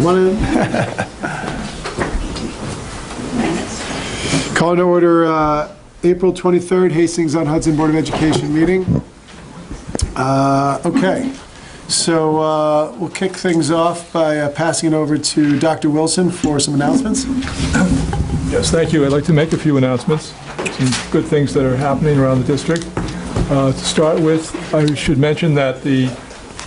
Come on in. Call to order April 23rd, Hastings-on-Hudson Board of Education meeting. Okay, so we'll kick things off by passing it over to Dr. Wilson for some announcements. Yes, thank you. I'd like to make a few announcements. Some good things that are happening around the district. To start with, I should mention that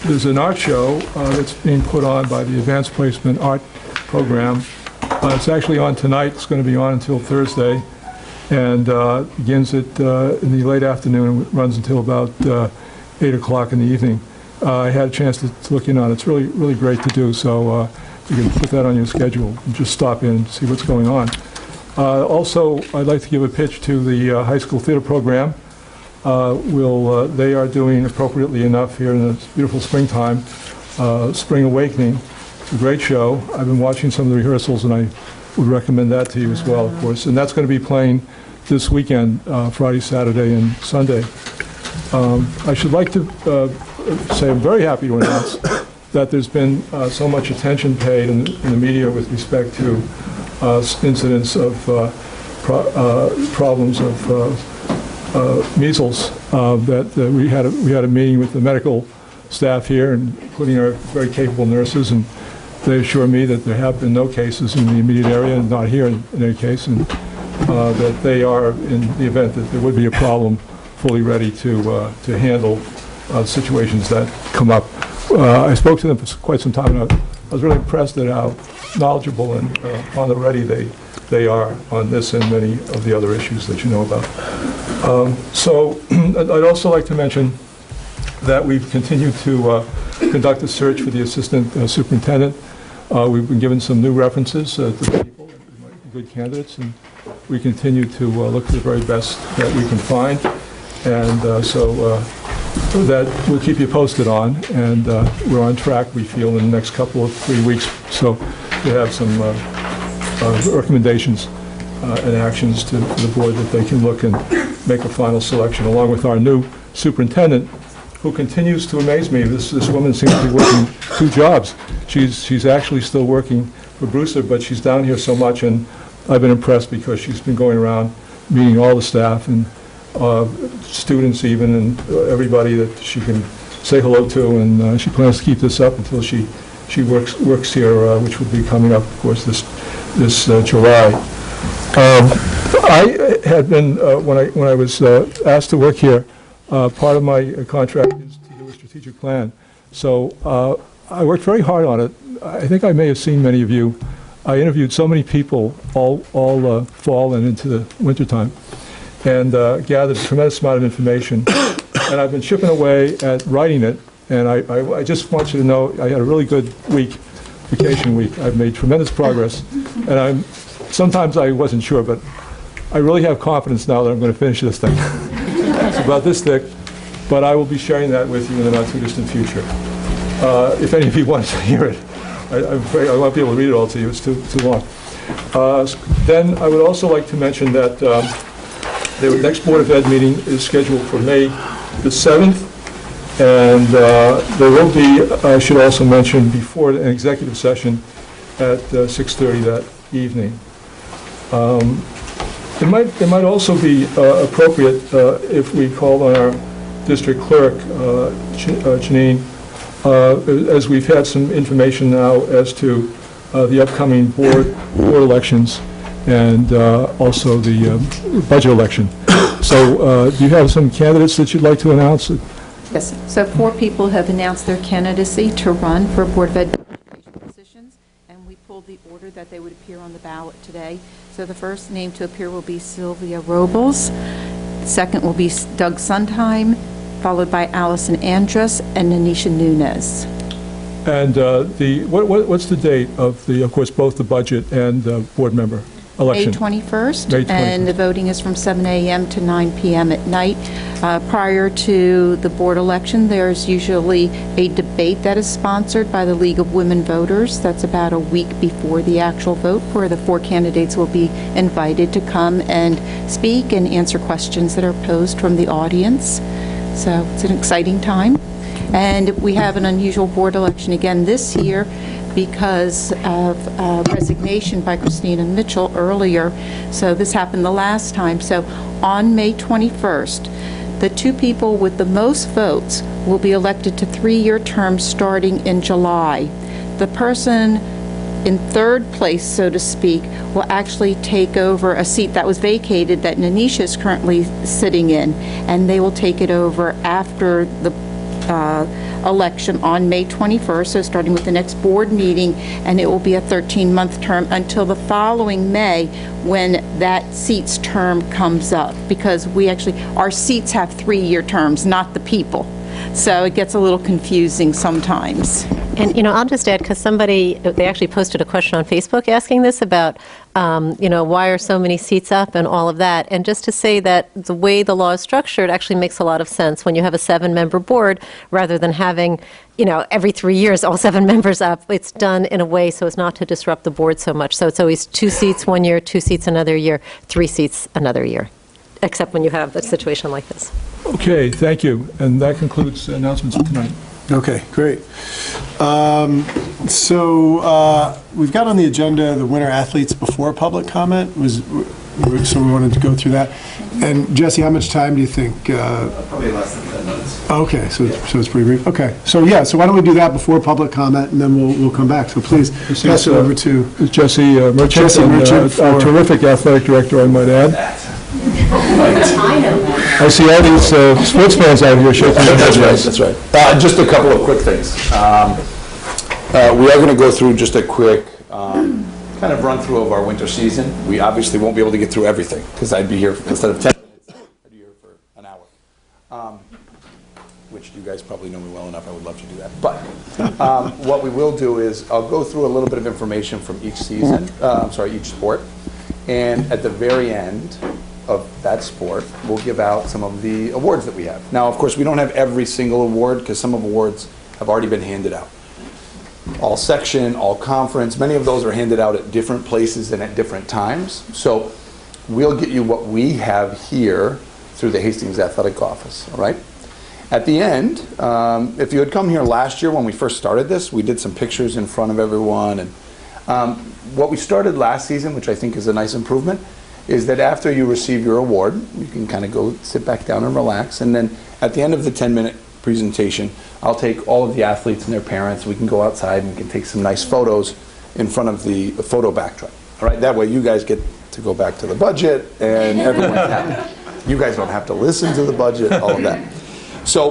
there's an art show that's being put on by the Advanced Placement Art Program. It's actually on tonight. It's going to be on until Thursday, and begins in the late afternoon and runs until about 8 o'clock in the evening. I had a chance to look in on it. It's really great to do, so you can put that on your schedule and just stop in and see what's going on. Also, I'd like to give a pitch to the high school theater program. They are doing appropriately enough here in this beautiful springtime, Spring Awakening. It's a great show. I've been watching some of the rehearsals, and I would recommend that to you as well, of course. And that's going to be playing this weekend, Friday, Saturday, and Sunday. I should like to say I'm very happy to announce that there's been so much attention paid in the media with respect to incidents of problems of measles. We had a meeting with the medical staff here, including our very capable nurses, and they assure me that there have been no cases in the immediate area, and not here in any case, and that they are, in the event that there would be a problem, fully ready to handle situations that come up. I spoke to them for quite some time, and I was really impressed at how knowledgeable and on the ready they are on this and many of the other issues that you know about. So I'd also like to mention that we've continued to conduct a search for the assistant superintendent. We've been given some new references to people who might be good candidates, and we continue to look for the very best that we can find. And so that we'll keep you posted on, and we're on track, we feel, in the next 3 weeks. So we have some recommendations and actions to the board that they can look and make a final selection, along with our new superintendent, who continues to amaze me. This woman seems to be working 2 jobs. She's actually still working for Brewster, but she's down here so much, and I've been impressed because she's been going around meeting all the staff and students even, and everybody that she can say hello to, and she plans to keep this up until she works here, which will be coming up, of course, this July. I had been when I was asked to work here, part of my contract is to do a strategic plan. So I worked very hard on it. I think I may have seen many of you. I interviewed so many people all fall and into the wintertime, and gathered a tremendous amount of information. And I've been chipping away at writing it, and I just want you to know I had a really good vacation week. I've made tremendous progress, and sometimes I wasn't sure, but I really have confidence now that I'm going to finish this thing. It's about this thick, but I will be sharing that with you in the not-too-distant future. If any of you want to hear it, I'm afraid I won't be able to read it all to you. It's too long. Then I would also like to mention that the next Board of Ed meeting is scheduled for May the 7th, and there will be, I should also mention, before an executive session at 6:30 that evening. It might also be appropriate if we called on our district clerk, Janine, as we've had some information now as to the upcoming board elections and also the budget election. So do you have some candidates that you'd like to announce? Yes. So 4 people have announced their candidacy to run for Board of Education positions, and we pulled the order that they would appear on the ballot today. So the first name to appear will be Sylvia Robles. The second will be Doug Sondheim, followed by Allison Andrus and Nanisha Nunes. And what's the date of course, both the budget and the board member election? May 21st. May 21st. And the voting is from 7 a.m. to 9 p.m. at night. Prior to the board election, there's usually a debate that is sponsored by the League of Women Voters. That's about a week before the actual vote, where the 4 candidates will be invited to come and speak and answer questions that are posed from the audience. So it's an exciting time. And we have an unusual board election again this year. because of resignation by Christina Mitchell earlier. So this happened the last time. So on May 21st, the two people with the most votes will be elected to 3-year terms starting in July. The person in third place, so to speak, will actually take over a seat that was vacated that Nanisha is currently sitting in, and they will take it over after the election on May 21st, so starting with the next board meeting, and it will be a 13-month term until the following May when that seat's term comes up, because our seats have 3-year terms, not the people. So it gets a little confusing sometimes. And, I'll just add, because they actually posted a question on Facebook asking this about, why are so many seats up and all of that. And just to say that the way the law is structured actually makes a lot of sense when you have a 7-member board rather than having, every 3 years all 7 members up. It's done in a way so as not to disrupt the board so much. So it's always 2 seats one year, 2 seats another year, 3 seats another year, except when you have a situation like this. Okay, thank you. And that concludes announcements for tonight. Okay, great. So we've got on the agenda the winter athletes before public comment. So we wanted to go through that. And Jesse, how much time do you think? Probably less than 10 minutes. Okay, so it's pretty brief. Okay, so why don't we do that before public comment, and then we'll come back. So please pass it over to Jesse Merchant, Jesse Merchant, a terrific athletic director, I might add. I see all these sports fans out here shaking their heads. That's right. Just a couple of quick things. We are going to go through just a quick kind of run through of our winter season. We obviously won't be able to get through everything because I'd be here instead of 10 minutes, I'd be here for an hour. Which you guys probably know me well enough. I would love to do that. But what we will do is I'll go through a little bit of information from each season. Each sport, and at the very end of that sport, we'll give out some of the awards that we have. Now, of course, we don't have every single award because some awards have already been handed out. All section, all conference, many of those are handed out at different places and at different times. So we'll get you what we have here through the Hastings Athletic Office, all right? At the end, if you had come here last year when we first started this, we did some pictures in front of everyone. And what we started last season, which I think is a nice improvement, is that after you receive your award, you can kind of go sit back down and relax. And then at the end of the 10-minute presentation, I'll take all of the athletes and their parents. We can go outside and we can take some nice photos in front of the photo backdrop. All right, that way you guys get to go back to the budget and everyone's happy. You guys don't have to listen to the budget, all of that. So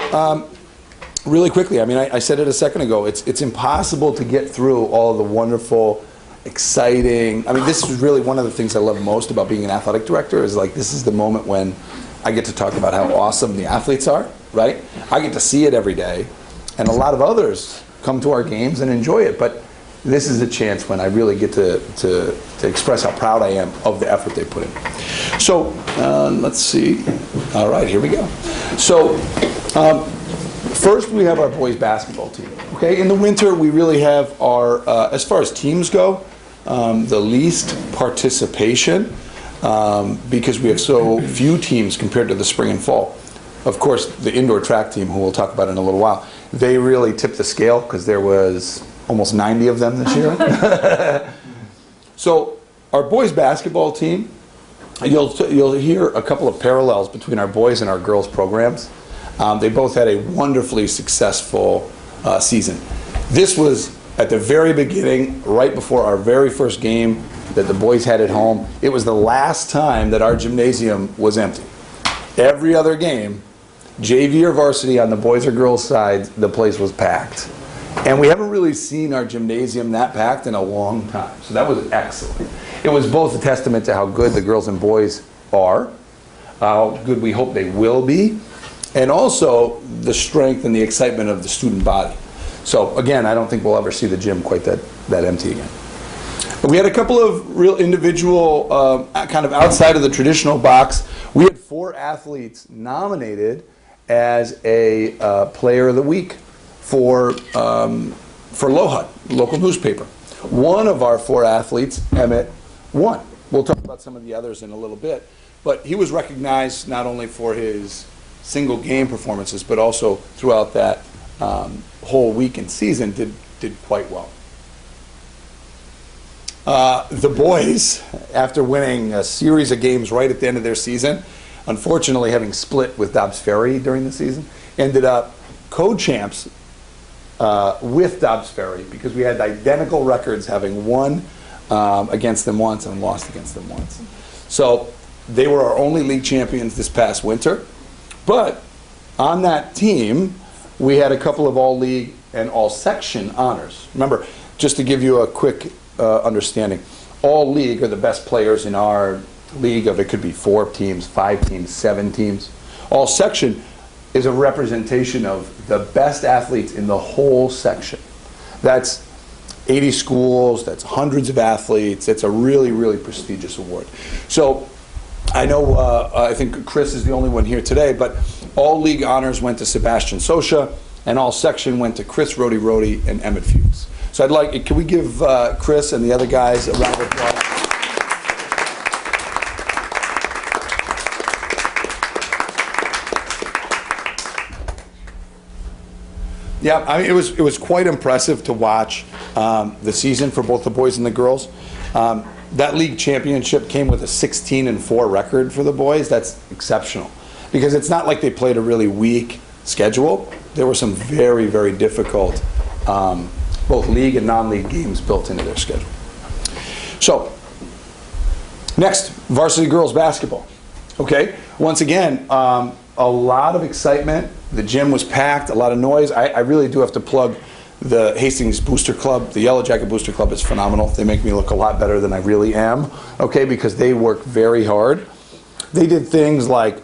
really quickly, I said it a second ago, it's impossible to get through all of the wonderful, exciting, this is really one of the things I love most about being an athletic director is this is the moment when I get to talk about how awesome the athletes are, right? I get to see it every day, and a lot of others come to our games and enjoy it, but this is a chance when I really get to express how proud I am of the effort they put in. So, let's see. All right, here we go. So, first we have our boys basketball team. Okay, in the winter we really have our, as far as teams go, the least participation because we have so few teams compared to the spring and fall. Of course, the indoor track team, who we'll talk about in a little while, they really tipped the scale because there was almost 90 of them this year. So our boys basketball team, you'll hear a couple of parallels between our boys and our girls programs. They both had a wonderfully successful season. This was at the very beginning, right before our very first game that the boys had at home. It was the last time that our gymnasium was empty. Every other game, JV or varsity on the boys or girls side, the place was packed. And we haven't really seen our gymnasium that packed in a long time. So that was excellent. It was both a testament to how good the girls and boys are, how good we hope they will be, and also the strength and the excitement of the student body. So again, I don't think we'll ever see the gym quite that empty again. But we had a couple of real individual, kind of outside of the traditional box. We had 4 athletes nominated as a Player of the Week for LOHUD, local newspaper. One of our 4 athletes, Emmett, won. We'll talk about some of the others in a little bit. But he was recognized not only for his single game performances, but also throughout that whole week and season did quite well. The boys, after winning a series of games right at the end of their season, unfortunately having split with Dobbs Ferry during the season, ended up co-champs with Dobbs Ferry because we had identical records, having won against them once and lost against them once. So they were our only league champions this past winter. But on that team, we had a couple of all-league and all-section honors. Remember, just to give you a quick understanding, all-league are the best players in our league of, it could be 4 teams, 5 teams, 7 teams. All-section is a representation of the best athletes in the whole section. That's 80 schools, that's hundreds of athletes. It's a really, really prestigious award. So I know, I think Chris is the only one here today, but all league honors went to Sebastian Socha, and all section went to Chris Rody and Emmett Fuchs. So I'd like, can we give Chris and the other guys a round of applause? Yeah, I mean, it was quite impressive to watch the season for both the boys and the girls. That league championship came with a 16-4 record for the boys. That's exceptional because it's not like they played a really weak schedule. There were some very, very difficult both league and non-league games built into their schedule. So, next, varsity girls basketball. Okay, once again, a lot of excitement. The gym was packed, a lot of noise. I really do have to plug the Hastings Booster Club. The Yellow Jacket Booster Club is phenomenal. They make me look a lot better than I really am, okay, because they work very hard. They did things like,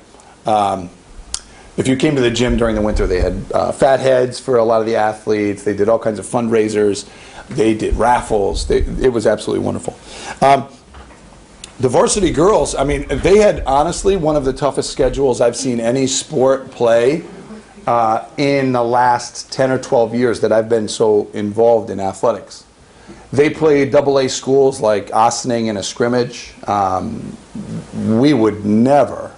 if you came to the gym during the winter, they had fat heads for a lot of the athletes. They did all kinds of fundraisers. They did raffles. It was absolutely wonderful. The varsity girls, I mean, they had honestly one of the toughest schedules I've seen any sport play in the last 10 or 12 years that I've been so involved in athletics. They played AA schools like Ossining in a scrimmage. We would never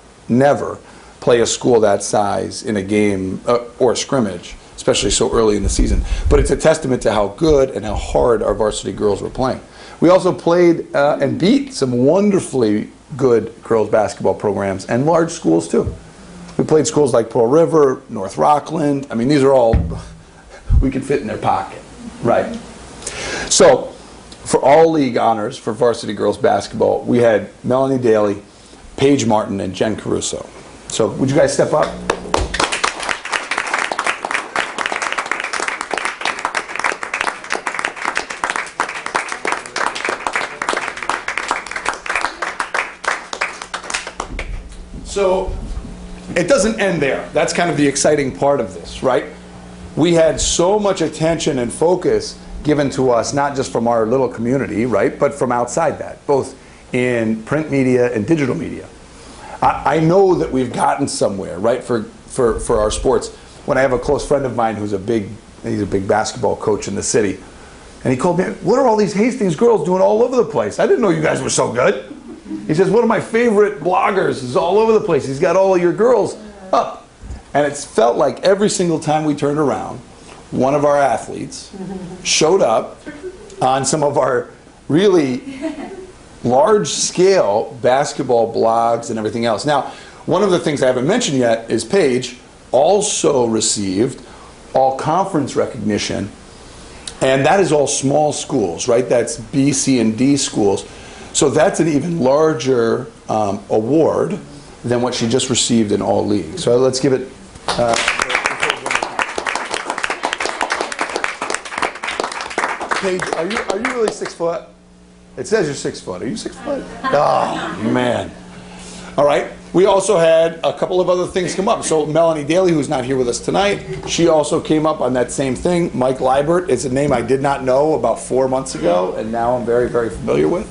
play a school that size in a game or a scrimmage, especially so early in the season. But it's a testament to how good and how hard our varsity girls were playing. We also played and beat some wonderfully good girls basketball programs and large schools too. We played schools like Pearl River, North Rockland. I mean, these are all, we could fit in their pocket, right? So, for all league honors for varsity girls basketball, we had Melanie Daly, Paige Martin, and Jen Caruso. So, would you guys step up? So, it doesn't end there. That's kind of the exciting part of this, right? We had so much attention and focus given to us, not just from our little community, right, but from outside that, both in print media and digital media. I know that we've gotten somewhere, right, for our sports. When I have a close friend of mine who's he's a big basketball coach in the city, and he called me, what are all these Hastings girls doing all over the place? I didn't know you guys were so good. He says, one of my favorite bloggers is all over the place. He's got all of your girls up. And it's felt like every single time we turned around, one of our athletes showed up on some of our really large-scale basketball blogs and everything else. Now, one of the things I haven't mentioned yet is Paige also received all-conference recognition, and that is all small schools, right? That's B, C, and D schools. So that's an even larger award than what she just received in all league. So let's give it. Paige, are you really 6 foot? It says you're 6 foot. Are you 6 foot? Oh man! All right. We also had a couple of other things come up. So Melanie Daly, who's not here with us tonight, she also came up on that same thing. Mike Liebert is a name I did not know about 4 months ago, and now I'm very, very familiar with.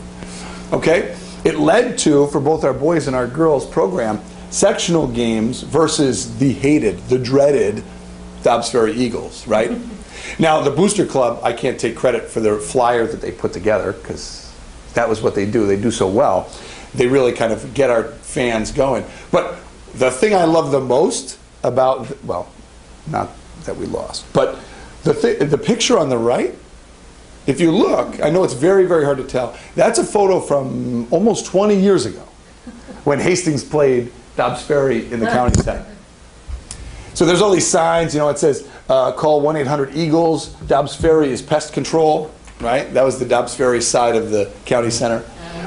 Okay? It led to, for both our boys and our girls program, sectional games versus the hated, the dreaded Dobbs Ferry Eagles, right? Now, the Booster Club, I can't take credit for their flyer that they put together, because that was what they do. They do so well. They really kind of get our fans going. But the thing I love the most about, well, not that we lost, but the picture on the right, if you look, I know it's very, very hard to tell. That's a photo from almost 20 years ago when Hastings played Dobbs Ferry in the county center. So there's all these signs, it says call 1-800-EAGLES. Dobbs Ferry is pest control, right? That was the Dobbs Ferry side of the county center.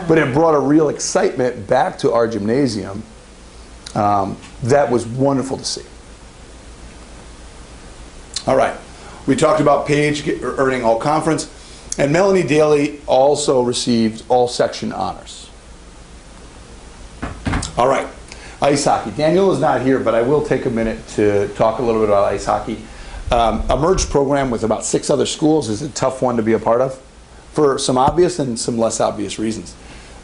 But it brought a real excitement back to our gymnasium. That was wonderful to see. All right. We talked about Paige earning all conference, and Melanie Daly also received all section honors. All right. Ice hockey. Daniel is not here, but I will take a minute to talk a little bit about ice hockey. A merged program with about 6 other schools is a tough one to be a part of for some obvious and some less obvious reasons.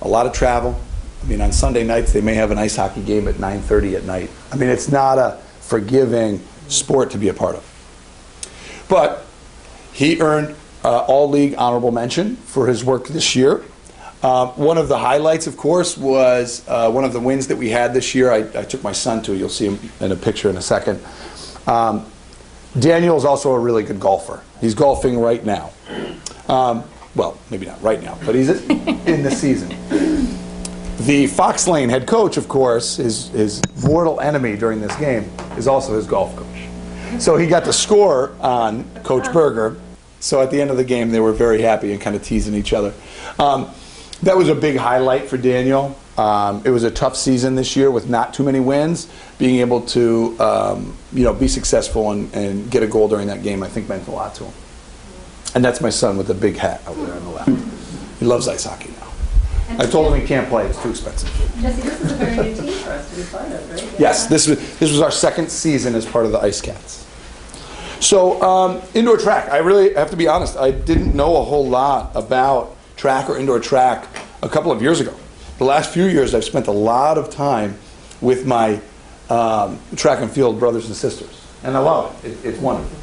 A lot of travel. I mean, on Sunday nights, they may have an ice hockey game at 9:30 at night. I mean, it's not a forgiving sport to be a part of. But he earned all-league honorable mention for his work this year. One of the highlights, of course, was one of the wins that we had this year. I took my son to. You'll see him in a picture in a second. Daniel is also a really good golfer. He's golfing right now. Well, maybe not right now, but he's in the season. The Fox Lane head coach, of course, his mortal enemy during this game, is also his golf coach. So he got the score on Coach Berger. So at the end of the game, they were very happy and kind of teasing each other. That was a big highlight for Daniel. It was a tough season this year with not too many wins. Being able to be successful and get a goal during that game, I think meant a lot to him. And that's my son with the big hat over there on the left. He loves ice hockey now. I told him he can't play, it's too expensive. Jesse, this is a very new team for us to be part of, right? Yes, this was our second season as part of the Ice Cats. So indoor track, I really have to be honest, I didn't know a whole lot about track or indoor track a couple of years ago. The last few years I've spent a lot of time with my track and field brothers and sisters, and I love it. It's wonderful.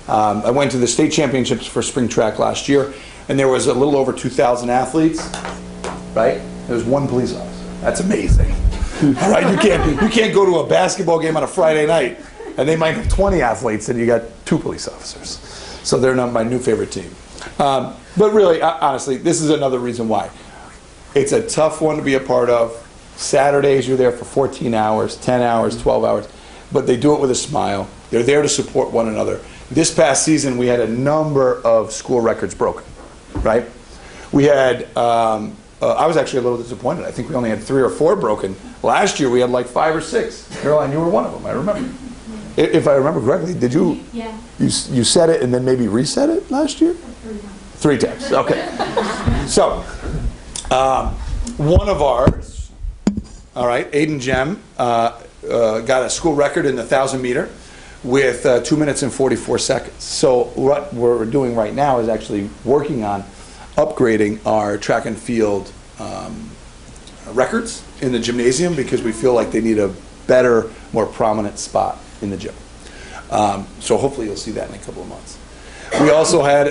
I went to the state championships for spring track last year, and there was a little over 2,000 athletes, right? There was 1 police officer. That's amazing. All right, you can't go to a basketball game on a Friday night, and they might have 20 athletes, and you got 2 police officers. So they're not my new favorite team. But really, honestly, this is another reason why. It's a tough one to be a part of. Saturdays, you're there for 14 hours, 10 hours, 12 hours, but they do it with a smile. They're there to support one another. This past season, we had a number of school records broken, right? We had, I was actually a little disappointed. I think we only had 3 or 4 broken. Last year, we had like 5 or 6. Caroline, you were one of them, I remember. If I remember correctly, did you? Yeah. You set it and then maybe reset it last year? 3 times, okay. So, one of ours, all right, Aiden Jem, got a school record in the 1,000 meter with 2 minutes and 44 seconds. So what we're doing right now is actually working on upgrading our track and field records in the gymnasium because we feel like they need a better, more prominent spot in the gym. So hopefully you'll see that in a couple of months. We also had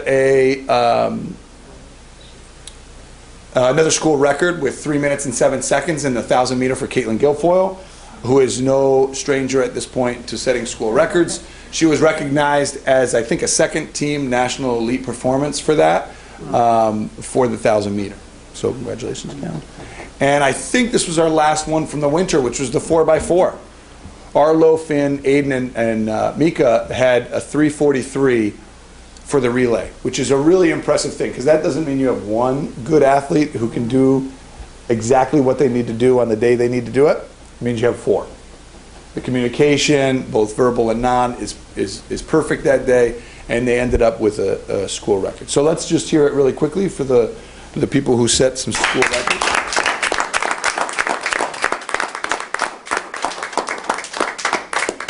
another school record with 3 minutes and 7 seconds in the 1,000 meter for Caitlin Guilfoyle, who is no stranger at this point to setting school records. She was recognized as, I think, a second team national elite performance for that, for the 1,000 meter. So congratulations, Caitlin. And I think this was our last one from the winter, which was the 4x4. Arlo, Finn, Aiden, and Mika had a 3:43 for the relay, which is a really impressive thing, because that doesn't mean you have one good athlete who can do exactly what they need to do on the day they need to do it. It means you have 4. The communication, both verbal and non, is perfect that day, and they ended up with a school record. So let's just hear it really quickly for the people who set some school records.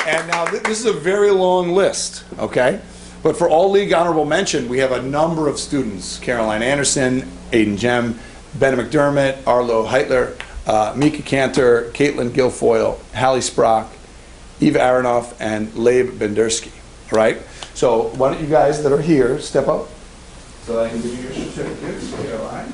And now this is a very long list, okay? But for all league honorable mention, we have a number of students: Caroline Anderson, Aiden Jem, Ben McDermott, Arlo Heitler, Mika Cantor, Caitlin Guilfoyle, Hallie Sprock, Eva Aronoff, and Labe Bendersky. All right? So why don't you guys that are here step up so that I can give you your certificates, Caroline.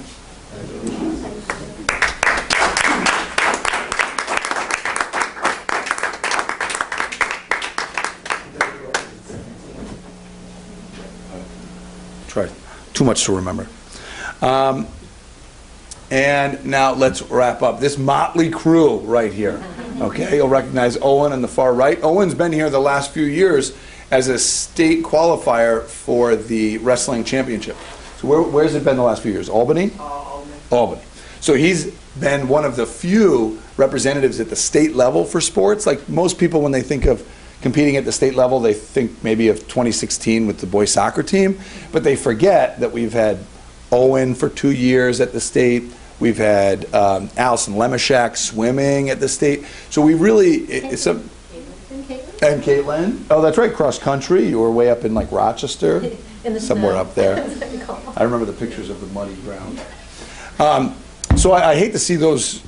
Try. too much to remember. And now let's wrap up. This motley crew right here, okay? You'll recognize Owen on the far right. Owen's been here the last few years as a state qualifier for the wrestling championship. So where's it been the last few years? Albany? Albany. So he's been one of the few representatives at the state level for sports. Like most people, when they think of competing at the state level, they think maybe of 2016 with the boys soccer team, but they forget that we've had Owen for 2 years at the state. We've had Allison Lemashak swimming at the state. So we really, it's a... And Caitlin. Oh, that's right, cross country. You were way up in like Rochester, somewhere up there. I remember the pictures of the muddy ground. So I hate to see those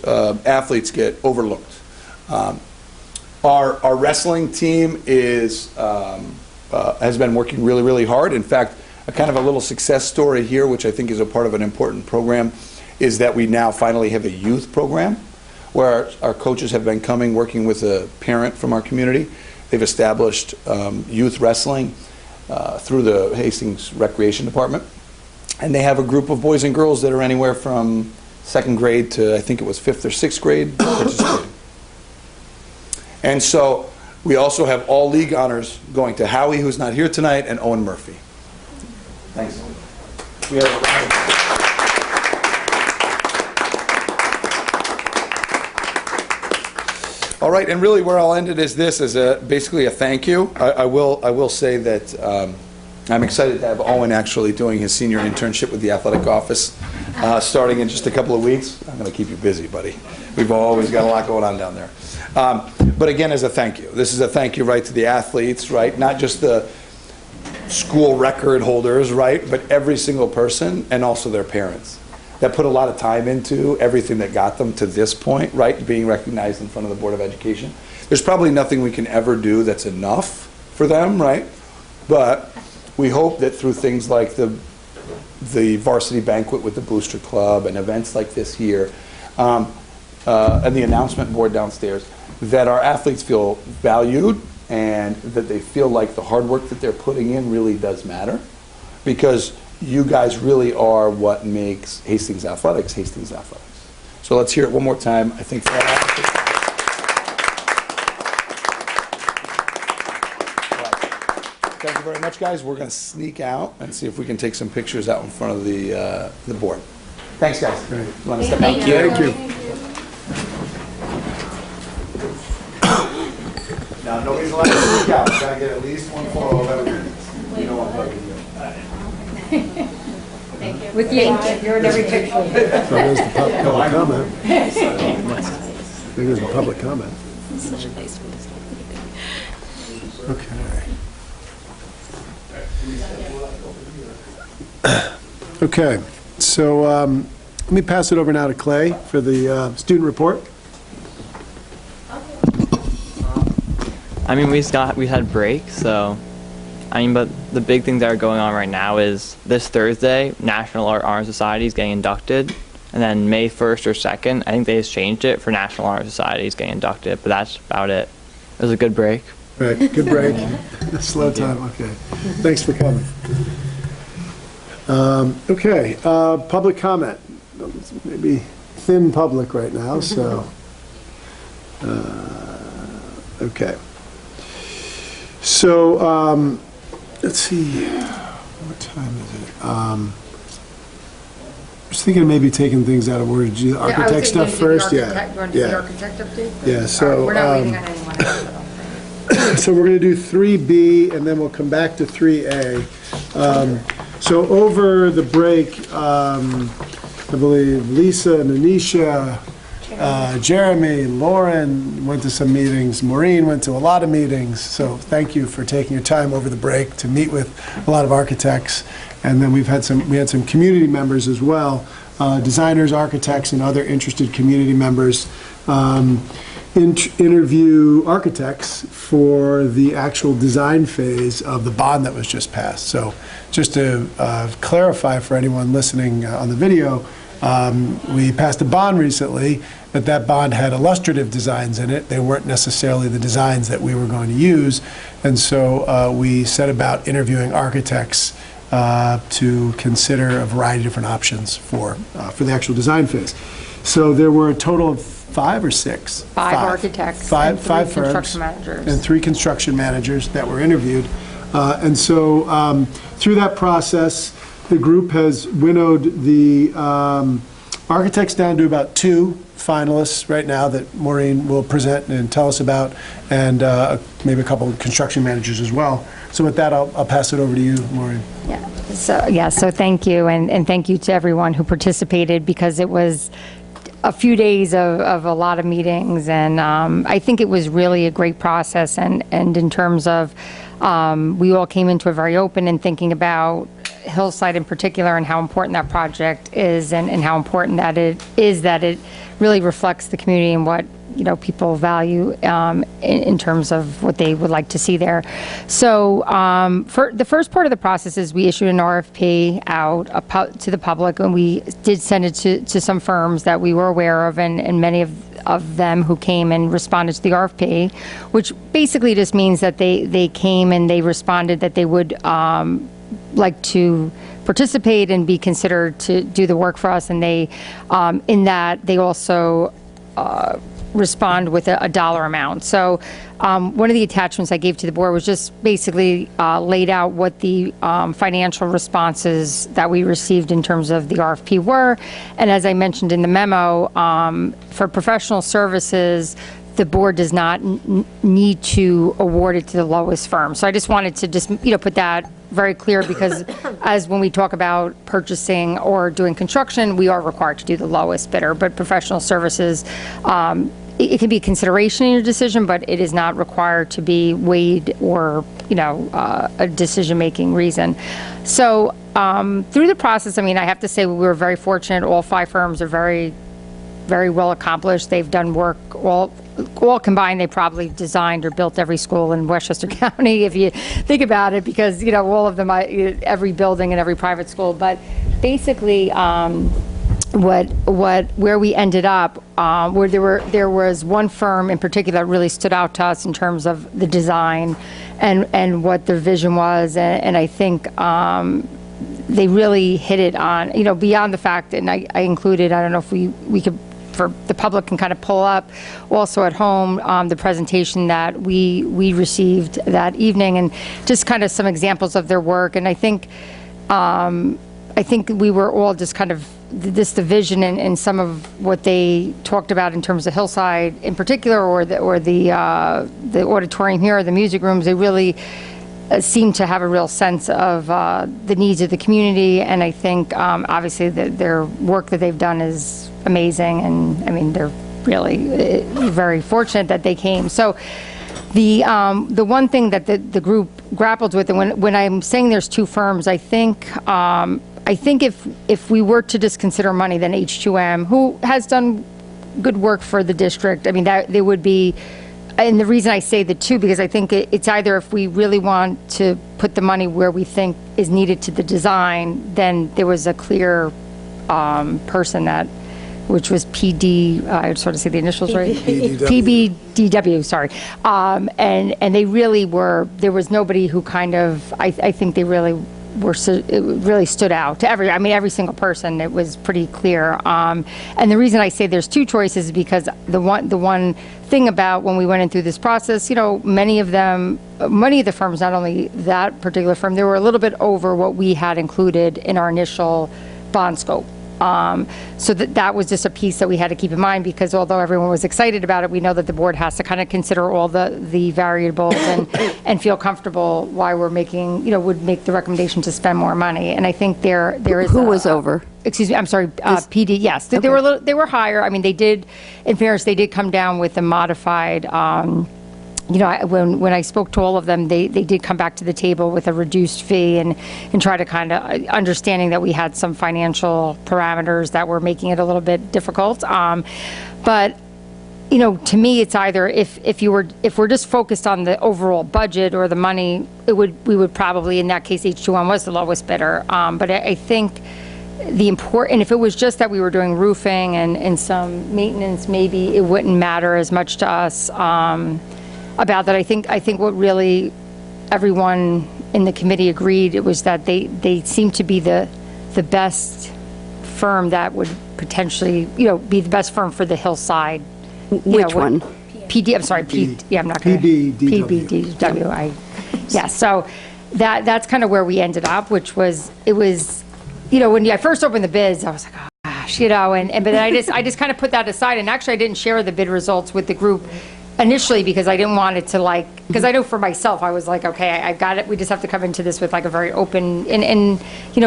athletes get overlooked. Our wrestling team has been working really, really hard. In fact, a kind of a little success story here, which I think is a part of an important program, is that we now finally have a youth program where our coaches have been coming, working with a parent from our community. They've established youth wrestling through the Hastings Recreation Department. And they have a group of boys and girls that are anywhere from 2nd grade to, I think it was 5th or 6th grade participating. And so we also have all league honors going to Howie, who's not here tonight, and Owen Murphy. Thanks. We have a round of All right, and really where I'll end it is this, as basically a thank you. I will say that I'm excited to have Owen actually doing his senior internship with the athletic office starting in just a couple of weeks. I'm going to keep you busy, buddy. We've always got a lot going on down there. But again, as a thank you. This is a thank you, right, to the athletes, right? Not just the school record holders, right, but every single person and also their parents that put a lot of time into everything that got them to this point, right, being recognized in front of the Board of Education. There's probably nothing we can ever do that's enough for them, right? But we hope that through things like the varsity banquet with the Booster Club and events like this here, and the announcement board downstairs, that our athletes feel valued and that they feel like the hard work that they're putting in really does matter, because you guys really are what makes Hastings Athletics Hastings Athletics. So let's hear it one more time, I think, for our athletes. Thank you very much, guys. We're going to sneak out and see if we can take some pictures out in front of the board. Thanks, guys. Great. You want to step out? Thank you. Now, nobody's allowed to sneak out. We've got to get at least one photo of everything. You know what I'm talking about. With you, you're in every picture. So there's the public comment. There's the public comment. Okay. Okay, so let me pass it over now to Clay for the student report. I mean, we had break, so, I mean, but the big things that are going on right now is this Thursday, National Art Honor Society is getting inducted, and then May 1st or 2nd, I think they just changed it for National Honor Society is getting inducted, but that's about it. It was a good break. Right, good break. Slow time, okay. Thanks for coming. Okay, public comment. Maybe thin public right now, so. Okay. So, let's see, what time is it? I was thinking of maybe taking things out of order. Do the architect stuff first? You want to do the architect update? Yeah, so. We're not waiting on anyone else. So we're going to do 3B, and then we'll come back to 3A. So over the break, I believe Lisa and Anisha, Jeremy, Lauren went to some meetings, Maureen went to a lot of meetings, so thank you for taking your time over the break to meet with a lot of architects. And then we had some community members as well, designers, architects, and other interested community members. Interview architects for the actual design phase of the bond that was just passed. So just to clarify for anyone listening on the video, we passed a bond recently, but that bond had illustrative designs in it. They weren't necessarily the designs that we were going to use. And so we set about interviewing architects to consider a variety of different options for the actual design phase. So there were a total of 5 or 6? Five architects. Five and three firms. construction managers. And 3 construction managers that were interviewed. And so through that process, the group has winnowed the architects down to about 2 finalists right now that Maureen will present and tell us about, and maybe a couple of construction managers as well. So with that, I'll pass it over to you, Maureen. So thank you, and thank you to everyone who participated, because it was a few days of a lot of meetings, and I think it was really a great process, and in terms of, we all came into it very open and thinking about Hillside in particular and how important that project is, and how important that it is that it really reflects the community and what people value in terms of what they would like to see there. So for the first part of the process is we issued an RFP out to the public, and we did send it to some firms that we were aware of, and many of them who came and responded to the RFP, which basically just means that they came and they responded that they would like to participate and be considered to do the work for us, and they in that they also respond with a dollar amount. So one of the attachments I gave to the board was just basically laid out what the financial responses that we received in terms of the RFP were. And as I mentioned in the memo, for professional services, the board does not need to award it to the lowest firm. So I just wanted to put that very clear, because as when we talk about purchasing or doing construction, we are required to do the lowest bidder, but professional services, it can be a consideration in your decision, but it is not required to be weighed or, a decision-making reason. So through the process, I have to say we were very fortunate. All 5 firms are very, very well accomplished. They've done work all combined. They probably designed or built every school in Westchester County, if you think about it, because all of them, every building and every private school. But basically, where we ended up, where there was one firm in particular that really stood out to us in terms of the design and what their vision was, and I think they really hit it on, beyond the fact, and I included, I don't know if we could, for the public, can kind of pull up also at home the presentation that we received that evening, and just kind of some examples of their work. And I think we were all just kind of the vision and some of what they talked about in terms of Hillside in particular, or the auditorium here, or the music rooms. They really seem to have a real sense of the needs of the community, and I think obviously their work that they've done is amazing, and they're really very fortunate that they came. So the one thing that the group grappled with, and when I'm saying there's 2 firms, I think if we were to just consider money, then H2M, who has done good work for the district, that they would be. And the reason I say the 2, because I think it's either if we really want to put the money where we think is needed to the design, then there was a clear person which was PD, I sort of say the initials right? PBDW, sorry. And they really were, there was nobody who kind of, I think they really it really stood out to every single person. It was pretty clear. And the reason I say there's 2 choices is because the one thing about when we went in through this process, many of the firms, not only that particular firm, they were a little bit over what we had included in our initial bond scope. So that was just a piece that we had to keep in mind, because although everyone was excited about it, we know that the board has to kind of consider all the variables and feel comfortable why we're making, would make the recommendation to spend more money. And I think there is Who was over? Excuse me, I'm sorry, PD, yes. Okay. They were higher. They did, in fairness, they did come down with a modified, when I spoke to all of them, they did come back to the table with a reduced fee and try to kind of understanding that we had some financial parameters that were making it a little bit difficult. But to me, it's either if we're just focused on the overall budget or the money, we would probably, in that case, H2M was the lowest bidder. But I think and if it was just that we were doing roofing and some maintenance, maybe it wouldn't matter as much to us about that. I think what really everyone in the committee agreed, it was that they seemed to be the best firm that would potentially, be the best firm for the hillside. Which one? PD, I'm sorry, I'm not going to. PBDW. Yeah, so that's kind of where we ended up, which was, when I first opened the bids, I was like, oh, gosh, but then I just kind of put that aside, and actually I didn't share the bid results with the group initially because I didn't want it to because I know for myself, I was like, okay, I got it, we just have to come into this with like a very open, and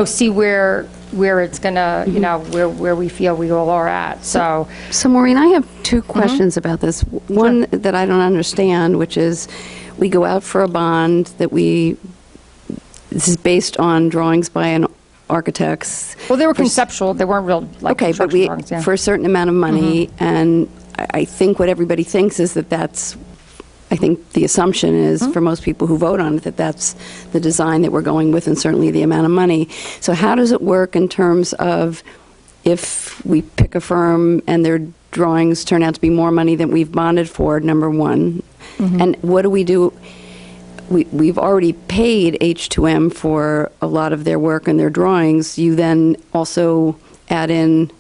see where it's gonna, where we feel we all are at, so. So Maureen, I have two questions about this. One that I don't understand, which is, we go out for a bond this is based on drawings by an architects. Well, they were conceptual, they weren't real, Okay, but construction drawings, yeah. for a certain amount of money, and I think what everybody thinks is I think the assumption is for most people who vote on it that that's the design that we're going with, and certainly the amount of money. So how does it work in terms of if we pick a firm and their drawings turn out to be more money than we've bonded for, number one? And what do we do? We've already paid H2M for a lot of their work and their drawings. You then also add in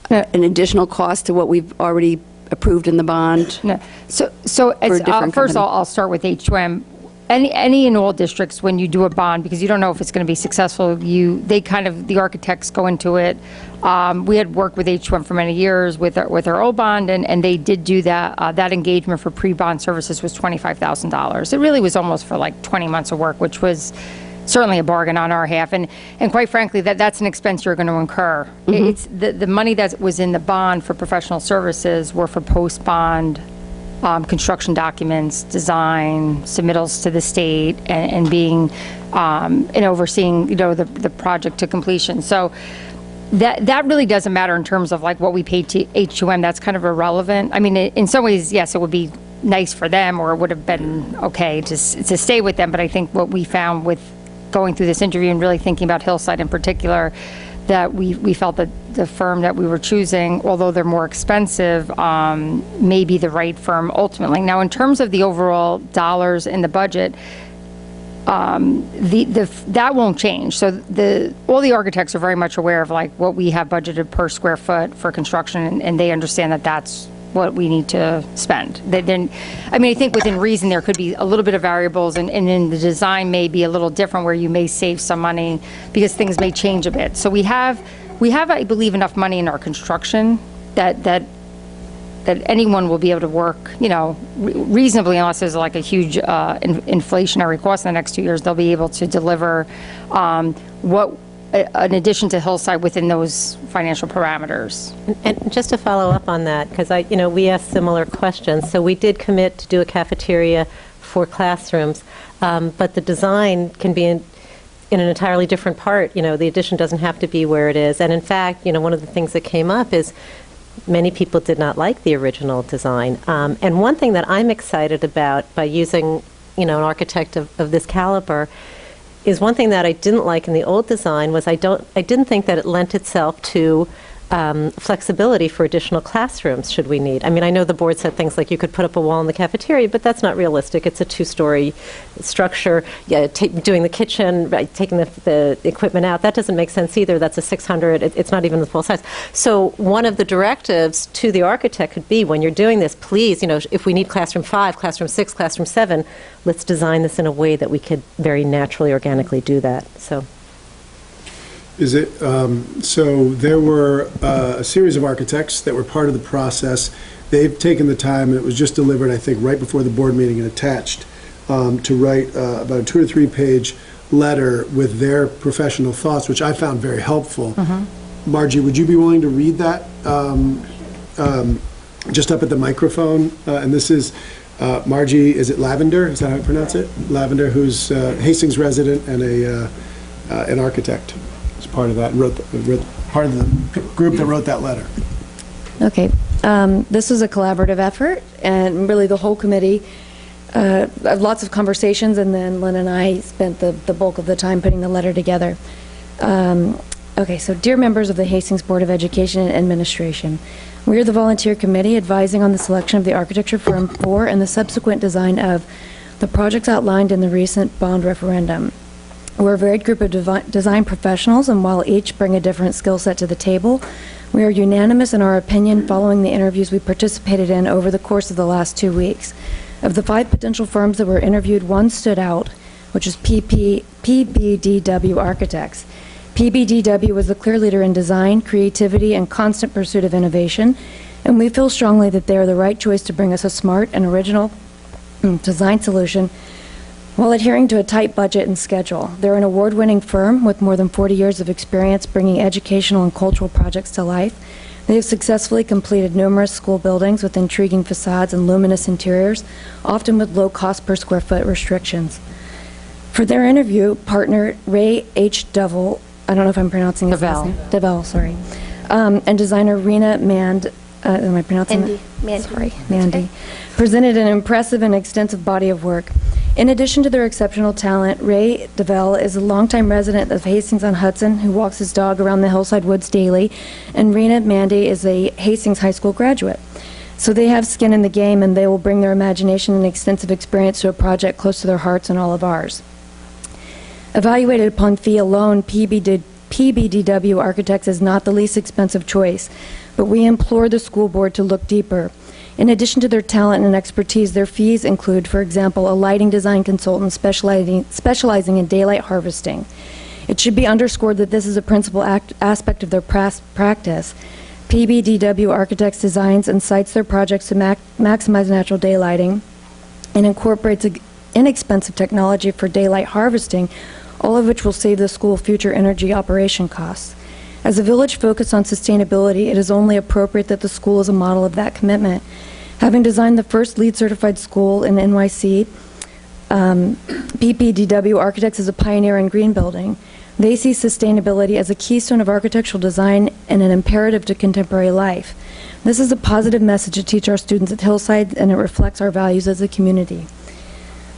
an additional cost to what we've already approved in the bond? No. So first I'll start with H2M. Any and all districts, when you do a bond, because you don't know if it's going to be successful, the architects go into it. We had worked with H2M for many years with our old bond, and they did do that. That engagement for pre-bond services was $25,000. It really was almost for like 20 months of work, which was certainly a bargain on our half. And quite frankly, that's an expense you're going to incur. It's the money that was in the bond for professional services were for post-bond construction documents, design, submittals to the state, and being and overseeing the project to completion. So that really doesn't matter in terms of like what we paid to H2M. That's kind of irrelevant. I mean, in some ways, yes, it would be nice for them, or it would have been okay to stay with them. But I think what we found with going through this interview and really thinking about Hillside in particular, that we felt that the firm that we were choosing, although they're more expensive, may be the right firm ultimately. Now, in terms of the overall dollars in the budget, that won't change. So all the architects are very much aware of like what we have budgeted per square foot for construction, and they understand that that's what we need to spend. I think within reason there could be a little bit of variables, and then the design may be a little different where you may save some money because things may change a bit. So we have, I believe, enough money in our construction that anyone will be able to work, reasonably, unless there's like a huge inflationary cost in the next 2 years. They'll be able to deliver an addition to Hillside within those financial parameters. And just to follow up on that, because we asked similar questions. So we did commit to do a cafeteria for classrooms, but the design can be in an entirely different part. The addition doesn't have to be where it is. And in fact, one of the things that came up is many people did not like the original design. And one thing that I'm excited about by using, an architect of this caliber is one thing that I didn't like in the old design was I didn't think that it lent itself to flexibility for additional classrooms should we need. I mean, I know the board said things like you could put up a wall in the cafeteria, but that's not realistic. It's a 2-story structure. Yeah, doing the kitchen, right, taking the equipment out, that doesn't make sense either. That's a 600, it's not even the full size. So one of the directives to the architect could be, when you're doing this, please, if we need classroom 5, classroom 6, classroom 7, let's design this in a way that we could very naturally, organically do that. So. Is it, so there were a series of architects that were part of the process. They've taken the time, and it was just delivered, I think, right before the board meeting and attached, to write about a 2 or 3 page letter with their professional thoughts, which I found very helpful. Margie, would you be willing to read that just up at the microphone? And this is Margie, is it Lavender? Is that how I pronounce it? Lavender, who's Hastings resident and an architect. Part of that, part of the group that wrote that letter. Okay, this was a collaborative effort, and really the whole committee, lots of conversations, and then Lynn and I spent the bulk of the time putting the letter together. Okay, so dear members of the Hastings Board of Education and Administration, we are the volunteer committee advising on the selection of the architecture firm for and the subsequent design of the projects outlined in the recent bond referendum. We're a varied group of design professionals, and while each bring a different skill set to the table, we are unanimous in our opinion following the interviews we participated in over the course of the last 2 weeks. Of the 5 potential firms that were interviewed, one stood out, which is PBDW Architects. PBDW was the clear leader in design, creativity, and constant pursuit of innovation, and we feel strongly that they are the right choice to bring us a smart and original design solution while adhering to a tight budget and schedule. They're an award-winning firm with more than 40 years of experience bringing educational and cultural projects to life. They have successfully completed numerous school buildings with intriguing facades and luminous interiors, often with low cost per square foot restrictions. For their interview, partner Ray H. Devil, I don't know if I'm pronouncing his last name. Devil, sorry. And designer Rena Mand, am I pronouncing Mandy. that? Mandy. Sorry, Mandy. Presented an impressive and extensive body of work. In addition to their exceptional talent, Ray DeVell is a longtime resident of Hastings-on-Hudson who walks his dog around the hillside woods daily, and Rena Mandy is a Hastings High School graduate. So they have skin in the game, and they will bring their imagination and extensive experience to a project close to their hearts and all of ours. Evaluated upon fee alone, PBDW Architects is not the least expensive choice, but we implore the school board to look deeper. In addition to their talent and expertise, their fees include, for example, a lighting design consultant specializing in daylight harvesting. It should be underscored that this is a principal aspect of their practice. PBDW Architects designs and sites their projects to maximize natural daylighting and incorporates inexpensive technology for daylight harvesting, all of which will save the school future energy operation costs. As a village focused on sustainability, it is only appropriate that the school is a model of that commitment. Having designed the first LEED certified school in NYC, PBDW Architects is a pioneer in green building. They see sustainability as a keystone of architectural design and an imperative to contemporary life. This is a positive message to teach our students at Hillside, and it reflects our values as a community.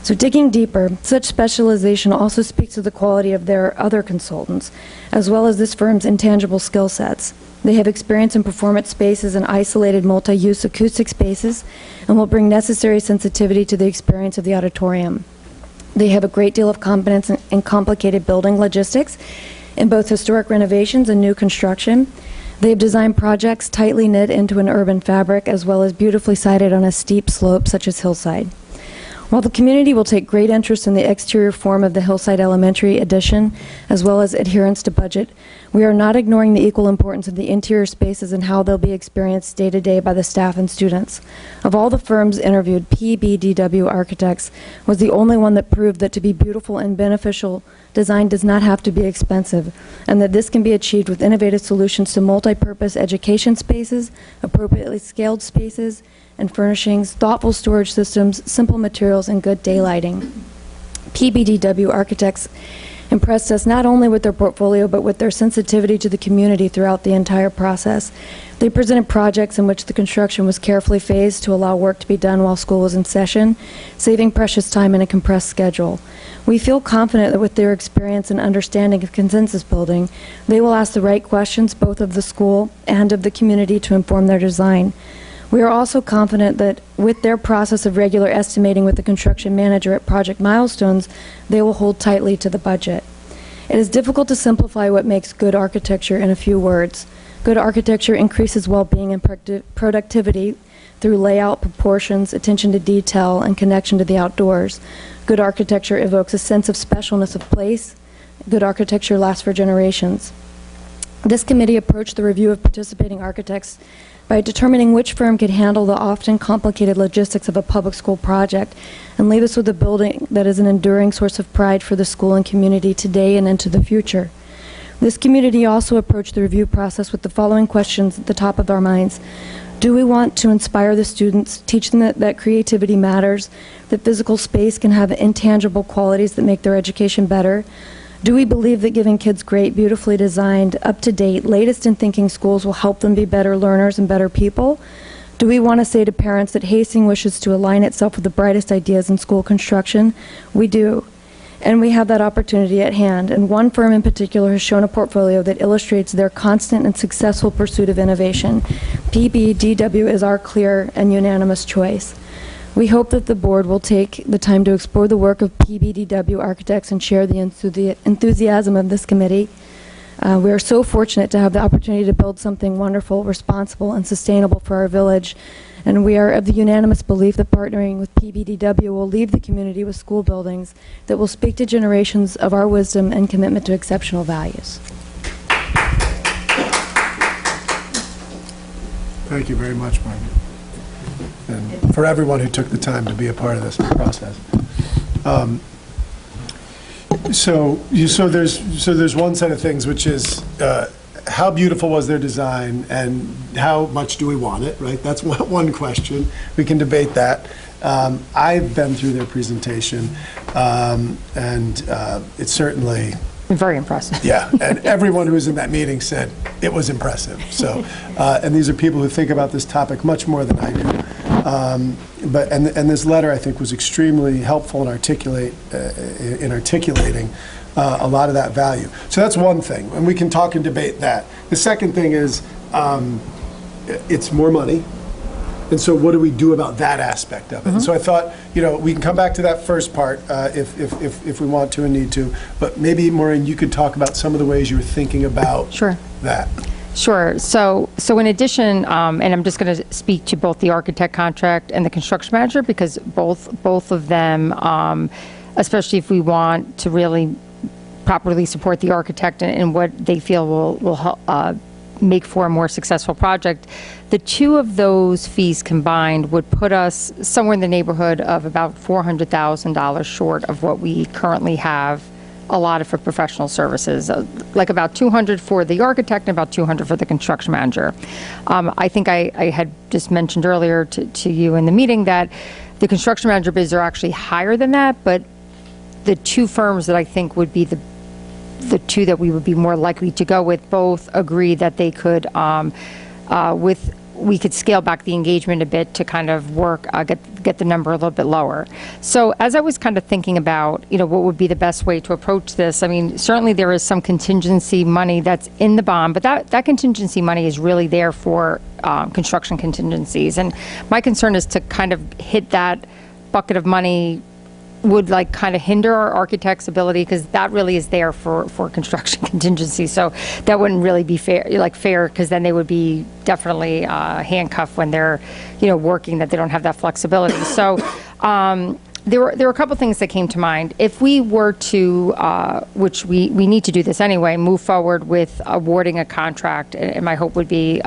So digging deeper, such specialization also speaks to the quality of their other consultants, as well as this firm's intangible skill sets. They have experience in performance spaces and isolated multi-use acoustic spaces, and will bring necessary sensitivity to the experience of the auditorium. They have a great deal of competence in complicated building logistics in both historic renovations and new construction. They have designed projects tightly knit into an urban fabric, as well as beautifully sited on a steep slope such as Hillside. While the community will take great interest in the exterior form of the Hillside Elementary addition, as well as adherence to budget, we are not ignoring the equal importance of the interior spaces and how they'll be experienced day to day by the staff and students. Of all the firms interviewed, PBDW Architects was the only one that proved that to be beautiful and beneficial, design does not have to be expensive, and that this can be achieved with innovative solutions to multi-purpose education spaces, appropriately scaled spaces, and furnishings, thoughtful storage systems, simple materials, and good daylighting. PBDW Architects impressed us not only with their portfolio, but with their sensitivity to the community throughout the entire process. They presented projects in which the construction was carefully phased to allow work to be done while school was in session, saving precious time in a compressed schedule. We feel confident that with their experience and understanding of consensus building, they will ask the right questions both of the school and of the community to inform their design. We are also confident that with their process of regular estimating with the construction manager at project milestones, they will hold tightly to the budget. It is difficult to simplify what makes good architecture in a few words. Good architecture increases well-being and productivity through layout, proportions, attention to detail, and connection to the outdoors. Good architecture evokes a sense of specialness of place. Good architecture lasts for generations. This committee approached the review of participating architects by determining which firm could handle the often complicated logistics of a public school project and leave us with a building that is an enduring source of pride for the school and community today and into the future. This community also approached the review process with the following questions at the top of our minds. Do we want to inspire the students, teach them that creativity matters, that physical space can have intangible qualities that make their education better? Do we believe that giving kids great, beautifully designed, up-to-date, latest-in-thinking schools will help them be better learners and better people? Do we want to say to parents that Hastings wishes to align itself with the brightest ideas in school construction? We do. And we have that opportunity at hand. And one firm in particular has shown a portfolio that illustrates their constant and successful pursuit of innovation. PBDW is our clear and unanimous choice. We hope that the board will take the time to explore the work of PBDW architects and share the enthusiasm of this committee. We are so fortunate to have the opportunity to build something wonderful, responsible, and sustainable for our village. And we are of the unanimous belief that partnering with PBDW will leave the community with school buildings that will speak to generations of our wisdom and commitment to exceptional values. Thank you very much, Margaret. And for everyone who took the time to be a part of this process. So there's one set of things, which is how beautiful was their design and how much do we want it, right? That's one question. We can debate that. I've been through their presentation, and it's certainly... Very impressive. Yeah, and everyone who was in that meeting said it was impressive. So, and these are people who think about this topic much more than I do. And this letter, I think, was extremely helpful in articulating a lot of that value. So that's one thing, and we can talk and debate that. The second thing is it's more money. And so what do we do about that aspect of it? And so I thought, we can come back to that first part if we want to and need to. But maybe, Maureen, you could talk about some of the ways you were thinking about that. Sure. So in addition, and I'm just going to speak to both the architect contract and the construction manager, because both of them, especially if we want to really properly support the architect and what they feel will help make for a more successful project, the two of those fees combined would put us somewhere in the neighborhood of about $400,000 short of what we currently have allotted for professional services, like about $200 for the architect and about $200 for the construction manager. I think I had just mentioned earlier to you in the meeting that the construction manager bids are actually higher than that, but the two firms that I think would be the two that we would be more likely to go with both agree that they could, we could scale back the engagement a bit to kind of work, get the number a little bit lower. So as I was kind of thinking about, what would be the best way to approach this, I mean, certainly there is some contingency money that's in the bond, but that contingency money is really there for construction contingencies. And my concern is to kind of hit that bucket of money would kind of hinder our architect's ability, because that really is there for construction contingency. So that wouldn't really be fair, because then they would be definitely handcuffed when they're, working, that they don't have that flexibility. So there were a couple things that came to mind. If we were to, which we need to do this anyway, move forward with awarding a contract, and my hope would be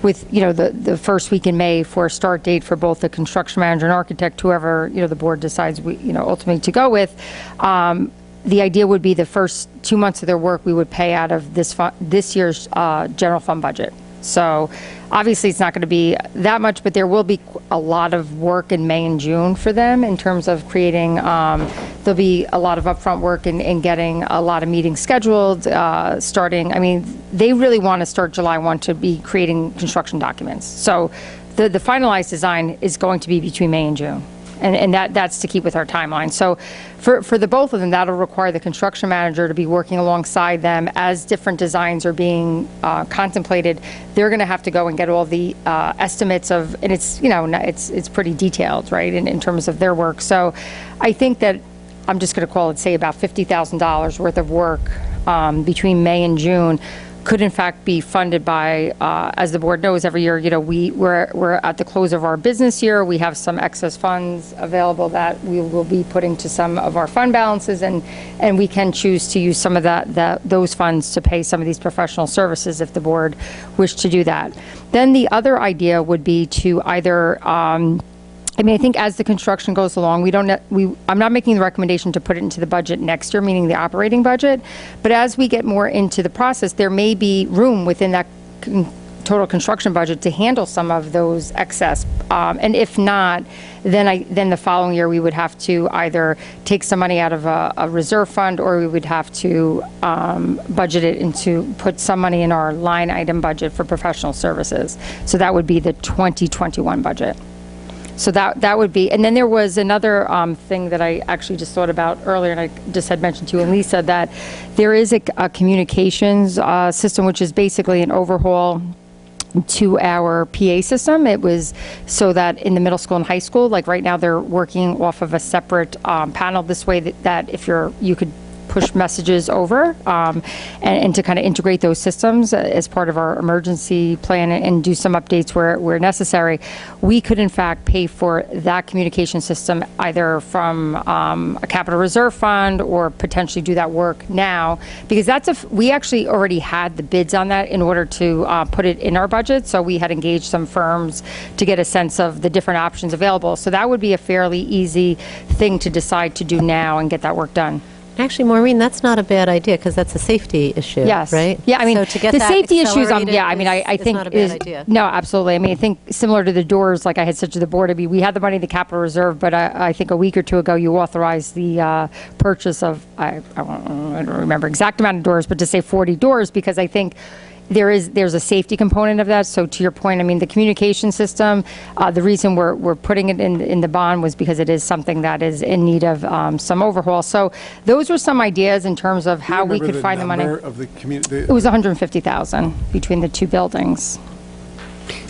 with the first week in May for a start date for both the construction manager and architect, whoever the board decides ultimately to go with. The idea would be the first 2 months of their work we would pay out of this year's general fund budget. So obviously it's not going to be that much, but there will be a lot of work in May and June for them in terms of creating, there'll be a lot of upfront work in getting a lot of meetings scheduled, starting, I mean, they really want to start July 1 to be creating construction documents. So the finalized design is going to be between May and June. And that's to keep with our timeline. So for the both of them, that'll require the construction manager to be working alongside them as different designs are being contemplated. They're going to have to go and get all the estimates of, and it's it's pretty detailed, right, in terms of their work. So I think that I'm just going to call it, say, about $50,000 worth of work between May and June could in fact be funded by, as the board knows, every year, we're at the close of our business year. We have some excess funds available that we will be putting to some of our fund balances, and we can choose to use some of those funds to pay some of these professional services if the board wished to do that. Then the other idea would be to either, I think as the construction goes along, I'm not making the recommendation to put it into the budget next year, meaning the operating budget, but as we get more into the process, there may be room within that total construction budget to handle some of those excess. And if not, then the following year we would have to either take some money out of a reserve fund, or we would have to budget it put some money in our line item budget for professional services. So that would be the 2021 budget. So that would be, and then there was another thing that I actually just thought about earlier, and I just had mentioned to you and Lisa, that there is a communications system, which is basically an overhaul to our PA system. It was so that in the middle school and high school, like right now, they're working off of a separate panel this way that if you could push messages over and to kind of integrate those systems as part of our emergency plan and do some updates where necessary. We could in fact pay for that communication system either from a capital reserve fund or potentially do that work now, because we actually already had the bids on that in order to put it in our budget. So we had engaged some firms to get a sense of the different options available. So that would be a fairly easy thing to decide to do now and get that work done. Actually, Maureen, that's not a bad idea because that's a safety issue, yes. right? Yeah, I mean, so to get the that safety issues, I accelerated think not a bad idea. No, absolutely. I mean, I think similar to the doors, like I had said to the board, I mean, we had the money in the capital reserve, but I think a week or two ago, you authorized the purchase of, I don't remember exact amount of doors, but to say 40 doors, because I think there's a safety component of that. So to your point, I mean, the communication system, the reason we're putting it in the bond was because it is something that is in need of some overhaul. So those were some ideas in terms of how we could find the money. It was 150,000 between the two buildings.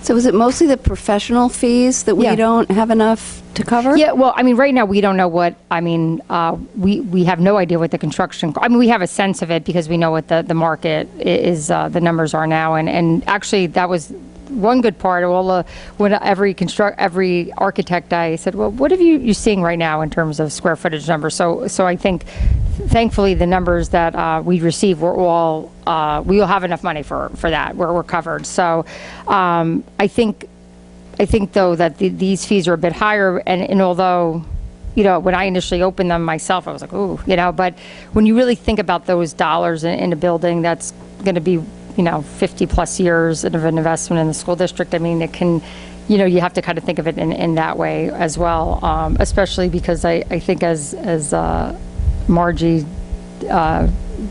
So is it mostly the professional fees that we don't have enough to cover? Yeah, well, I mean, right now, we don't know what, I mean, we have no idea what the construction, I mean, we have a sense of it because we know what the market is, the numbers are now. And actually, that was one good part of all the, when every architect I said, well, what are you seeing right now in terms of square footage numbers? So I think, thankfully, the numbers that we received were all, we will have enough money for that, where we're covered. So I think though that these fees are a bit higher, and although, you know, when I initially opened them myself, I was like, ooh, you know, but when you really think about those dollars in a building that's going to be, you know, 50 plus years of an investment in the school district, I mean, it can, you know, you have to kind of think of it in that way as well, especially because I think as Margie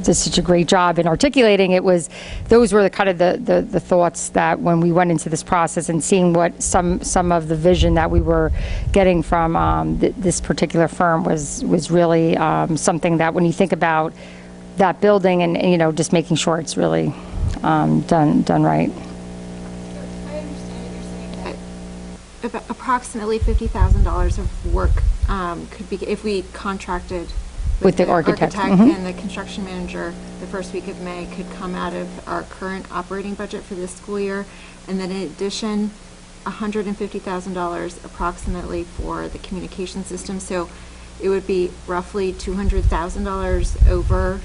did such a great job in articulating it, those were the kind of the thoughts that when we went into this process and seeing what some of the vision that we were getting from this particular firm was really something that when you think about that building and you know, just making sure it's really done right. I understand you're saying that about approximately $50,000 of work could be, if we contracted with the architect and the construction manager, the first week of May could come out of our current operating budget for this school year, and then in addition, $150,000 approximately for the communication system. So it would be roughly $200,000 over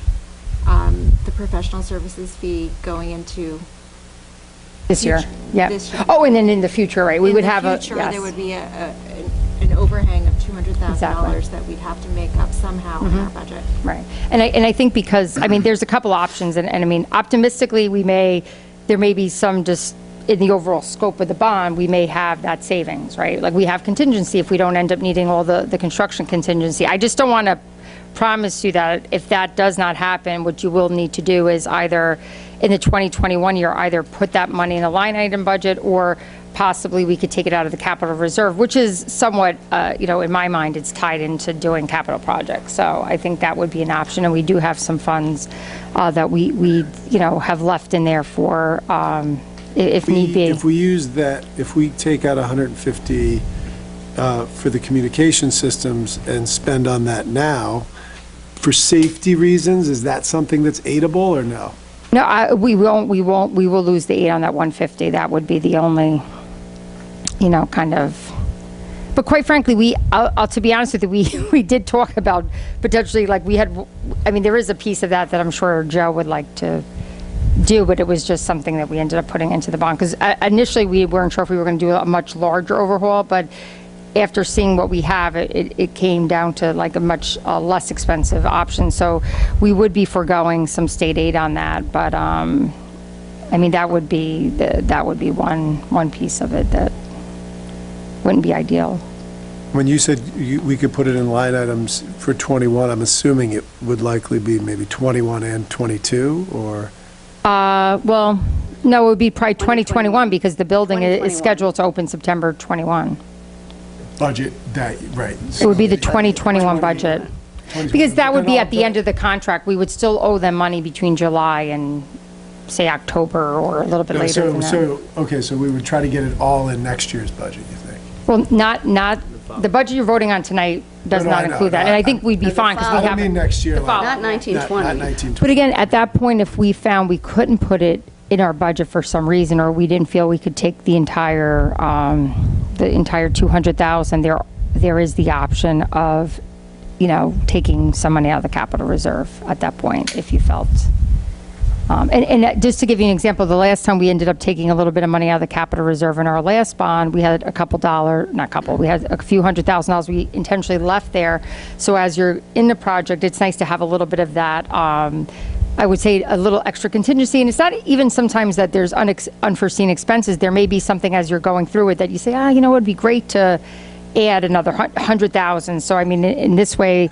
the professional services fee going into this year. Yeah. This year. Oh, and then in the future, right? We would have a future, there would be an overhang of $200,000 that we'd have to make up somehow in our budget. Right. And I think because, I mean, there's a couple options, and I mean, optimistically, there may be some just in the overall scope of the bond, we may have that savings, right? Like we have contingency if we don't end up needing all the construction contingency. I just don't want to promise you that if that does not happen, what you will need to do is either in the 2021 year, either put that money in a line item budget, or possibly we could take it out of the capital reserve, which is somewhat, you know, in my mind, it's tied into doing capital projects. So I think that would be an option, and we do have some funds that we you know, have left in there for if need be. If we use that, if we take out 150 for the communication systems and spend on that now, for safety reasons, is that something that's aidable or no? No, we won't. We will lose the 8 on that 150. That would be the only, you know, kind of. But quite frankly, to be honest with you, we did talk about potentially, like we had, I mean, there is a piece of that I'm sure Joe would like to do, but it was just something that we ended up putting into the bond. Because initially we weren't sure if we were going to do a much larger overhaul, but after seeing what we have, it came down to like a much less expensive option. So we would be foregoing some state aid on that. But I mean, that would be one piece of it that wouldn't be ideal. When you said we could put it in line items for 21, I'm assuming it would likely be maybe 21 and 22, or? Well, no, it would be probably 2021 because the building is scheduled to open September 21. Budget, that, right. It would be the 2021 budget. Because that would be at the end of the contract. We would still owe them money between July and say, October or a little bit later than that. Okay, so we would try to get it all in next year's budget, you think? Well, not, the budget you're voting on tonight does No, not I know, include that, no, and I think we'd be fine, because we I have. don't mean next year. the like- following. Not 1920. Not 1920. But again, at that point, if we found we couldn't put it in our budget for some reason, or we didn't feel we could take the entire 200,000, there is the option of, taking some money out of the capital reserve at that point, if you felt. And just to give you an example, the last time we ended up taking a little bit of money out of the capital reserve in our last bond, we had we had a few $100,000 we intentionally left there. So as you're in the project, it's nice to have a little bit of that, I would say a little extra contingency. And it's not even sometimes that there's unforeseen expenses. There may be something as you're going through it that you say, it would be great to add another 100,000. So, I mean, in this way,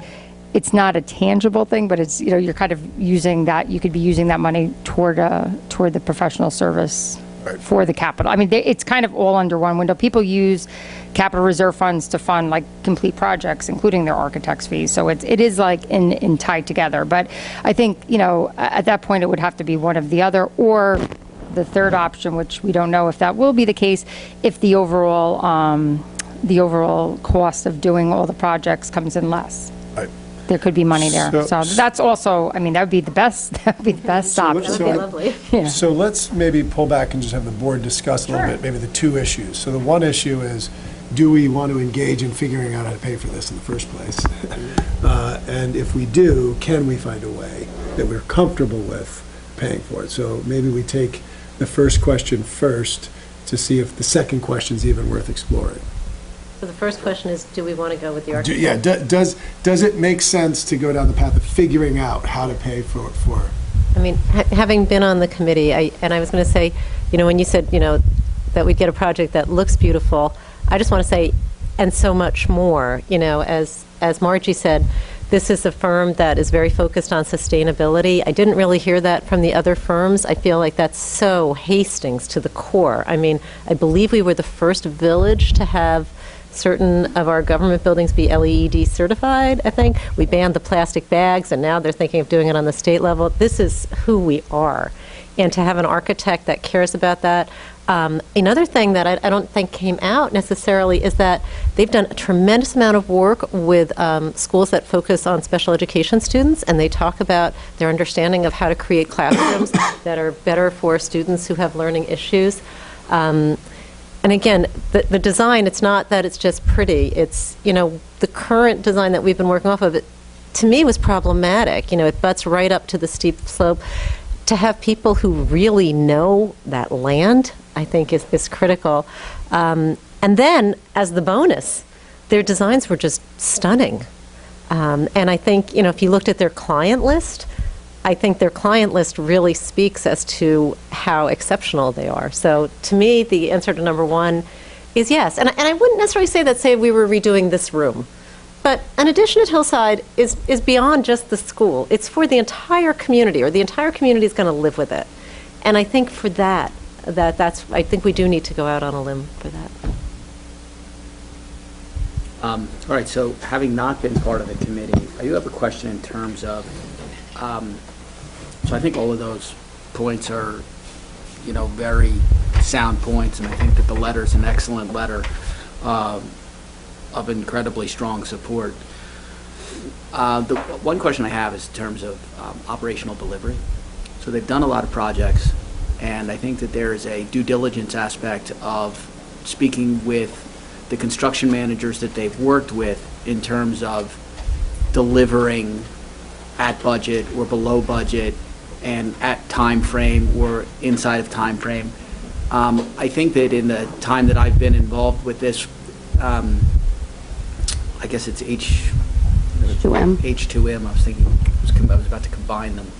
it's not a tangible thing, but it's, you're kind of using that, you could be using that money toward the professional service for the capital. I mean, it's kind of all under one window. People use capital reserve funds to fund like complete projects, including their architect's fees. So it is like in tied together. But I think, at that point, it would have to be one of the other, or the third option, which we don't know if that will be the case, if the overall cost of doing all the projects comes in less. There could be money there. So that's also, that would be the best, option. That would be lovely. So let's maybe pull back and just have the board discuss a little bit, maybe the two issues. So the one issue is, do we want to engage in figuring out how to pay for this in the first place? And if we do, can we find a way that we're comfortable with paying for it? So maybe we take the first question first to see if the second question is even worth exploring. So the first question is, do we want to go with the architect? Yeah, does it make sense to go down the path of figuring out how to pay for it? I mean, having been on the committee, I was going to say, when you said, that we'd get a project that looks beautiful, I just want to say, and so much more, as Margie said, this is a firm that is very focused on sustainability. I didn't really hear that from the other firms. I feel like that's so Hastings to the core. I mean, I believe we were the first village to have certain of our government buildings be LEED certified, I think. We banned the plastic bags, and now they're thinking of doing it on the state level. This is who we are. And to have an architect that cares about that. Another thing that I don't think came out necessarily is that they've done a tremendous amount of work with schools that focus on special education students, and they talk about their understanding of how to create classrooms that are better for students who have learning issues. And again, the design, it's not that it's just pretty. It's, the current design that we've been working off of, it, to me, was problematic. It butts right up to the steep slope. To have people who really know that land, I think, is critical. And then, as the bonus, their designs were just stunning. And I think, if you looked at their client list, I think their client list really speaks as to how exceptional they are. So to me, the answer to number one is yes. And I wouldn't necessarily say we were redoing this room. But an addition at Hillside is beyond just the school. It's for the entire community, or the entire community is going to live with it. And I think for I think we do need to go out on a limb for that. All right, so having not been part of the committee, I do have a question in terms of, so I think all of those points are, very sound points, and I think that the letter is an excellent letter of incredibly strong support. The one question I have is in terms of operational delivery. So they've done a lot of projects, and I think that there is a due diligence aspect of speaking with the construction managers that they've worked with in terms of delivering at budget or below budget and at time frame or inside of time frame. I think that in the time that I've been involved with this, I guess it's H2M. H2M. I was thinking, I was about to combine them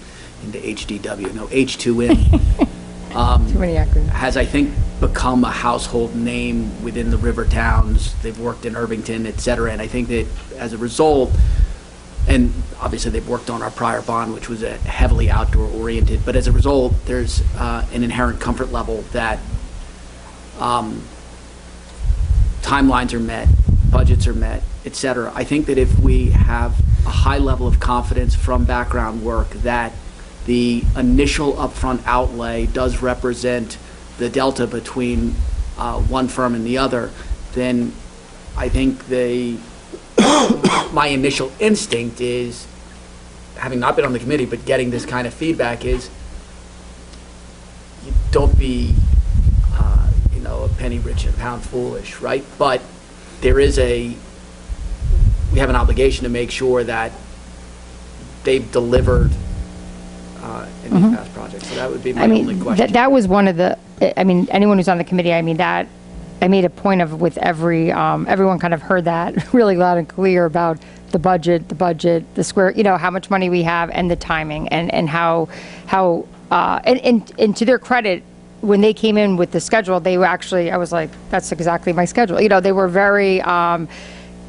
into HDW. No, H2M. Too many acronyms. Has, I think, become a household name within the river towns. They've worked in Irvington, et cetera. And I think that as a result, and obviously they've worked on our prior bond, which was heavily outdoor oriented, but as a result, there's an inherent comfort level that timelines are met, budgets are met, et cetera. I think that if we have a high level of confidence from background work that the initial upfront outlay does represent the delta between one firm and the other, then I think my initial instinct is, having not been on the committee, but getting this kind of feedback is, you don't be, a penny rich and a pound foolish, right? But we have an obligation to make sure that they've delivered in these past projects. So that would be my only question. That was one of the, anyone who's on the committee, that I made a point of with everyone kind of heard that really loud and clear about the budget, the square, how much money we have and the timing and how and to their credit, when they came in with the schedule, they were actually, I was like, that's exactly my schedule. They were very, and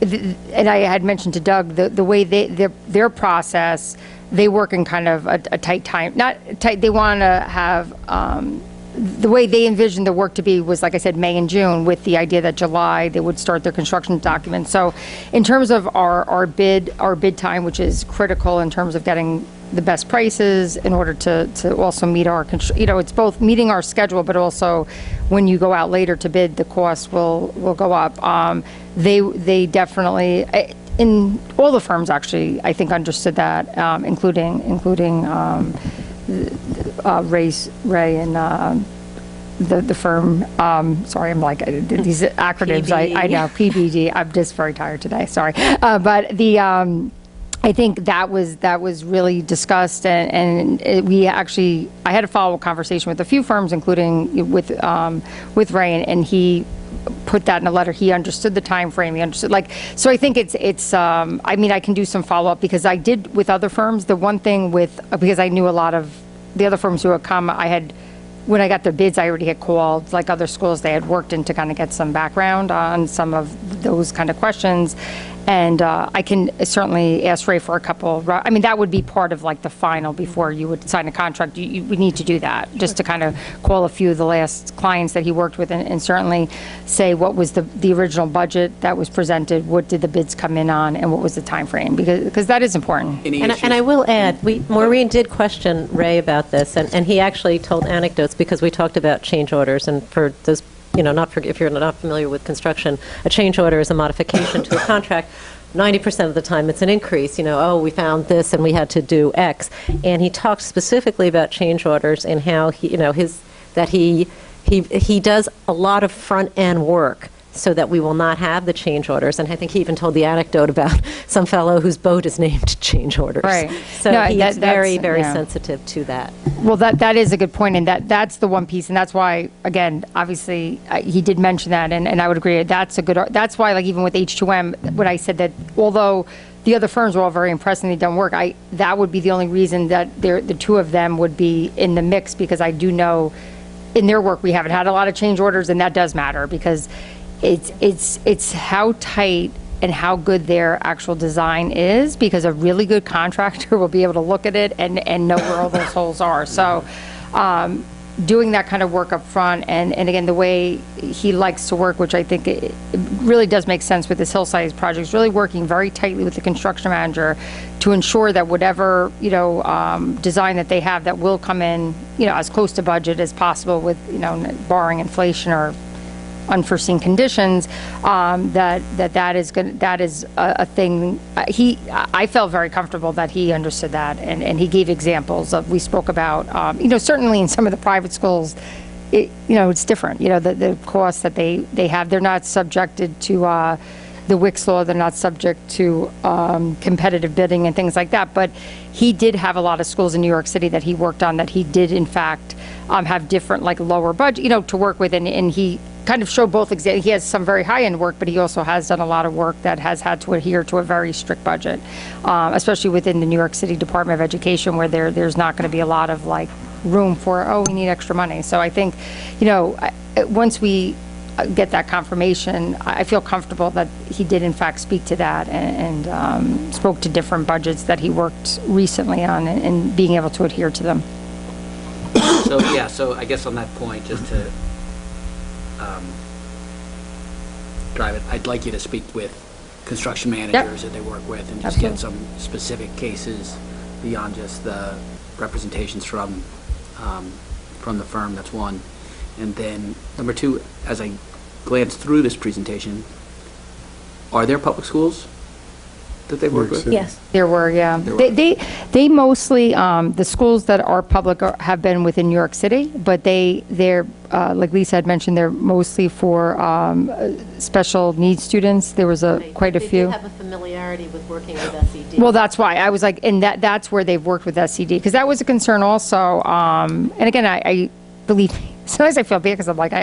I had mentioned to Doug, the way their process, they work in kind of a tight time, not tight, they want to have, the way they envisioned the work to be was, like I said, May and June, with the idea that July, they would start their construction documents. So in terms of our bid time, which is critical in terms of getting the best prices in order to also meet our, it's both meeting our schedule, but also when you go out later to bid, the cost will go up. They definitely, in all the firms actually, I think understood that, including Ray and the firm, sorry, I'm like, these acronyms, I know, PBD, I'm just very tired today, sorry. But I think that was really discussed, and I had a follow-up conversation with a few firms, including with Ray, and he put that in a letter. He understood the time frame. He understood, so I think it's I can do some follow-up, because I did with other firms. The one thing because I knew a lot of the other firms who had come, when I got their bids, I already had called, like other schools they had worked in, to kind of get some background on some of those kind of questions. And I can certainly ask Ray for a couple, that would be part of like the final before you would sign a contract. We need to do that, just to kind of call a few of the last clients that he worked with, and certainly say what was the original budget that was presented, what did the bids come in on, and what was the time frame, because that is important. And I will add, Maureen did question Ray about this, and he actually told anecdotes, because we talked about change orders, and for those if you're not familiar with construction, a change order is a modification to a contract. 90% of the time it's an increase, we found this and we had to do X. And he talked specifically about change orders and how he does a lot of front-end work so that we will not have the change orders. And I think he even told the anecdote about some fellow whose boat is named change orders. Right. So he's very sensitive to that. Well, that is a good point, and that's the one piece, and that's why, again, obviously, he did mention that, and I would agree, that's why, like, even with H2M, when I said that, although the other firms were all very impressed and they'd done work, that would be the only reason that the two of them would be in the mix, because I do know in their work we haven't had a lot of change orders, and that does matter, because it's how tight and how good their actual design is, because a really good contractor will be able to look at it and know where all those holes are. So doing that kind of work up front, and again, the way he likes to work, which I think it really does make sense with this Hillside project, is really working very tightly with the construction manager to ensure that whatever, design that they have that will come in, as close to budget as possible with, barring inflation or unforeseen conditions, that is a thing. I felt very comfortable that he understood that, and he gave examples of, we spoke about, certainly in some of the private schools, it's different. The costs that they have, they're not subjected to the Wicks law, they're not subject to competitive bidding and things like that. But he did have a lot of schools in New York City that he worked on that he did, in fact, have different, like, lower budget, to work with, and he kind of showed both examples. He has some very high-end work, but he also has done a lot of work that has had to adhere to a very strict budget, especially within the New York City Department of Education, where there's not going to be a lot of, like, room for, we need extra money. So I think, once we get that confirmation, I feel comfortable that he did in fact speak to that, and spoke to different budgets that he worked recently on, and being able to adhere to them. So I guess on that point, just to drive it, I'd like you to speak with construction managers that they work with, and just get some specific cases beyond just the representations from the firm, that's one. And then, number two, as I glance through this presentation, are there public schools that they've worked with? Yes. There were, yeah. There were. They mostly, the schools that are public have been within New York City, but they're, like Lisa had mentioned, they're mostly for special needs students. There was quite a few. They do have a familiarity with working with SED. Well, that's why I was like, and that's where they've worked with SED, because that was a concern also. And again, I believe me, sometimes I feel bad because I'm like,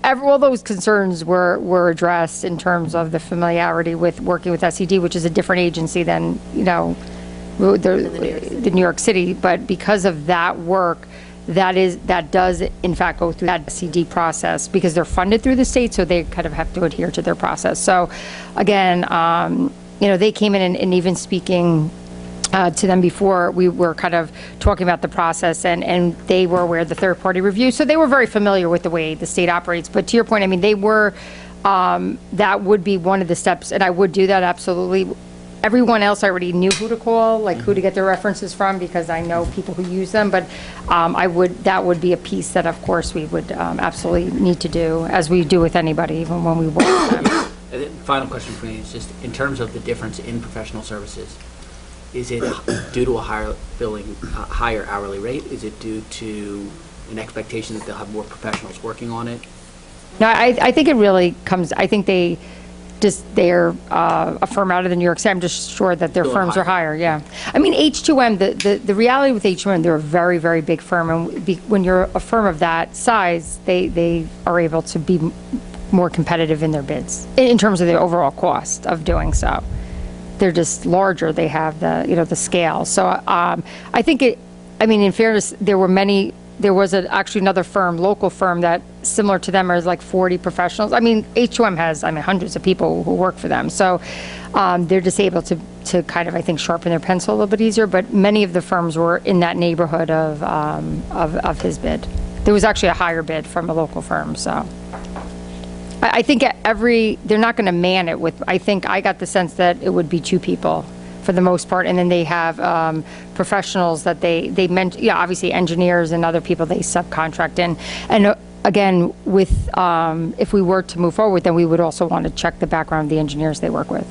all those concerns were addressed in terms of the familiarity with working with SED, which is a different agency than, the New York City. But because of that work, that does in fact go through that SED process because they're funded through the state, so they kind of have to adhere to their process. So again, they came in and even speaking to them before, we were kind of talking about the process, and they were aware of the third-party review, so they were very familiar with the way the state operates. But to your point, I mean, they were, that would be one of the steps, and I would do that, absolutely. Everyone else I already knew who to call, like who to get their references from, because I know people who use them, but that would be a piece that, of course, we would absolutely need to do, as we do with anybody, even when we work with them. And then final question for me is just, in terms of the difference in professional services, is it due to a higher hourly rate? Is it due to an expectation that they'll have more professionals working on it? No, I think it really comes, I think they're a firm out of the New York City. I'm just sure that their firms are higher, yeah. I mean, H2M, the reality with H2M, they're a very, very big firm, and when you're a firm of that size, they are able to be more competitive in their bids, in terms of the overall cost of doing so. They're just larger, they have the scale. So I think in fairness, there was actually another firm, local firm, that similar to them is like 40 professionals. I mean, H2M has, hundreds of people who work for them. So they're just able to kind of, I think, sharpen their pencil a little bit easier, but many of the firms were in that neighborhood of his bid. There was actually a higher bid from a local firm, so. I think they're not going to man it with, I think I got the sense that it would be 2 people for the most part, and then they have professionals that they meant, obviously engineers and other people they subcontract in. And again, with if we were to move forward, then we would also want to check the background of the engineers they work with.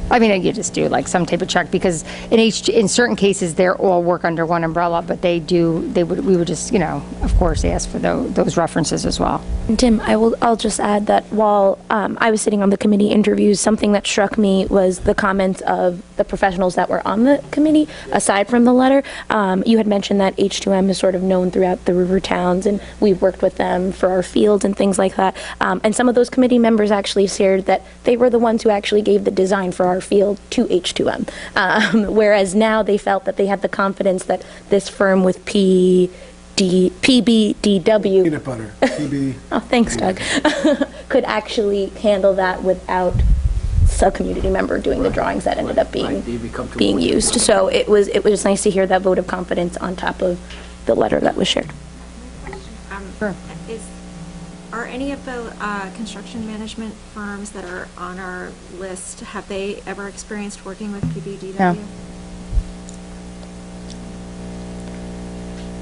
I mean, you just do like some type of check, because in certain cases they're all work under one umbrella, but we would just, of course, ask for those references as well. Tim, I'll just add that while I was sitting on the committee interviews, something that struck me was the comments of the professionals that were on the committee, aside from the letter. You had mentioned that H2M is sort of known throughout the river towns, and we've worked with them for our fields and things like that. And some of those committee members actually shared that they were the ones who actually gave the design for our field to H2M. Whereas now they felt that they had the confidence that this firm with PBDW. Peanut butter, PB. Oh, thanks, Doug. Could actually handle that without a community member doing the drawings that ended up being used. So it was nice to hear that vote of confidence on top of the letter that was shared. Sure. Are any of the construction management firms that are on our list, have they ever experienced working with PBDW? No.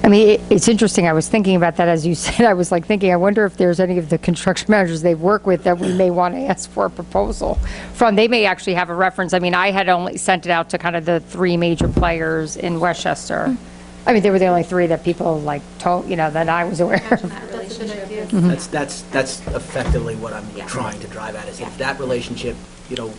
I mean, it's interesting. I was thinking about that as you said. I was like thinking, I wonder if there's any of the construction managers they've worked with that we may want to ask for a proposal from. They may actually have a reference. I mean, I had only sent it out to kind of the 3 major players in Westchester. Mm-hmm. I mean, they were the only 3 that people told, that I was aware of. Mm-hmm. That's effectively what I'm trying to drive at, is if that relationship, no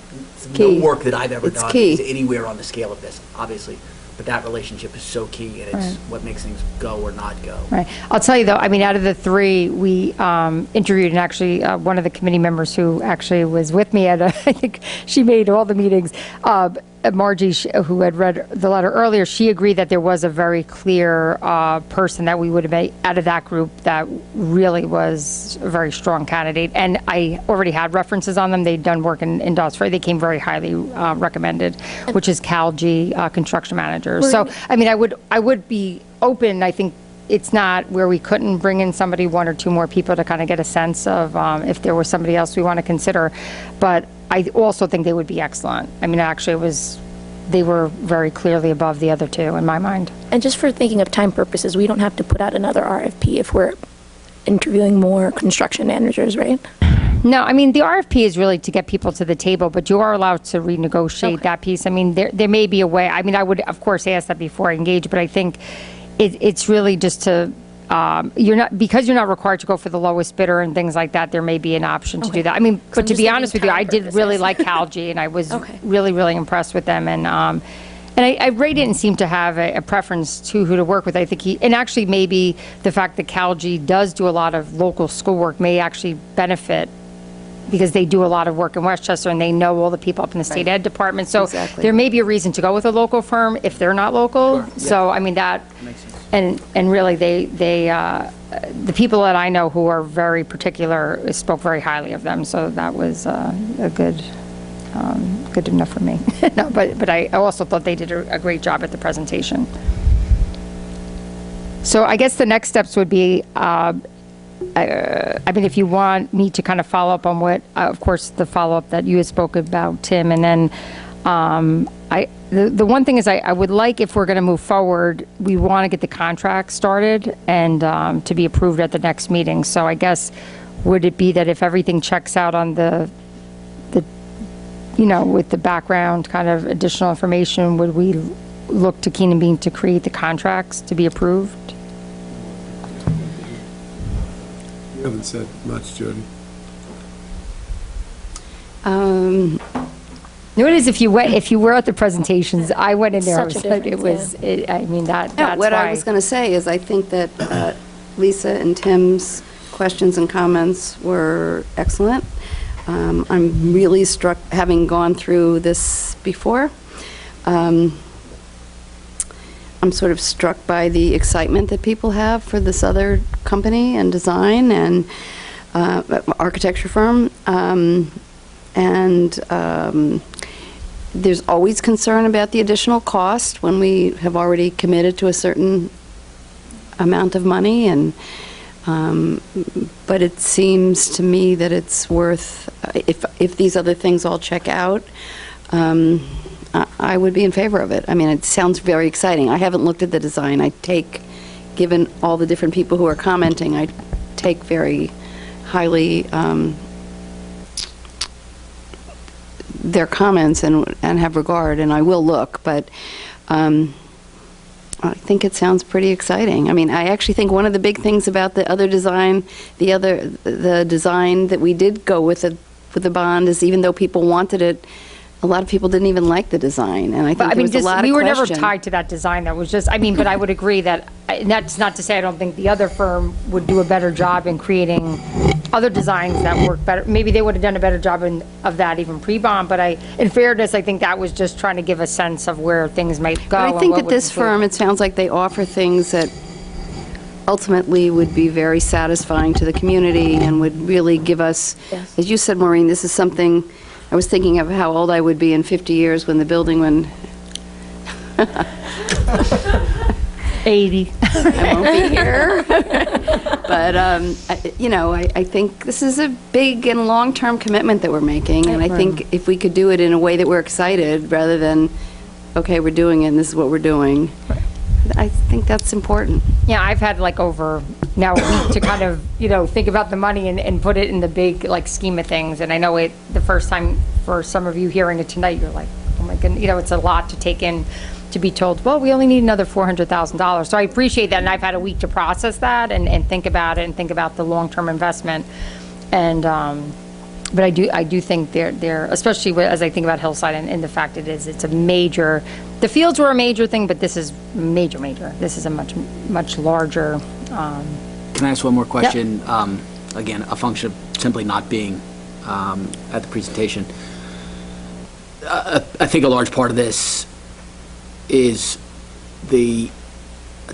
work that I've ever done is anywhere on the scale of this, obviously. But that relationship is so key, and it's what makes things go or not go. Right. I'll tell you, though, I mean, out of the 3, we interviewed, and actually one of the committee members who actually was with me at, I think she made all the meetings, Margie, who had read the letter earlier, she agreed that there was a very clear person that we would have made out of that group that really was a very strong candidate. And I already had references on them. They'd done work in Dobbs Ferry. They came very highly recommended, which is Cal G, construction manager. So, I mean, I would be open. I think it's not where we couldn't bring in somebody, 1 or 2 more people to kind of get a sense of if there was somebody else we want to consider. But I also think they would be excellent. I mean, actually, it was they were very clearly above the other two in my mind. And just for thinking of time purposes, we don't have to put out another RFP if we're interviewing more construction managers, right? No, I mean, the RFP is really to get people to the table, but you are allowed to renegotiate that piece. I mean, there may be a way, I mean, I would, of course, ask that before I engage, but I think it's really just to, because you're not required to go for the lowest bidder and things like that, there may be an option to do that. I mean, but to be honest with you, I did really like Calgie, and I was really, really impressed with them, and Ray didn't seem to have a preference to who to work with. I think and actually maybe the fact that Calgie does do a lot of local schoolwork may actually benefit, because they do a lot of work in Westchester and they know all the people up in the state ed department. So there may be a reason to go with a local firm if they're not local. Sure. So, I mean, that makes sense. And really the people that I know who are very particular spoke very highly of them. So that was a good enough for me. No, but I also thought they did a great job at the presentation. So I guess the next steps would be, I mean, if you want me to kind of follow up on what, of course, the follow-up that you had spoke about, Tim, and then the one thing is I would like, if we're going to move forward, we want to get the contract started and to be approved at the next meeting. So I guess, would it be that if everything checks out on the with the background kind of additional information, would we look to Keen and Bean to create the contracts to be approved? You haven't said much, Jody. You know, it is if you were at the presentations, I went in there. I mean that's what why. I was going to say is I think that Lisa and Tim's questions and comments were excellent. I'm really struck, having gone through this before. I'm sort of struck by the excitement that people have for this other company and design and architecture firm. There's always concern about the additional cost when we have already committed to a certain amount of money, and but it seems to me that it's worth, if these other things all check out, I would be in favor of it. I mean, it sounds very exciting. I haven't looked at the design. Given all the different people who are commenting, I take very highly their comments and have regard, and I will look, but I think it sounds pretty exciting. I mean, I actually think one of the big things about the other design, the design that we did go with the bond, is even though people wanted it, a lot of people didn't even like the design, and I think there was a lot of we were never question. tied to that design. That was just, I mean, but I would agree that, and that's not to say I don't think the other firm would do a better job in creating other designs that work better. Maybe they would have done a better job of that even pre-bond, but in fairness, I think that was just trying to give a sense of where things might go. But I think that this firm, it sounds like they offer things that ultimately would be very satisfying to the community and would really give us, as you said, Maureen, this is something, I was thinking of how old I would be in 50 years when the building went 80. I won't be here. But, I think this is a big and long-term commitment that we're making, and I think if we could do it in a way that we're excited, rather than, okay, we're doing it and this is what we're doing, I think that's important. Yeah, I've had over now a week to kind of, think about the money and put it in the big, scheme of things. And I know the first time for some of you hearing it tonight, you're like, oh my goodness, it's a lot to take in, to be told, well, we only need another $400,000. So I appreciate that, and I've had a week to process that and think about it and think about the long-term investment. And, but I do think they're, especially as I think about Hillside and the fact it's a major, the fields were a major thing, but this is major. This is a much larger. Can I ask one more question? Yep. Again, a function of simply not being at the presentation. I think a large part of this is the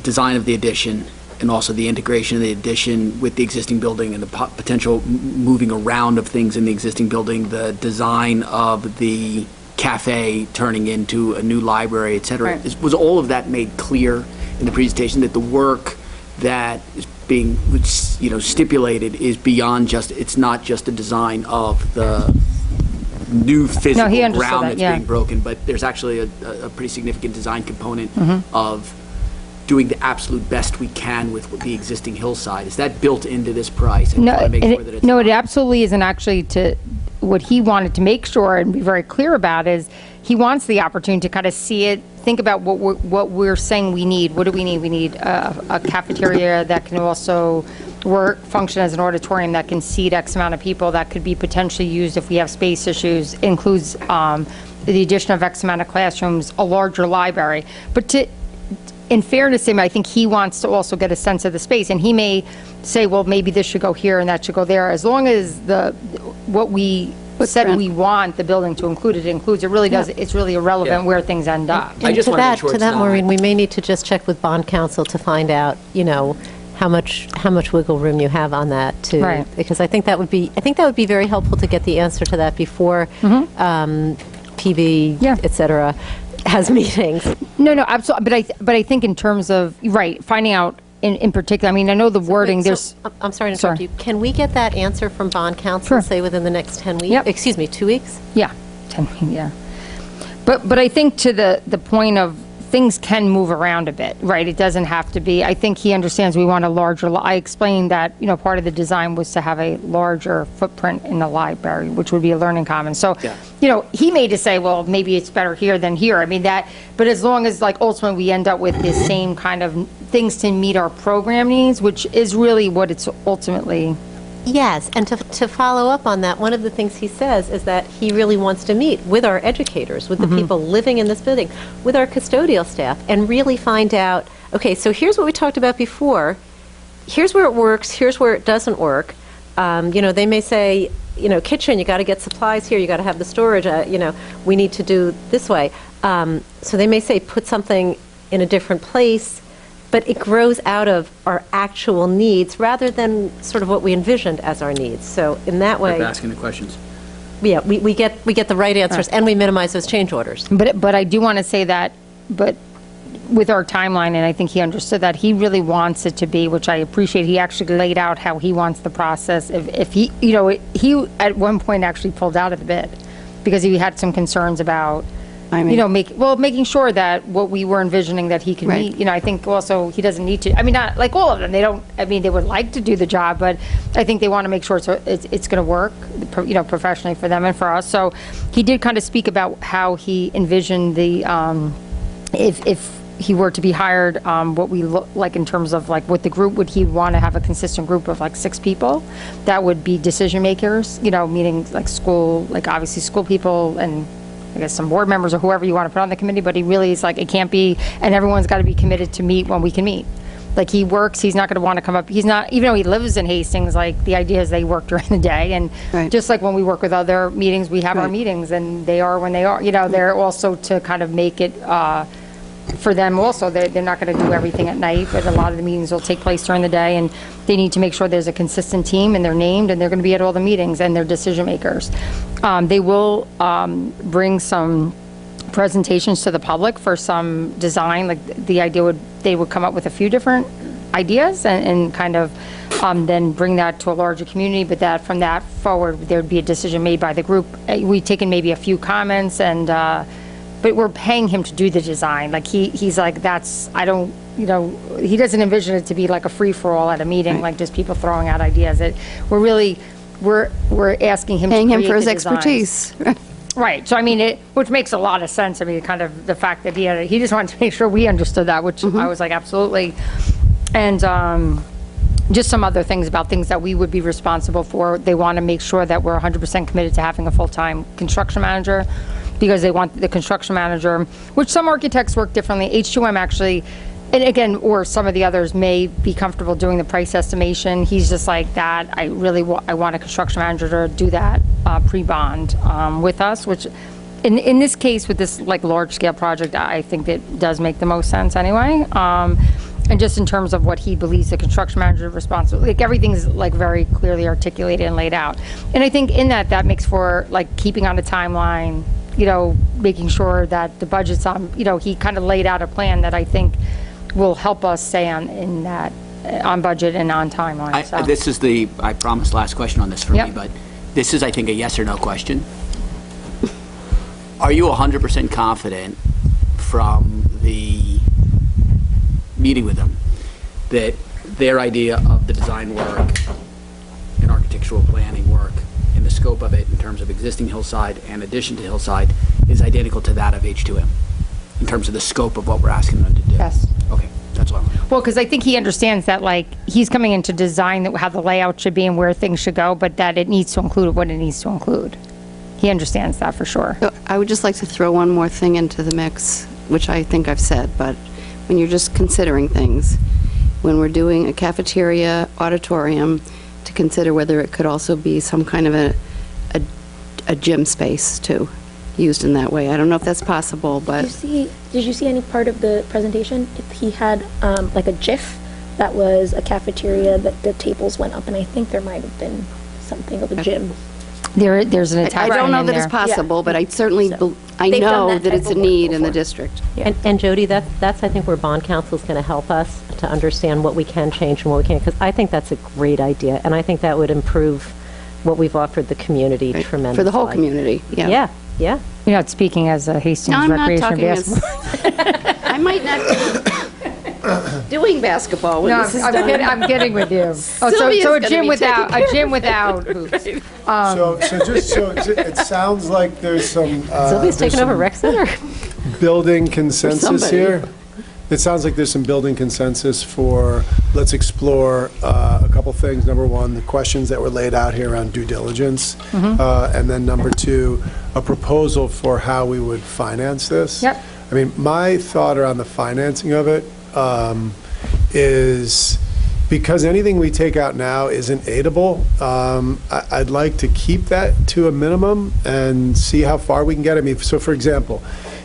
design of the addition and also the integration of the addition with the existing building and the potential moving around of things in the existing building, the design of the cafe turning into a new library, et cetera. Right. Was all of that made clear in the presentation, that the work that is being stipulated is beyond just, it's not just a design of the new physical he understood ground that, that's yeah. being broken, but there's actually a pretty significant design component Mm-hmm. of doing the absolute best we can with the existing hillside. Is that built into this price? And No, want to make and sure that it's no, it absolutely isn't. Actually, what he wanted to make sure and be very clear about is he wants the opportunity to kind of see it, think about what we're saying we need. What do we need? We need a cafeteria that can also function as an auditorium that can seat X amount of people, that could be potentially used if we have space issues, includes the addition of X amount of classrooms, a larger library. But in fairness to him, I think he wants to also get a sense of the space, and he may say, well, maybe this should go here and that should go there. As long as what we said we want the building to include, it includes. It really does. It's really irrelevant where things end up. I just to wanna make that, sure to it's that, not- Maureen, we may need to just check with bond counsel to find out, how much wiggle room you have on that too. Right. Because I think that would be very helpful to get the answer to that before PB, Yeah. et cetera, has meetings. No, absolutely. But I think in terms of, right, finding out in particular, I mean, I know the wording, Wait, there's. I'm sorry to interrupt Sorry. you. Can we get that answer from bond counsel, Sure. say within the next 10 weeks? Yep. Excuse me, 2 weeks? Yeah, 10, yeah. But I think to the point of things can move around a bit, right? It doesn't have to be, I think he understands we want a larger, I explained that, part of the design was to have a larger footprint in the library, which would be a learning commons. So, he may just say, well, maybe it's better here than here. I mean, but as long as ultimately we end up with the same kind of things to meet our program needs, which is really what it's ultimately. Yes, and to follow up on that, one of the things he says is that he really wants to meet with our educators, with the people living in this building, with our custodial staff, and really find out, okay, so here's what we talked about before, here's where it works, here's where it doesn't work. They may say, kitchen, you got to get supplies here, you got to have the storage, we need to do this way. So they may say put something in a different place, but it grows out of our actual needs rather than sort of what we envisioned as our needs. So in that way, Keep asking the questions. yeah, we get the right answers and we minimize those change orders. But I do want to say that, but with our timeline, and I think he understood that, he really wants it to be, which I appreciate, he actually laid out how he wants the process. If he, he at one point actually pulled out of the bid because he had some concerns about, making sure that what we were envisioning that he can meet. I think also he doesn't need to, I mean, not like all of them, they would like to do the job, but I think they want to make sure it's going to work, professionally for them and for us. So he did kind of speak about how he envisioned the, if he were to be hired, what we look like in terms of what the group, would he want to have a consistent group of 6 people that would be decision makers, meaning school, obviously school people and I guess some board members or whoever you want to put on the committee, but he really is it can't be, and everyone's got to be committed to meet when we can meet. He works, he's not going to want to come up, he's not, even though he lives in Hastings, the idea is they work during the day, and just like when we work with other meetings, we have our meetings, and they are when they are, they're also to kind of make it, for them also, they're not going to do everything at night, but a lot of the meetings will take place during the day, and they need to make sure there's a consistent team, and they're named, and they're going to be at all the meetings, and they're decision makers. They will bring some presentations to the public for some design, the idea they would come up with a few different ideas, and kind of then bring that to a larger community, but that from that forward, there'd be a decision made by the group. We've taken maybe a few comments, and but we're paying him to do the design. He's I don't, he doesn't envision it to be a free-for-all at a meeting, just people throwing out ideas. We're asking him Paying to him create for his the designs. expertise. Right. So, I mean, which makes a lot of sense. I mean, kind of the fact that he just wanted to make sure we understood that, which I was absolutely. And just some other things about things that we would be responsible for. They want to make sure that we're 100% committed to having a full-time construction manager, because they want the construction manager, which some architects work differently. H2M actually, and again, or some of the others may be comfortable doing the price estimation. He's just like that. I want a construction manager to do that pre-bond with us, which in this case with this large scale project, I think that does make the most sense anyway. And just in terms of what he believes the construction manager is responsible, everything's very clearly articulated and laid out. And I think in that makes for keeping on a timeline, making sure that the budget's on, he kind of laid out a plan that I think will help us stay on budget and on timeline. So. This is I promised last question on this for me, but this is, I think, a yes or no question. Are you 100% confident from the meeting with them that their idea of the design work and architectural planning work and the scope of it in terms of existing Hillside and addition to Hillside is identical to that of H2M in terms of the scope of what we're asking them to do? Yes. Okay, that's what I'm... Well, because I think he understands that, like, he's coming in to design how the layout should be and where things should go, but that it needs to include what it needs to include. He understands that for sure. So I would just like to throw one more thing into the mix, which I think I've said, but when you're just considering things, when we're doing a cafeteria auditorium, to consider whether it could also be some kind of a gym space too, used in that way. I don't know if that's possible, but... Did you see any part of the presentation? He had like a GIF that was a cafeteria that the tables went up, and I think there might have been something of a gym. There's an I attachment don't know in that there. it's possible, Yeah. but I certainly, So, I they've done know that that type it's a of work need in the before. district. And Jody, that's I think where bond counsel is going to help us to understand what we can change and what we can't, because I think that's a great idea, and I think that would improve what we've offered the community tremendously. For the whole community, yeah. Yeah, yeah. You're not speaking as a Hastings No, I'm not Recreation talking Basketball. as, I might not be doing basketball when No, this is done. I'm kidding with you. Oh, Sylvia's so a gonna gym be without, taking a gym without hoops. It sounds like there's some. Sylvia's taking over rec center. Building consensus somebody. here. It sounds like there's some building consensus for, let's explore a couple things. Number one, the questions that were laid out here around due diligence. And then number two, a proposal for how we would finance this. Yep. I mean, my thought around the financing of it is because anything we take out now isn't aidable, I'd like to keep that to a minimum and see how far we can get. I mean, so for example,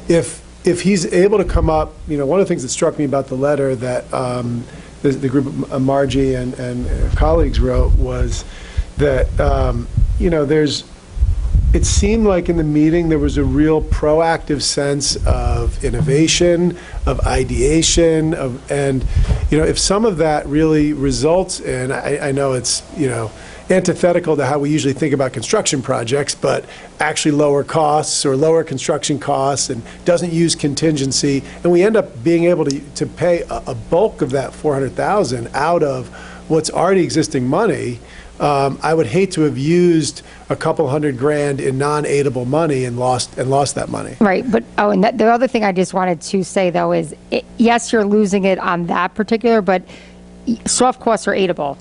if he's able to come up, one of the things that struck me about the letter that the group of Margie and colleagues wrote was that, it seemed like in the meeting there was a real proactive sense of innovation, of ideation, and if some of that really results in, I know it's, antithetical to how we usually think about construction projects, but actually lower costs or lower construction costs and doesn't use contingency, and we end up being able to pay a bulk of that $400,000 out of what's already existing money. I would hate to have used a couple $100,000 in non-aidable money and lost that money. Right, but, and the other thing I just wanted to say, though, is, yes, you're losing it on that particular, but soft costs are aidable.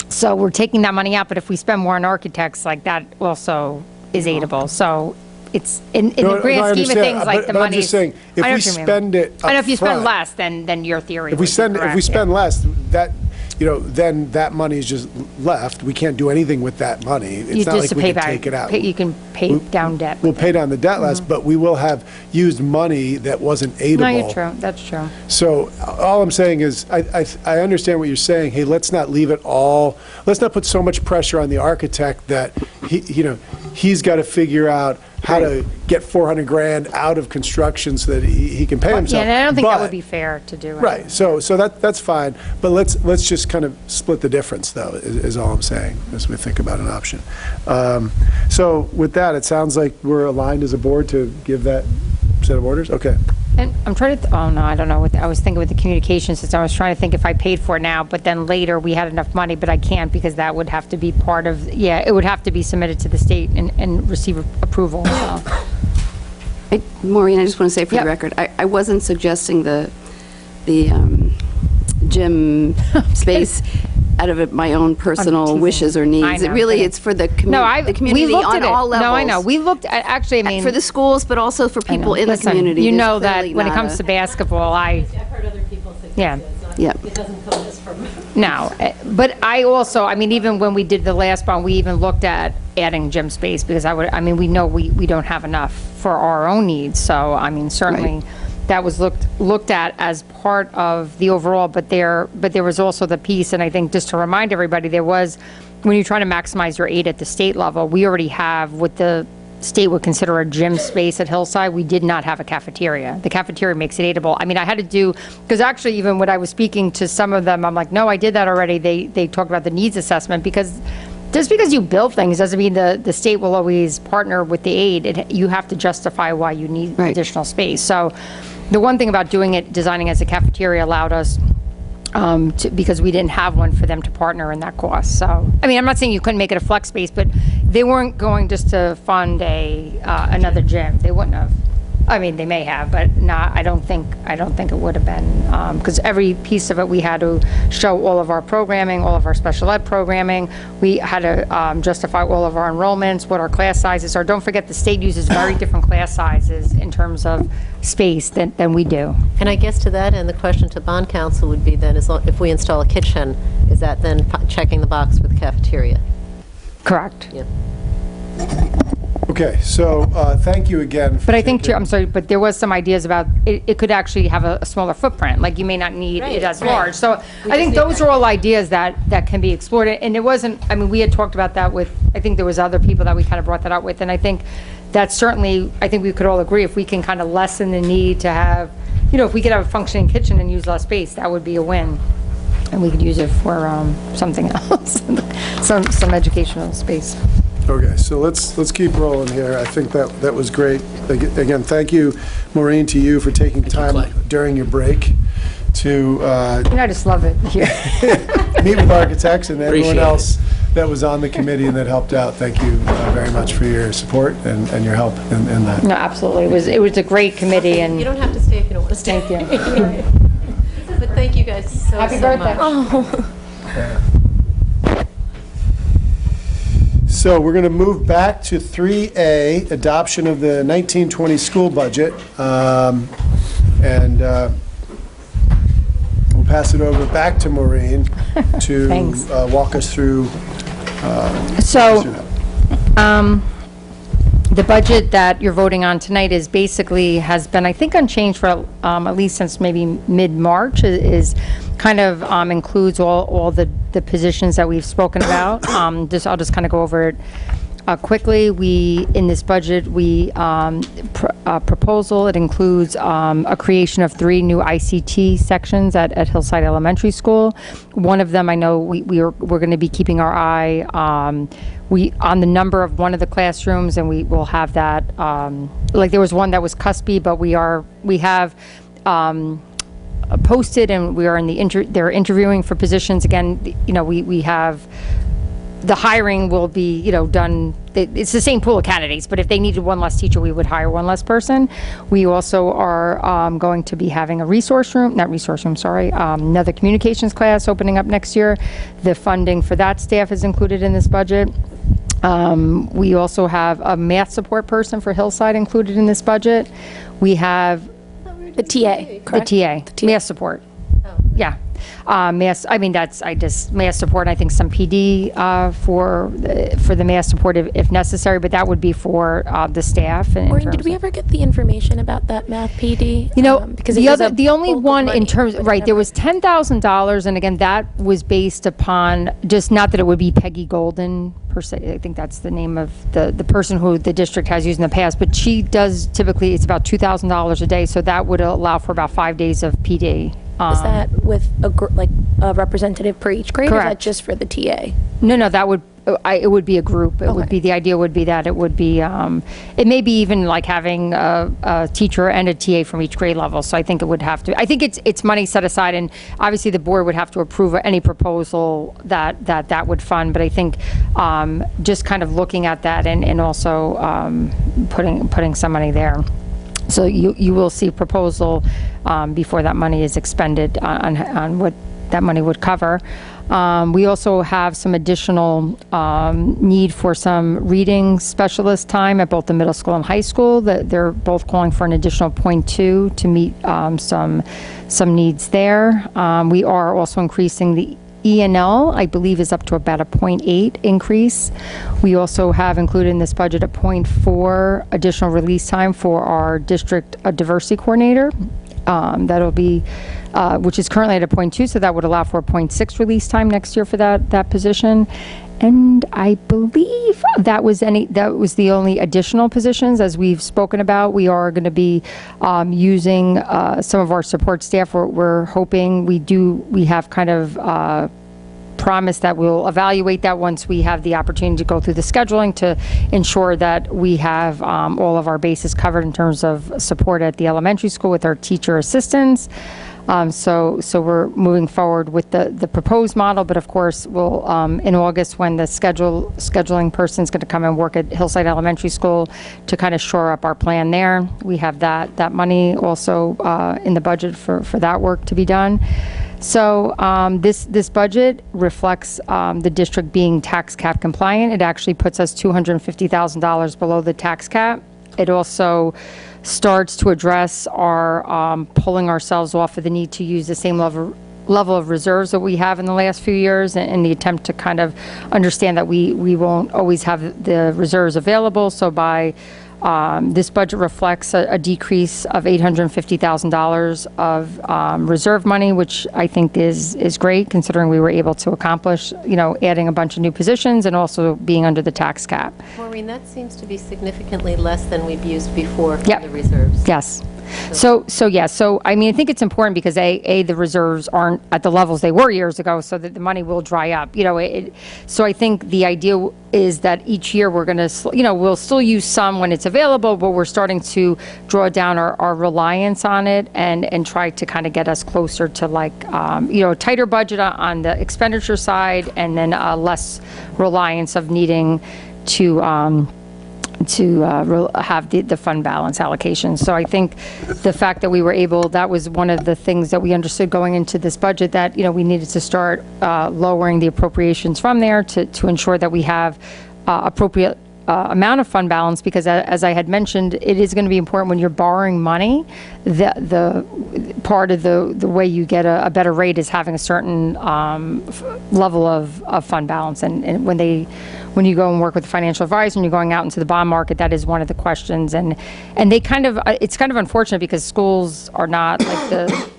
So we're taking that money out, but if we spend more on architects, like, that also is aidable. So it's, in the grand scheme of things, like, the money. money. I'm just saying, if we spend it I know if you spend upfront, less, then your theory If we would be correct, spend yeah. less, that, then that money is just left. We can't do anything with that money. You It's not just like we pay can back, take it out. you can pay down debt. We'll pay down the debt less, but we will have used money that wasn't aidable. No, you're true, that's true. So all I'm saying is, I understand what you're saying. Hey, let's not leave it all, let's not put so much pressure on the architect that he's got to figure out how to get $400,000 out of construction so that he can pay himself. Yeah, and I don't think that But- would be fair to do. Right, so that's fine, but let's just kind of split the difference, though, is all I'm saying, as we think about an option. So with that, it sounds like we're aligned as a board to give that set of orders? Okay. And I'm trying to, oh no, I don't know, I was thinking with the communication system, I was trying to think if I paid for it now, but then later we had enough money, but I can't because that would have to be part of, it would have to be submitted to the state and receive approval, so. Maureen, I just want to say for Yep. the record, I wasn't suggesting the gym space out of my own personal teasing. wishes or I needs. It know, really, but- it's for the No, the community we looked on at it. all levels. No, I know, we looked, actually, I mean. For the schools, but also for I know. people in the Listen, community. You There's know that clearly when it not comes a- to basketball, I've heard other people suggest Yeah. it. It's not- Yeah. It doesn't come just from. No, but I also, I mean, even when we did the last bond, we even looked at adding gym space because we know we don't have enough for our own needs. So, I mean, certainly that was looked at as part of the overall, but there was also the piece, and I think just to remind everybody, there was, when you're trying to maximize your aid at the state level, we already have what the state would consider a gym space at Hillside. We did not have a cafeteria. The cafeteria makes it aidable. I mean, I had to do, because actually even when I was speaking to some of them, I'm like, no, I did that already. They talked about the needs assessment because just because you build things doesn't mean the state will always partner with the aid. You have to justify why you need additional space. So the one thing about designing as a cafeteria allowed us because we didn't have one for them to partner in that cost. So, I mean, I'm not saying you couldn't make it a flex space, but they weren't going just to fund another gym. They wouldn't have. I mean, they may have, but not, I don't think it would have been, because every piece of it, we had to show all of our programming, all of our special ed programming. We had to justify all of our enrollments, what our class sizes are. Don't forget, the state uses very different class sizes in terms of space than we do. And I guess to that end, the question to bond council would be then, if we install a kitchen, is that then checking the box for the cafeteria? Correct. Yeah. Okay, so thank you again. But I think, too, I'm sorry, but there was some ideas about, it could actually have a smaller footprint, like you may not need it as large. So I think those are all ideas that can be explored. And it wasn't, I mean, we had talked about that with, I think there was other people that we kind of brought that up with. And I think that's certainly, I think we could all agree, if we can kind of lessen the need to have, if we could have a functioning kitchen and use less space, that would be a win. And we could use it for something else, some educational space. Okay, so let's keep rolling here. I think that was great. Again, thank you, Maureen, to you for taking time during your break to I just love it here. meet with architects and everyone Appreciate else that was on the committee and that helped out. Thank you very much for your support and your help in that. No, absolutely. It was a great committee. And you don't have to stay if you don't want to stay. Thank you. But thank you guys so Happy so birthday. much. Oh. So we're going to move back to 3A, adoption of the 1920 school budget. And we'll pass it over back to Maureen to walk us through. The budget that you're voting on tonight has been, I think, unchanged for at least since maybe mid-March. Is kind of includes all the positions that we've spoken about. I'll just kind of go over it quickly. In this budget, proposal, it includes a creation of 3 new ICT sections at Hillside Elementary School. One of them, I know we're going to be keeping our eye on the number of one of the classrooms, and we will have that, like there was one that was cuspy, but we have posted, and we are they're interviewing for positions. Again, we have, the hiring will be, done, it's the same pool of candidates, but if they needed one less teacher, we would hire one less person. We also are going to be having another communications class opening up next year. The funding for that staff is included in this budget. We also have a math support person for Hillside included in this budget. We have the TA, correct? The TA. Math support. Yeah. Math support, and I think some PD for the math support if necessary, but that would be for the staff. Maureen, did we ever get the information about that math PD? Because the only one in terms, right, there was $10,000, and again, that was based upon, just not that it would be Peggy Golden per se, I think that's the name of the person who the district has used in the past, but she does typically, it's about $2,000 a day, so that would allow for about 5 days of PD. Is that with a representative per each grade? Correct. Or is that just for the TA? No, that would, it would be a group. It would be, the idea would be that it would be, it may be even like having a teacher and a TA from each grade level. So I think it would have to, I think it's money set aside, and obviously the board would have to approve any proposal that would fund. But I think just kind of looking at that and also putting some money there. So you will see proposal before that money is expended on what that money would cover. We also have some additional need for some reading specialist time at both the middle school and high school. They're both calling for an additional 0.2 to meet some needs there. We are also increasing the E&L, I believe, is up to about a 0.8 increase. We also have included in this budget a 0.4 additional release time for our district diversity coordinator. That'll be, which is currently at a 0.2, so that would allow for a 0.6 release time next year for that position. And I believe that was the only additional positions. As we've spoken about, we are going to be using some of our support staff. We're hoping we have kind of promise that we'll evaluate that once we have the opportunity to go through the scheduling to ensure that we have all of our bases covered in terms of support at the elementary school with our teacher assistants. So we're moving forward with the proposed model, but of course, we'll, in August, when the scheduling person's going to come and work at Hillside Elementary School to kind of shore up our plan there. We have that money also in the budget for that work to be done. So this budget reflects the district being tax cap compliant. It actually puts us $250,000 below the tax cap. It also starts to address our pulling ourselves off of the need to use the same level of reserves that we have in the last few years, in the attempt to kind of understand that we won't always have the reserves available. So by this budget reflects a decrease of $850,000 of reserve money, which I think is great, considering we were able to accomplish, adding a bunch of new positions and also being under the tax cap. Maureen, that seems to be significantly less than we've used before for Yep. the reserves. Yes. So I mean, I think it's important because the reserves aren't at the levels they were years ago, so that the money will dry up. So I think the idea is that each year we're going to, we'll still use some when it's available, but we're starting to draw down our reliance on it and try to kind of get us closer to a tighter budget on the expenditure side, and then less reliance of needing to have the fund balance allocation. So I think the fact that we were able, that was one of the things that we understood going into this budget, that we needed to start lowering the appropriations from there to ensure that we have appropriate amount of fund balance, because as I had mentioned, it is going to be important when you're borrowing money. The part of the way you get a better rate is having a certain level of fund balance. And when you go and work with a financial advisor and you're going out into the bond market, that is one of the questions. And they it's kind of unfortunate because schools are not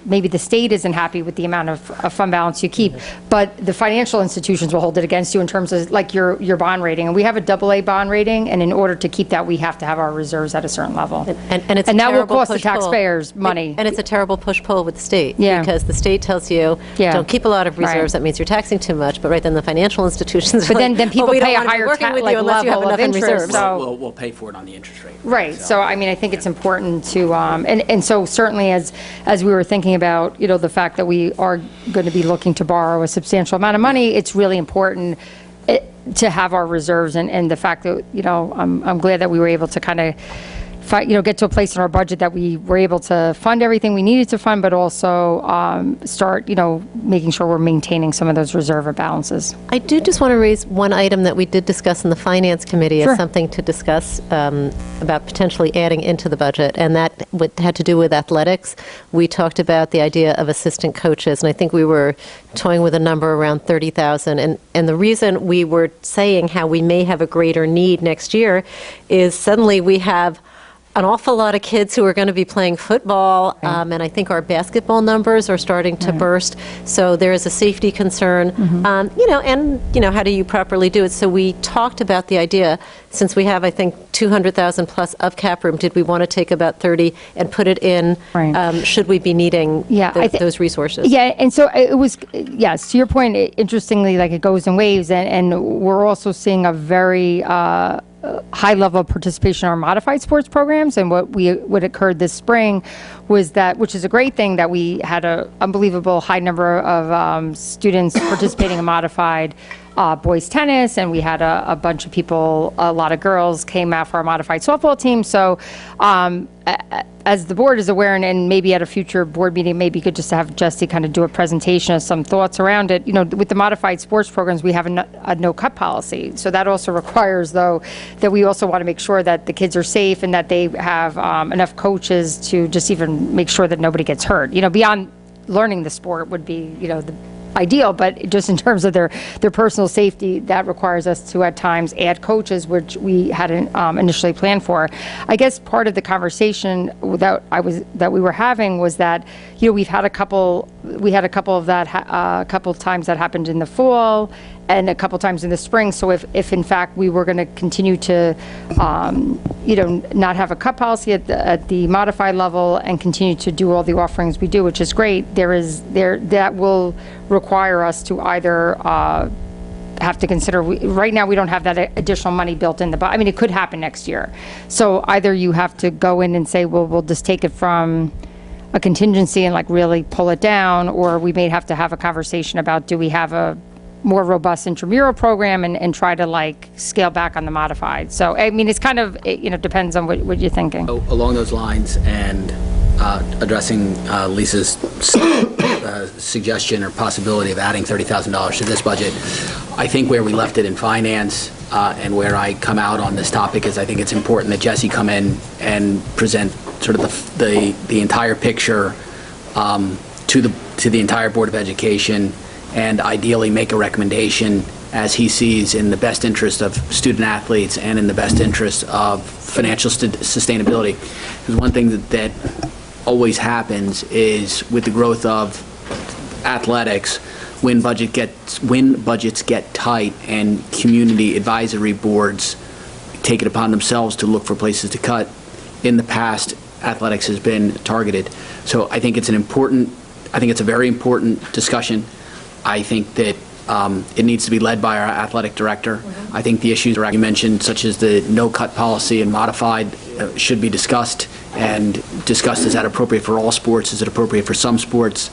maybe the state isn't happy with the amount of fund balance you keep, but the financial institutions will hold it against you in terms of your bond rating. And we have a AA bond rating, and in order to keep that, we have to have our reserves at a certain level. And that will cost the taxpayers money. And it's a terrible push-pull with the state. Yeah. Because the state tells you, don't keep a lot of reserves, that means you're taxing too much, but then the financial institutions but then people we pay don't a wanna be higher working with you unless you have level enough of in interest. reserves. So We'll pay for it on the interest rate. right. So I mean, I think it's important to, and so certainly as we were thinking about, the fact that we are going to be looking to borrow a substantial amount of money, it's really important to have our reserves, and the fact that, I'm glad that we were able to kind of get to a place in our budget that we were able to fund everything we needed to fund, but also start, making sure we're maintaining some of those reserve balances. I do just want to raise one item that we did discuss in the Finance Committee as something to discuss about potentially adding into the budget, and that had to do with athletics. We talked about the idea of assistant coaches, and I think we were toying with a number around 30,000. And the reason we were saying how we may have a greater need next year is suddenly we have an awful lot of kids who are going to be playing football, and I think our basketball numbers are starting to burst. So there is a safety concern, how do you properly do it? So we talked about the idea, since we have, I think, 200,000 plus of cap room, did we want to take about 30 and put it in, should we be needing those resources? Yeah, and so it was, yes, to your point, interestingly, it goes in waves, and we're also seeing a very high level of participation in our modified sports programs. And what occurred this spring was that, which is a great thing, that we had an unbelievable high number of students participating in modified boys tennis, and we had a bunch of people, a lot of girls came out for our modified softball team. So as the board is aware, and maybe at a future board meeting, maybe good just to have Jesse kind of do a presentation of some thoughts around it. With the modified sports programs, we have a no-cut policy. So that also requires, though, that we also want to make sure that the kids are safe and that they have enough coaches to just even make sure that nobody gets hurt. Beyond learning the sport would be, the ideal, but just in terms of their personal safety, that requires us to at times add coaches, which we hadn't initially planned for. I guess part of the conversation that we were having was that we had a couple of that a couple times that happened in the fall, and a couple times in the spring. So if in fact we were going to continue to, not have a cut policy at the modified level and continue to do all the offerings we do, which is great, that will require us to either have to consider, right now we don't have that additional money built in I mean, it could happen next year. So either you have to go in and say, well, we'll just take it from a contingency and like really pull it down, or we may have to have a conversation about, do we have a more robust intramural program and try to like scale back on the modified. So, I mean, it's kind of, depends on what you're thinking. Along those lines, and addressing Lisa's suggestion or possibility of adding $30,000 to this budget, I think where we left it in finance and where I come out on this topic is I think it's important that Jesse come in and present sort of the entire picture to the entire Board of Education, and ideally make a recommendation as he sees in the best interest of student athletes and in the best interest of financial sustainability. Because one thing that always happens is with the growth of athletics, when budgets get tight and community advisory boards take it upon themselves to look for places to cut, in the past, athletics has been targeted. So I think it's a very important discussion. I think that it needs to be led by our athletic director. I think the issues you mentioned, such as the no-cut policy and modified, should be discussed, and discussed, is that appropriate for all sports? Is it appropriate for some sports?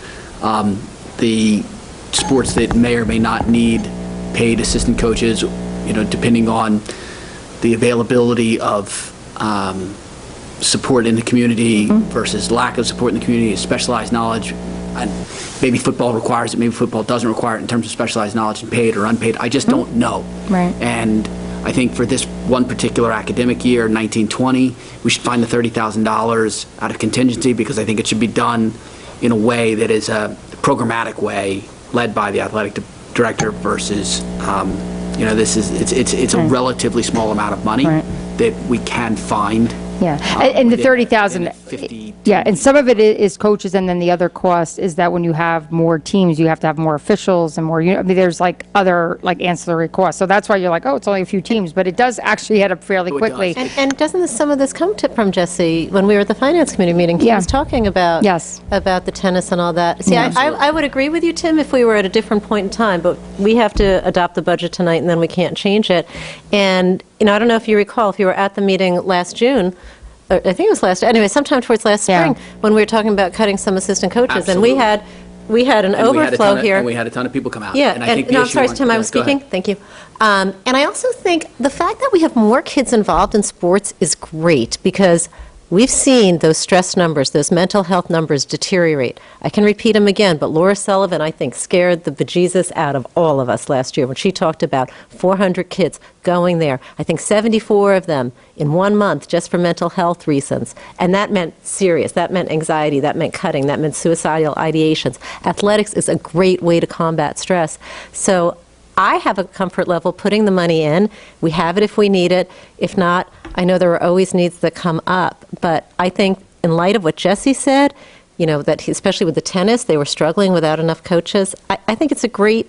The sports that may or may not need paid assistant coaches, depending on the availability of support in the community versus lack of support in the community, specialized knowledge. And maybe football requires it, maybe football doesn't require it in terms of specialized knowledge and paid or unpaid. I just don't know. Right. And I think for this one particular academic year, 1920, we should find the $30,000 out of contingency, because I think it should be done in a way that is a programmatic way, led by the athletic director versus, it's a relatively small amount of money that we can find. Yeah, and the 30,000, yeah, and some of it is coaches, and then the other cost is that when you have more teams, you have to have more officials and more, there's like other like ancillary costs. So that's why you're like, oh, it's only a few teams, but it does actually add up fairly quickly. And doesn't some of this come from Jesse? When we were at the Finance Committee meeting, he was talking about the tennis and all that. See, I would agree with you, Tim, if we were at a different point in time, but we have to adopt the budget tonight, and then we can't change it. And, I don't know if you recall, if you were at the meeting last June, I think it was sometime towards last spring, when we were talking about cutting some assistant coaches. Absolutely. And we had an overflow here. And we had a ton of people come out. Yeah, and I think I'm sorry, Tim, I was speaking. Thank you. And I also think the fact that we have more kids involved in sports is great, because we've seen those stress numbers, those mental health numbers deteriorate. I can repeat them again, but Laura Sullivan, I think, scared the bejesus out of all of us last year when she talked about 400 kids going there. I think 74 of them in 1 month just for mental health reasons. And that meant serious. That meant anxiety. That meant cutting. That meant suicidal ideations. Athletics is a great way to combat stress. So I have a comfort level putting the money in. We have it if we need it. If not, I know there are always needs that come up. But I think in light of what Jesse said, that especially with the tennis, they were struggling without enough coaches. I think it's a great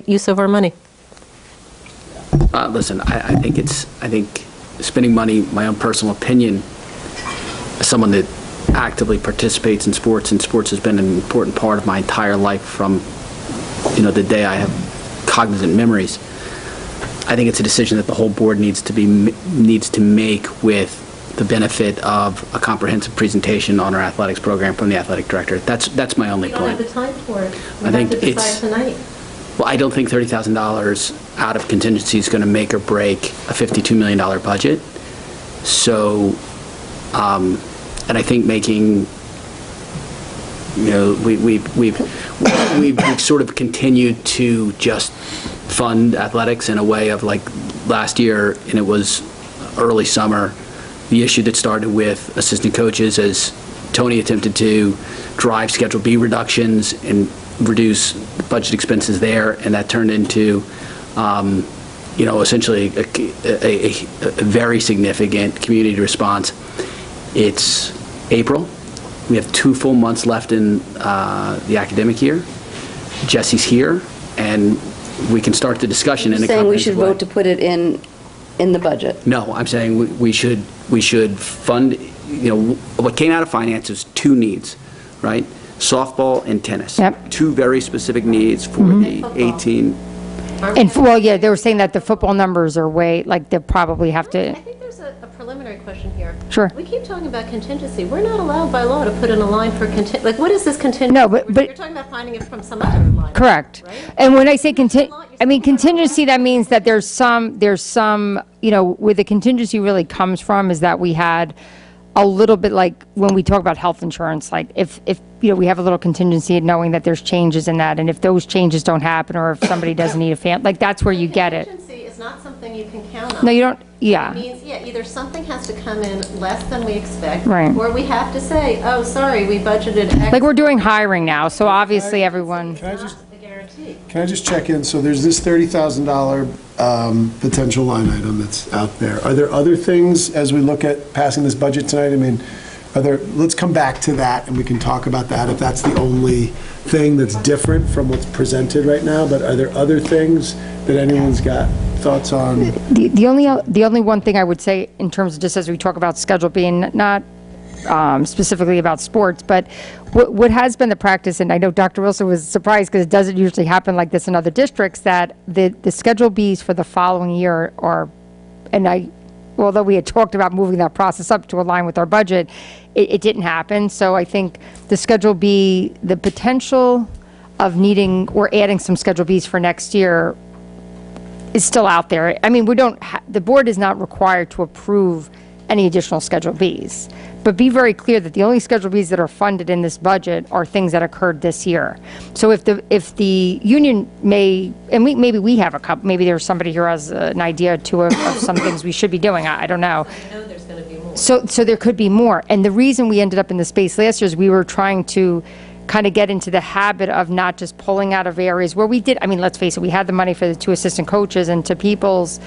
use of our money. Listen, I think spending money, my own personal opinion, as someone that actively participates in sports, and sports has been an important part of my entire life from the day I have cognizant memories. I think it's a decision that the whole board needs to make with the benefit of a comprehensive presentation on our athletics program from the athletic director. That's my only point. We don't have the time for it. I think have to decide tonight. Well, I don't think $30,000 out of contingency is going to make or break a $52 million budget. So, and I think making, we've sort of continued to just fund athletics in a way of like last year, and it was early summer, the issue that started with assistant coaches as Tony attempted to drive Schedule B reductions and reduce budget expenses there, and that turned into, essentially a very significant community response. It's April. We have 2 full months left in the academic year. Jesse's here, and we can start the discussion in a You're saying we should comprehensive way. vote to put it in the budget? No, I'm saying we should fund, what came out of finance is two needs, right? Softball and tennis. Yep. Two very specific needs for the 18. And, well, yeah, they were saying that the football numbers are way, like, they probably have to, I think there's a preliminary question here. Sure. We keep talking about contingency. We're not allowed by law to put in a line for like, what is this contingency? No, but- You're talking about finding it from some other line. correct. Right? And when I say contingency, that means that there's some, where the contingency really comes from is that we had a little bit, like, when we talk about health insurance, like, if we have a little contingency in knowing that there's changes in that, and if those changes don't happen, or if somebody doesn't need a like, that's where you get it. Contingency is not something you can count on. No, you don't, yeah. It means, either something has to come in less than we expect. Right. Or we have to say, oh, sorry, we budgeted X. Like, we're doing hiring now, so obviously everyone, Can I just, A guarantee. can I just check in? So there's this $30,000 potential line item that's out there. Are there other things, as we look at passing this budget tonight? I mean, let's come back to that, and we can talk about that if that's the only thing that's different from what's presented right now. But are there other things that anyone's got thoughts on? the only one thing I would say in terms of just as we talk about schedule being not specifically about sports, but what has been the practice, and I know Dr. Wilson was surprised because it doesn't usually happen like this in other districts, that the Schedule Bs for the following year are, although we had talked about moving that process up to align with our budget, it didn't happen. So I think the Schedule B, the potential of needing or adding some Schedule Bs for next year is still out there. I mean, the board is not required to approve any additional Schedule Bs. But be very clear that the only Schedule Bs that are funded in this budget are things that occurred this year. So if the union maybe we have a couple, maybe there's somebody here who has an idea too of some things we should be doing. I don't know. I know there's going to be more. So there could be more. And the reason we ended up in the space last year is we were trying to kind of get into the habit of not just pulling out of areas where we did, I mean, let's face it, we had the money for the 2 assistant coaches, and to people's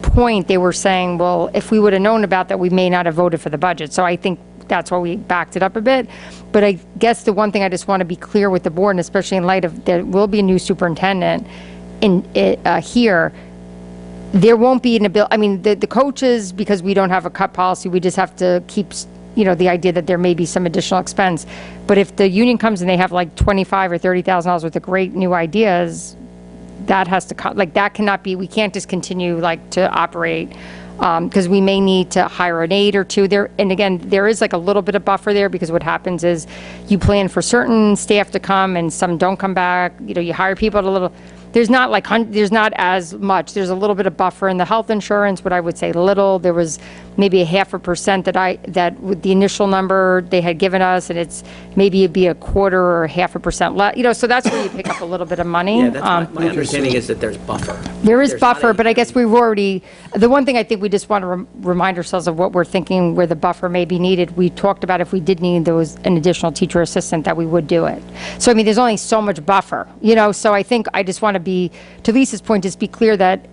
point, they were saying, well, if we would have known about that, we may not have voted for the budget. So I think that's why we backed it up a bit. But I guess the one thing I just want to be clear with the board, and especially in light of there will be a new superintendent here, there won't be an ability, I mean, the coaches, because we don't have a cut policy, we just have to keep, the idea that there may be some additional expense. But if the union comes and they have like $25,000 or $30,000 worth of great new ideas, that has to come, like, that cannot be, we can't just continue like to operate, because we may need to hire an aide or two there. And again, there is like a little bit of buffer there, because what happens is you plan for certain staff to come and some don't come back, you hire people at a little, there's not like, there's not as much, there's a little bit of buffer in the health insurance, what I would say little, there was maybe 0.5% that with the initial number they had given us, and it's, maybe it'd be 1/4 or 0.5% less, so that's where you pick up a little bit of money. Yeah, that's my understanding is that there's buffer. There is There's not buffer, a- but I guess we've already, the one thing I think we just want to remind ourselves of what we're thinking, where the buffer may be needed. We talked about if we did need an additional teacher assistant, that we would do it. So, I mean, there's only so much buffer, so I think I just want to be, to Lisa's point, just be clear that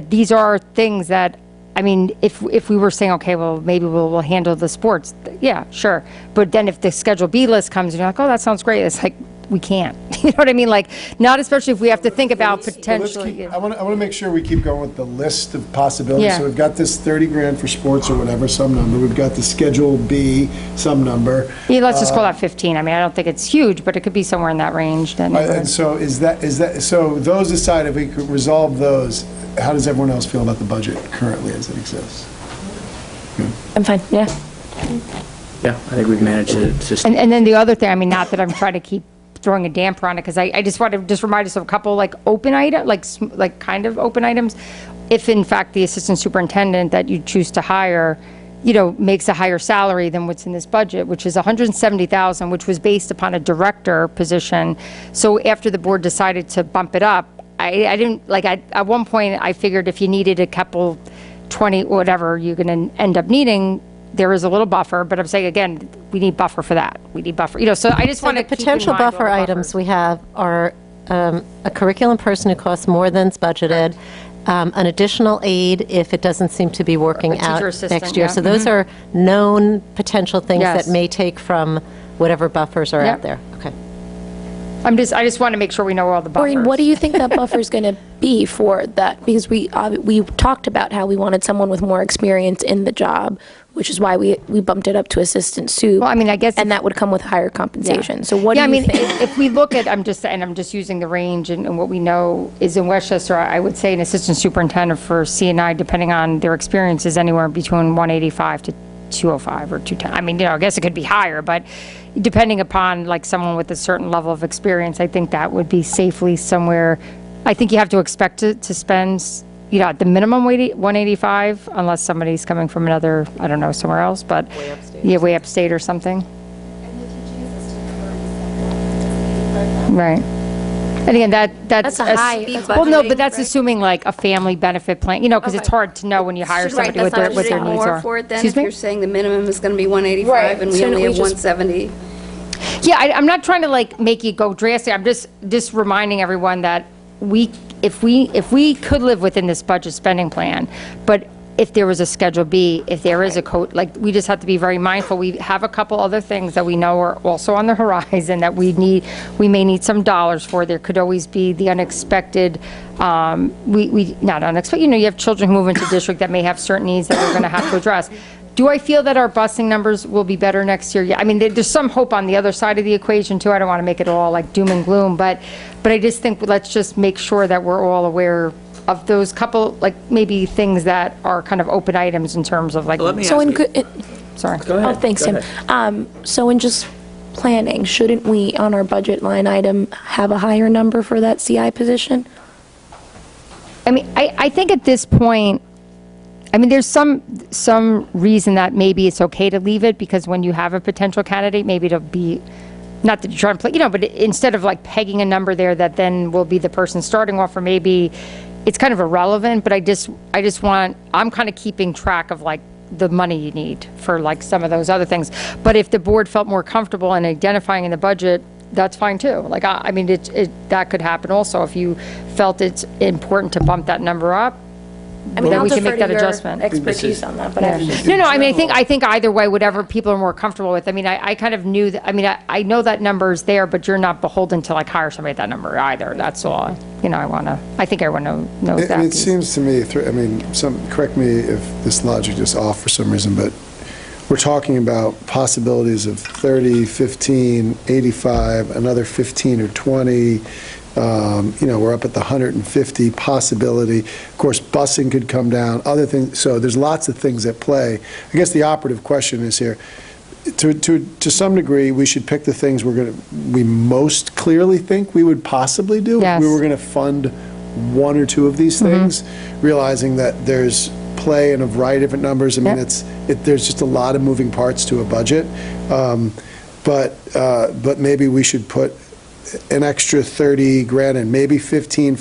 these are things that, I mean, if we were saying, okay, well, maybe we'll handle the sports, yeah, sure. But then if the Schedule B list comes and you're like, oh, that sounds great, it's like, we can't. You know what I mean? Like, not especially if we have to think about potentially. I want to make sure we keep going with the list of possibilities. Yeah. So we've got this 30 grand for sports or whatever, some number. We've got the Schedule B, some number. Yeah, let's just call that 15. I mean, I don't think it's huge, but it could be somewhere in that range. Then. And so so those aside, if we could resolve those, how does everyone else feel about the budget currently as it exists? I'm fine, yeah. Yeah, I think we've managed to. And then the other thing, I mean, not that I'm trying to keep throwing a damper on it, because I just want to just remind us of a couple like open item, like kind of open items. If in fact the assistant superintendent that you choose to hire, makes a higher salary than what's in this budget, which is $170,000, which was based upon a director position. So after the board decided to bump it up, I didn't, like, at one point I figured if you needed a couple 20, whatever you're going to end up needing, there is a little buffer, but I'm saying again, we need buffer for that. We need buffer, so I just want to The potential buffer items we have are a curriculum person who costs more than's budgeted, an additional aide if it doesn't seem to be working out next year. Yeah. So those are known potential things Yes. that may take from whatever buffers are Yep. out there. Okay. I just want to make sure we know all the buffers. Maureen, what do you think that buffer is going to be for that? Because we talked about how we wanted someone with more experience in the job, which is why we bumped it up to assistant soup. Well, I mean, I guess, and that would come with higher compensation. Yeah. So what do you think? If we look at, I'm just using the range and what we know is in Westchester, I would say an assistant superintendent for CNI, depending on their experience, is anywhere between 185 to 205 or 210. I mean, I guess it could be higher, but depending upon like someone with a certain level of experience, I think that would be safely somewhere. I think you have to expect to spend, at the minimum 185, unless somebody's coming from another, I don't know, somewhere else, but way upstate. Yeah, way upstate or something. And the teaching assistant Right. And again, that's a high. Well, no, but that's assuming like a family benefit plan, because it's hard to know when you hire somebody what their needs are. For it then, Excuse if me? you're saying the minimum is going to be 185 Right. and we So only we have just- 170. Yeah, I'm not trying to like make you go drastic. I'm just reminding everyone that if we could live within this budget spending plan, but if there was a Schedule B, if there is a code, like, we just have to be very mindful. We have a couple other things that we know are also on the horizon that we may need some dollars for. There could always be the unexpected, not unexpected, you have children who move into district that may have certain needs that we're going to have to address. Do I feel that our busing numbers will be better next year? Yeah, I mean, there's some hope on the other side of the equation too. I don't want to make it all like doom and gloom, but I just think let's just make sure that we're all aware of those couple, like, maybe things that are kind of open items in terms of like. Let me So ask you. Sorry. Go ahead. Oh, thanks, Go Tim. ahead. So in just planning, shouldn't we, on our budget line item, have a higher number for that CI position? I mean, I think at this point, I mean, there's some reason that maybe it's okay to leave it, because when you have a potential candidate, maybe it'll be, not that you're trying to play, but instead of like pegging a number there that then will be the person starting off, or maybe it's kind of irrelevant, but I just want, I'm kind of keeping track of like the money you need for like some of those other things. But if the board felt more comfortable in identifying in the budget, that's fine too. Like, I mean, that could happen also. If you felt it's important to bump that number up, I mean, then I'll we can defer make to that your adjustment. expertise on that, but I was just. No, I mean, I think either way, whatever people are more comfortable with. I mean, I kind of knew that, I mean, I know that number's there, but you're not beholden to like hire somebody at that number either. That's all, I think everyone knows that. It piece. seems to me, correct me if this logic is off for some reason, but we're talking about possibilities of 30, 15, 85, another 15 or 20. We're up at the 150 possibility. Of course, busing could come down, other things. So there's lots of things at play. I guess the operative question is here, to some degree, we should pick the things we most clearly think we would possibly do. Yes. If we were going to fund one or two of these things, realizing that there's play in a variety of different numbers. I mean, there's just a lot of moving parts to a budget. But maybe we should put an extra 30 grand and maybe 15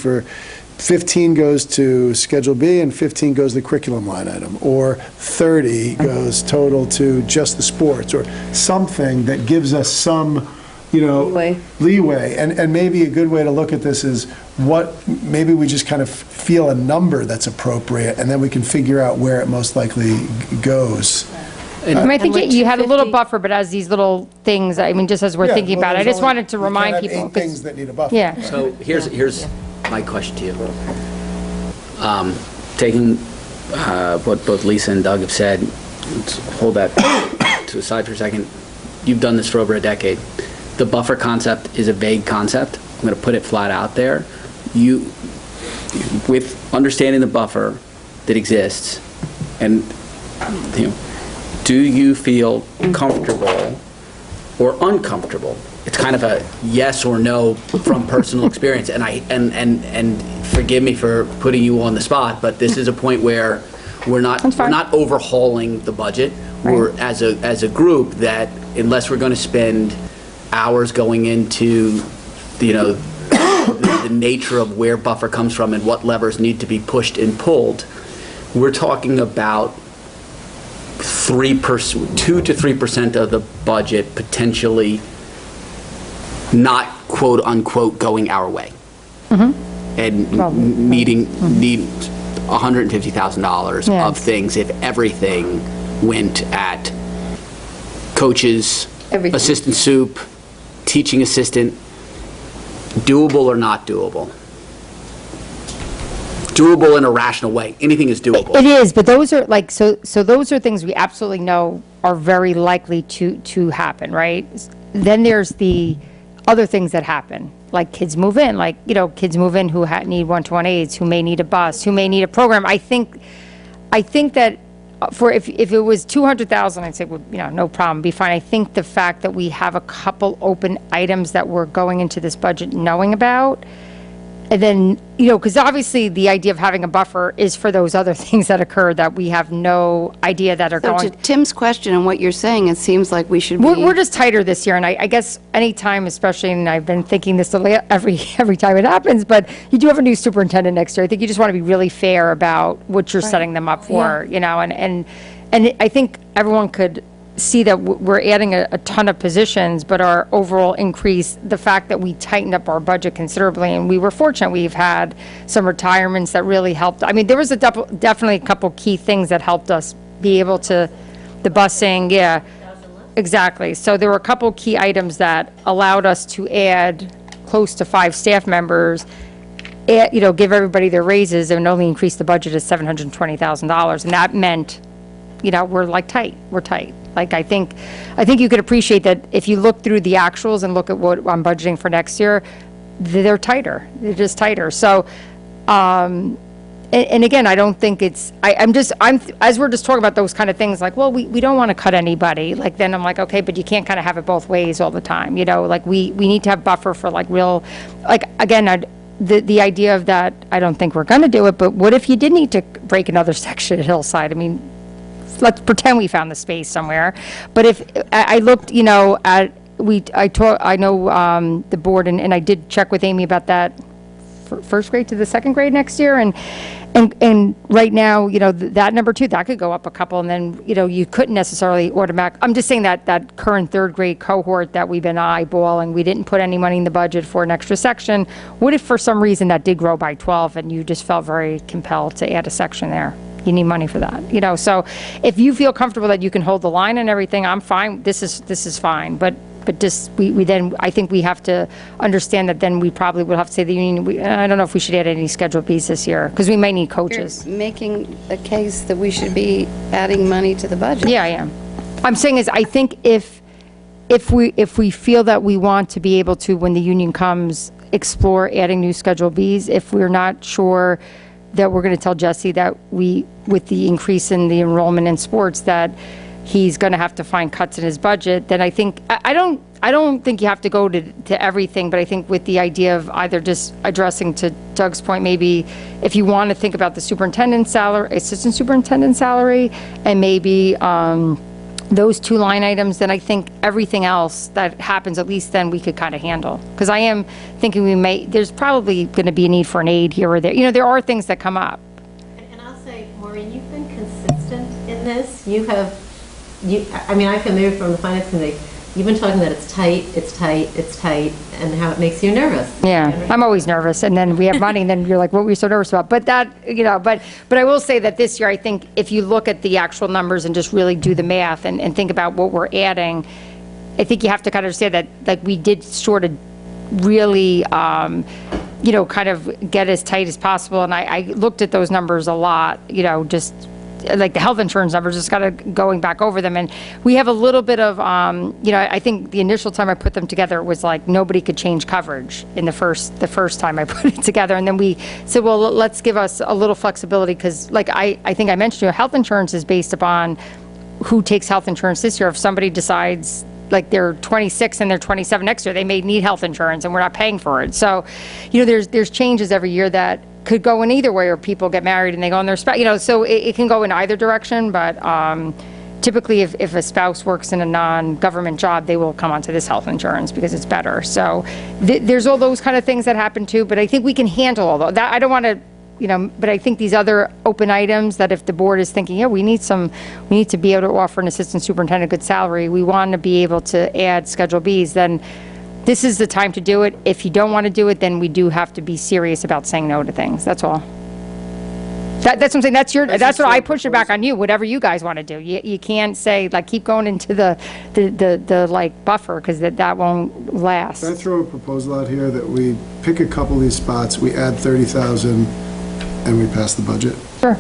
goes to Schedule B and 15 goes to the curriculum line item, or 30 goes total to just the sports, or something that gives us some, leeway. And maybe a good way to look at this is maybe we just kind of feel a number that's appropriate, and then we can figure out where it most likely goes. I think you had a little buffer, but as these little things, I mean, just as we're thinking about it, I just wanted to remind people. You can't have 8 things that need a buffer. Yeah. So here's my question to you. Taking what both Lisa and Doug have said, let's hold that to the side for a second. You've done this for over a decade. The buffer concept is a vague concept. I'm going to put it flat out there. With understanding the buffer that exists, and do you feel comfortable or uncomfortable? It's kind of a yes or no from personal experience, and forgive me for putting you on the spot, but this is a point where we're not overhauling the budget. Right. We're as a group that unless we're going to spend hours going into the nature of where buffer comes from and what levers need to be pushed and pulled, we're talking about 2 to 3% of the budget potentially not quote unquote going our way, and need $150,000 of things if everything went at coaches, assistant soup, teaching assistant, doable or not doable? Doable in a rational way. Anything is doable. It is, but those are like, so those are things we absolutely know are very likely to happen, right? Then there's the other things that happen, like kids move in, kids move in who need one-to-one aides, who may need a bus, who may need a program. I think that if it was 200,000, I'd say, well, no problem, be fine. I think the fact that we have a couple open items that we're going into this budget knowing about, and then, because obviously the idea of having a buffer is for those other things that occur that we have no idea that are So going. to Tim's question and what you're saying, it seems like we should be. We're just tighter this year, and I guess any time, especially, and I've been thinking this every time it happens, but you do have a new superintendent next year. I think you just want to be really fair about what you're setting them up for, and I think everyone could see that we're adding a ton of positions, but our overall increase, the fact that we tightened up our budget considerably, and we were fortunate, we've had some retirements that really helped. I mean, there was definitely a couple key things that helped us be able to, the busing, yeah, exactly. So there were a couple key items that allowed us to add close to 5 staff members, give everybody their raises, and only increase the budget to $720,000, and that meant, we're tight. Like, I think you could appreciate that if you look through the actuals and look at what I'm budgeting for next year, they're tighter. They're just tighter. So, and again, I don't think it's, I'm as we're just talking about those kind of things, like, well, we don't want to cut anybody. Like, then I'm like, okay, but you can't kind of have it both ways all the time. Like, we need to have buffer for real, again, the idea of that, I don't think we're going to do it, but what if you did need to break another section at Hillside? I mean, let's pretend we found the space somewhere. But if I looked, I know the board, and I did check with Amy about that first grade to the second grade next year, and right now, that number 2, that could go up a couple, and then, you couldn't necessarily I'm just saying that current third grade cohort that we've been eyeballing, we didn't put any money in the budget for an extra section. What if for some reason that did grow by 12 and you just felt very compelled to add a section there? You need money for that, so if you feel comfortable that you can hold the line and everything, I'm fine, this is fine, but just, we then, I think we have to understand that then we probably will have to say the union, I don't know if we should add any Schedule Bs this year, because we might need coaches. You're making a case that we should be adding money to the budget. Yeah, I am. I'm saying is, I think if we feel that we want to be able to, when the union comes, explore adding new Schedule Bs, if we're not sure that we're going to tell Jesse that with the increase in the enrollment in sports, that he's going to have to find cuts in his budget, then I think, I don't think you have to go to everything, but I think with the idea of either just addressing, to Doug's point, maybe if you want to think about the superintendent's salary, assistant superintendent's salary, and maybe those 2 line items, then I think everything else that happens, at least then we could kind of handle. Because I am thinking there's probably going to be a need for an aide here or there. There are things that come up. And I'll say, Maureen, you've been consistent in this. I come here from the finance committee. You've been talking that it's tight, and how it makes you nervous. Yeah, I'm always nervous, and then we have money, and then you're like, what were you so nervous about? But that, but I will say that this year, I think if you look at the actual numbers and just really do the math and think about what we're adding, I think you have to kind of understand that, like, we did sort of really, kind of get as tight as possible, and I looked at those numbers a lot, just like the health insurance numbers, just kind of going back over them. And we have a little bit of, I think the initial time I put them together, it was like nobody could change coverage in the first time I put it together. And then we said, well, let's give us a little flexibility, because like I think I mentioned to you, health insurance is based upon who takes health insurance this year. If somebody decides like they're 26 and they're 27 next year, they may need health insurance and we're not paying for it. So, there's changes every year that could go in either way, or people get married and they go on their spouse, so it can go in either direction, but typically if a spouse works in a non-government job, they will come onto this health insurance because it's better. So there's all those kind of things that happen too, but I think we can handle all that. I don't want to, but I think these other open items that if the board is thinking, yeah, we need to be able to offer an assistant superintendent a good salary, we want to be able to add Schedule Bs, then this is the time to do it. If you don't want to do it, then we do have to be serious about saying no to things. That's all. That's what I'm saying, that's what I what push it back on you, whatever you guys want to do. You can't say, like, keep going into the like, buffer, because that won't last. Can I throw a proposal out here that we pick a couple of these spots, we add 30,000, and we pass the budget? Sure.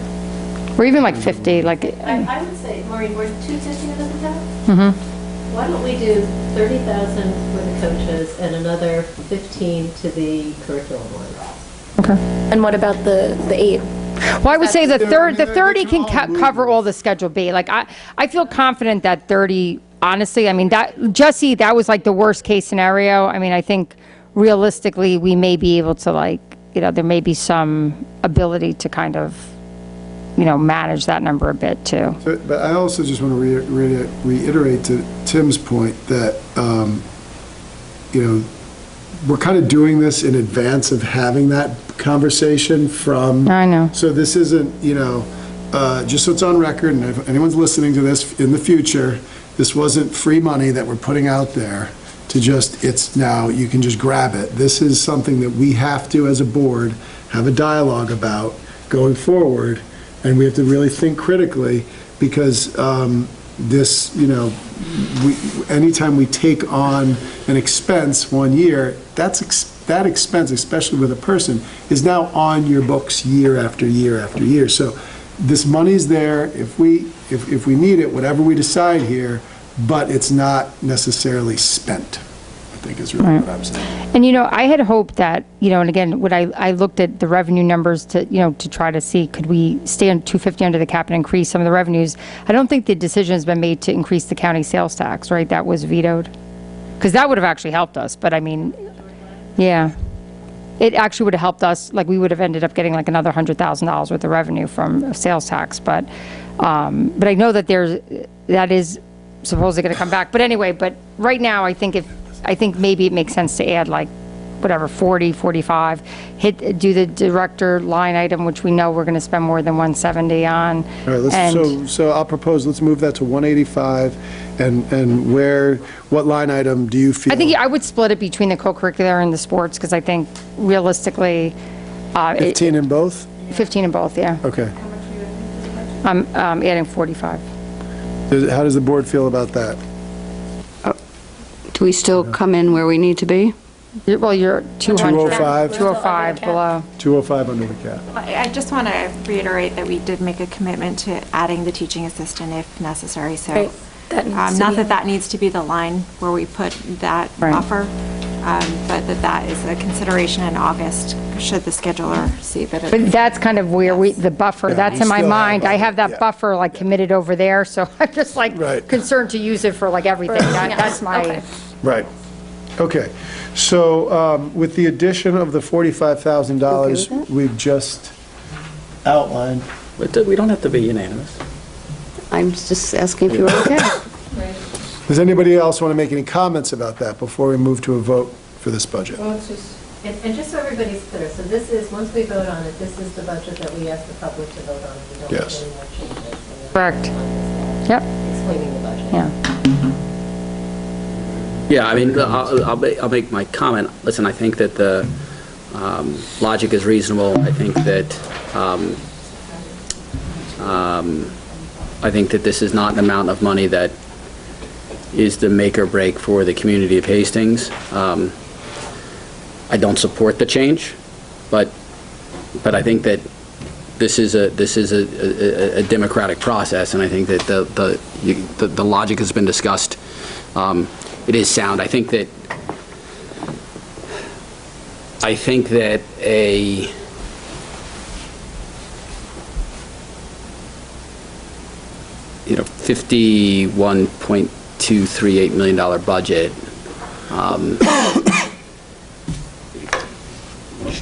Or even like 50, like. I would say, Maureen, we're 250 out of the town? Why don't we do 30,000 for the coaches and another 15 to the curriculum one? Okay. And what about the aid? Well, I would say the 30 can cover all the Schedule B. Like, I feel confident that 30, honestly, I mean, Jesse, that was like the worst case scenario. I mean, I think realistically, we may be able to, like, there may be some ability to kind of, manage that number a bit too. But I also just want to reiterate to Tim's point that, we're kind of doing this in advance of having that conversation from. I know. So this isn't, just so it's on record, and if anyone's listening to this in the future, this wasn't free money that we're putting out there to it's now, you can just grab it. This is something that we have to, as a board, have a dialogue about going forward, and we have to really think critically, because anytime we take on an expense one year, that expense, especially with a person, is now on your books year after year after year. So this money's there if we need it, whatever we decide here, but it's not necessarily spent, I think is really what I'm saying. And, I had hoped that, and again, when I looked at the revenue numbers to try to see, could we stay on 250 under the cap and increase some of the revenues? I don't think the decision has been made to increase the county sales tax, right? That was vetoed. Because that would have actually helped us, but I mean, yeah. It actually would have helped us, like, we would have ended up getting like another $100,000 worth of revenue from sales tax, but I know that that is supposedly going to come back. But anyway, but right now, I think maybe it makes sense to add like, whatever, 40, 45, do the director line item, which we know we're going to spend more than 170 on. All right, so I'll propose, let's move that to 185, and what line item do you feel? I think I would split it between the co-curricular and the sports, because I think realistically. 15 in both? 15 in both, yeah. Okay. I'm adding 45. How does the board feel about that? Do we still come in where we need to be? Well, you're 200. 205? 205 below. 205 under the cap. I just want to reiterate that we did make a commitment to adding the teaching assistant if necessary, so. Right. That needs to Not be- that needs to be the line where we put that buffer, but that is a consideration in August, should the scheduler see that. But that's kind of where the buffer, Yeah, that's we in my still have mind. I buffer, have that yeah. buffer like committed over there, so I'm just like Right. concerned to use it for like everything. That's my. Okay. Right. Okay. So with the addition of the $45,000 we've just outlined. But we don't have to be unanimous. I'm just asking if you're okay. Does anybody else want to make any comments about that before we move to a vote for this budget? Well, it's just, and just so everybody's clear, so this is, once we vote on it, this is the budget that we ask the public to vote on. We don't make Yes. any more changes. Correct. Yep. Explaining the budget. Yeah. Yeah, I mean, I'll make my comment. Listen, I think that the logic is reasonable. I think that this is not an amount of money that is the make or break for the community of Hastings. I don't support the change, but I think that this is a democratic process, and I think that the logic has been discussed. It is sound. I think that a $51.238 million budget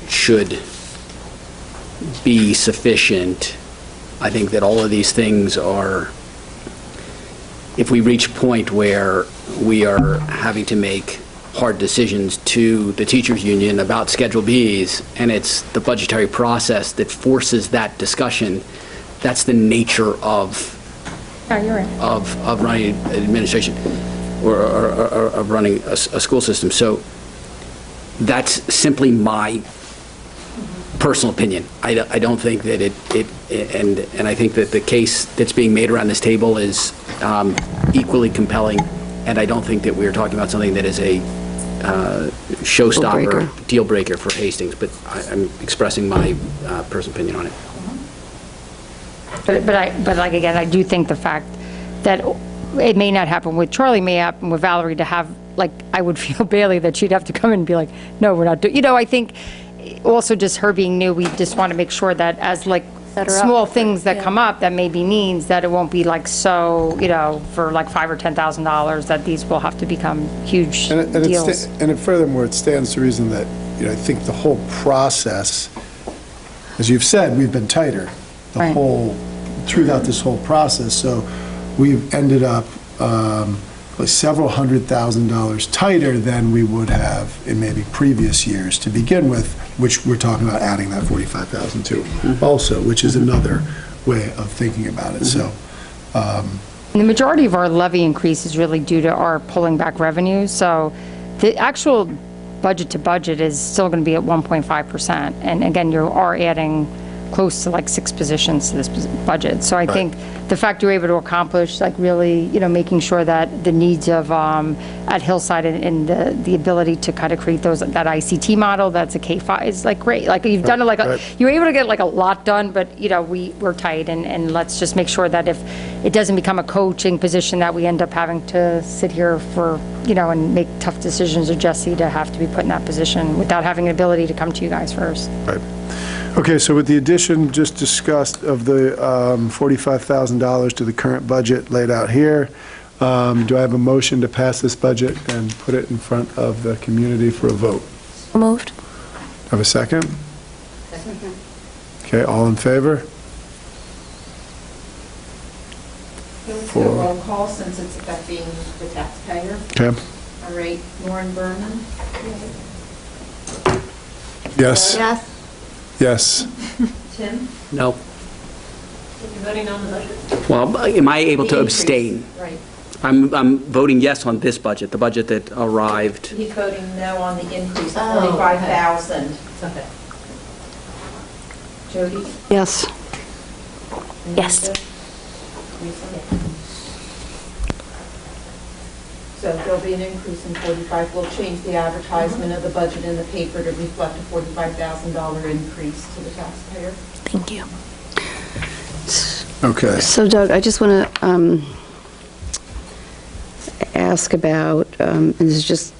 should be sufficient. I think that all of these things are, if we reach a point where we are having to make hard decisions to the teachers union about Schedule Bs, and it's the budgetary process that forces that discussion, that's the nature of You're right. of running administration or of running a school system. So that's simply my personal opinion. I don't think that and I think that the case that's being made around this table is equally compelling, and I don't think that we're talking about something that is a showstopper, deal breaker for Hastings, but I'm expressing my personal opinion on it. But like, again, I do think the fact that it may not happen with Charlie, may happen with Valerie, to have, like, I would feel badly that she'd have to come in and be like, no, we're not doing, I think also just her being new, we just want to make sure that as, like, small things that come up, that maybe means that it won't be like so, for like $5,000 or $10,000, that these will have to become huge deals. And furthermore, it stands to reason that, I think the whole process, as you've said, we've been tighter throughout this whole process. So we've ended up like several $100,000 tighter than we would have in maybe previous years to begin with, which we're talking about adding that $45,000 to also, which is another way of thinking about it. So. And the majority of our levy increase is really due to our pulling back revenue. So the actual budget to budget is still going to be at 1.5%. And again, you are adding close to like 6 positions to this budget. So I think the fact you're able to accomplish, like really, making sure that the needs of at Hillside and the ability to kind of create that ICT model, that's a K-5 is like great. Like you've done it, you're able to get like a lot done, but we're tight, and let's just make sure that if it doesn't become a coaching position that we end up having to sit here for, and make tough decisions, or Jesse to have to be put in that position without having an ability to come to you guys first. Right. Okay, so with the addition just discussed of the $45,000 to the current budget laid out here, do I have a motion to pass this budget and put it in front of the community for a vote? Moved. Have a second? Second. Okay, all in favor? Let's do a roll call since it's affecting the taxpayer. Okay. All right, Lauren Berman? Yes. Yes. Yes. Tim? No. Are you voting on the budget? Well, am I able to abstain? Right. I'm voting yes on this budget, the budget that arrived. He's voting no on the increase of 45,000. Okay. Jody? Yes. Yes. So there'll be an increase in 45. We'll change the advertisement of the budget in the paper to reflect a $45,000 increase to the taxpayer. Thank you. Okay. So Doug, I just want to ask about, and this is just,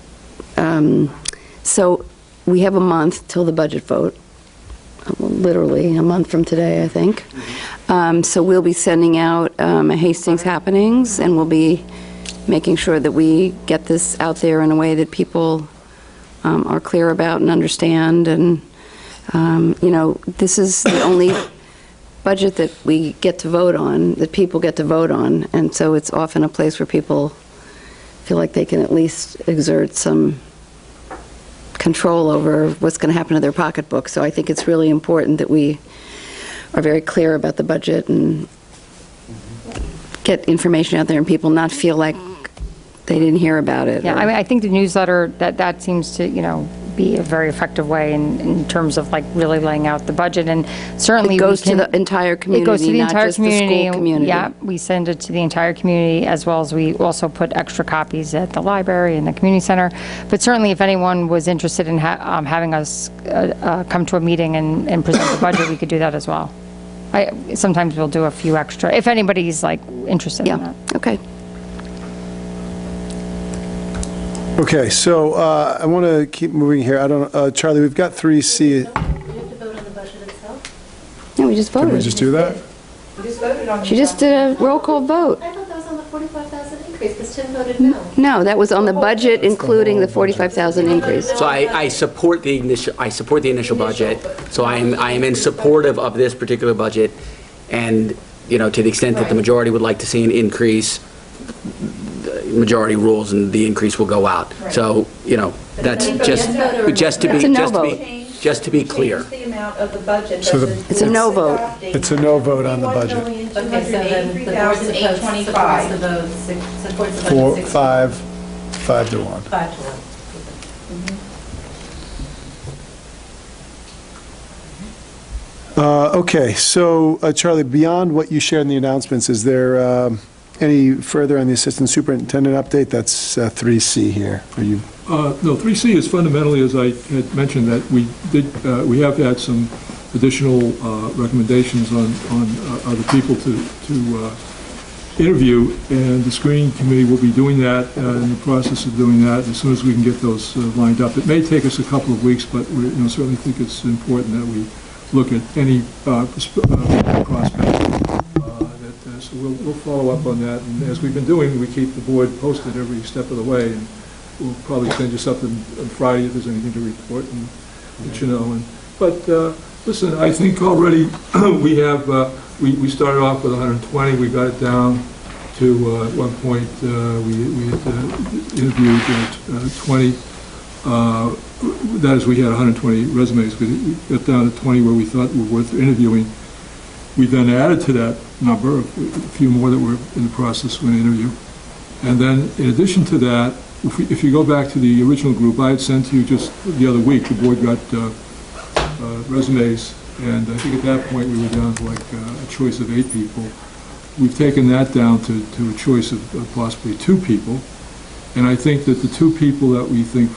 so we have a month till the budget vote, literally a month from today, I think. So we'll be sending out a Hastings Happenings, and we'll be making sure that we get this out there in a way that people are clear about and understand. And, this is the only budget that we get to vote on, that people get to vote on. And so it's often a place where people feel like they can at least exert some control over what's going to happen to their pocketbook. So I think it's really important that we are very clear about the budget and get information out there and people not feel like they didn't hear about it. Yeah, I think the newsletter, that seems to, be a very effective way in terms of like really laying out the budget, and certainly it goes to the entire community, it goes to the not entire just the school community. Yeah, we send it to the entire community, as well as we also put extra copies at the library and the community center. But certainly if anyone was interested in having us come to a meeting and present the budget, we could do that as well. Sometimes we'll do a few extra, if anybody's like interested in that. Okay. Okay, so I want to keep moving here. I don't, Charlie, we've got 3C. Do we have to vote on the budget itself? No, we just voted. Can we just do that? We just voted on She just did a roll call vote. I thought that was on the 45,000 increase, because Tim voted no. No, that was on the budget, including the 45,000 increase. So I support the initial budget. So I am in support of this particular budget, and to the extent that the majority would like to see an increase, the majority rules and the increase will go out. So that's just to be clear. The amount of the budget. So It's a no vote. It's a no vote on the budget. Okay, so then the board supports the vote, supports the budget. 5 to 1. 5 to 1. Okay, so Charlie, beyond what you shared in the announcements, is there any further on the assistant superintendent update? That's 3C here. Are you? No, 3C is fundamentally, as I had mentioned, that we have had some additional recommendations on other people to interview, and the screening committee will be doing that, in the process of doing that, as soon as we can get those lined up. It may take us a couple of weeks, but we certainly think it's important that we look at any prospects. So we'll follow up on that, and as we've been doing, we keep the board posted every step of the way, and we'll probably send you something on Friday if there's anything to report, and let you know. But listen, I think already we have, we started off with 120, we got it down to, at one point, we had interviewed 20, that is, we had 120 resumes, we got down to 20 where we thought were worth interviewing. We then added to that number, a few more that were in the process of an interview. And then, in addition to that, if you go back to the original group, I had sent to you just the other week, the board got resumes, and I think at that point we were down to like a choice of 8 people. We've taken that down to a choice of possibly 2 people, and I think that the 2 people that we think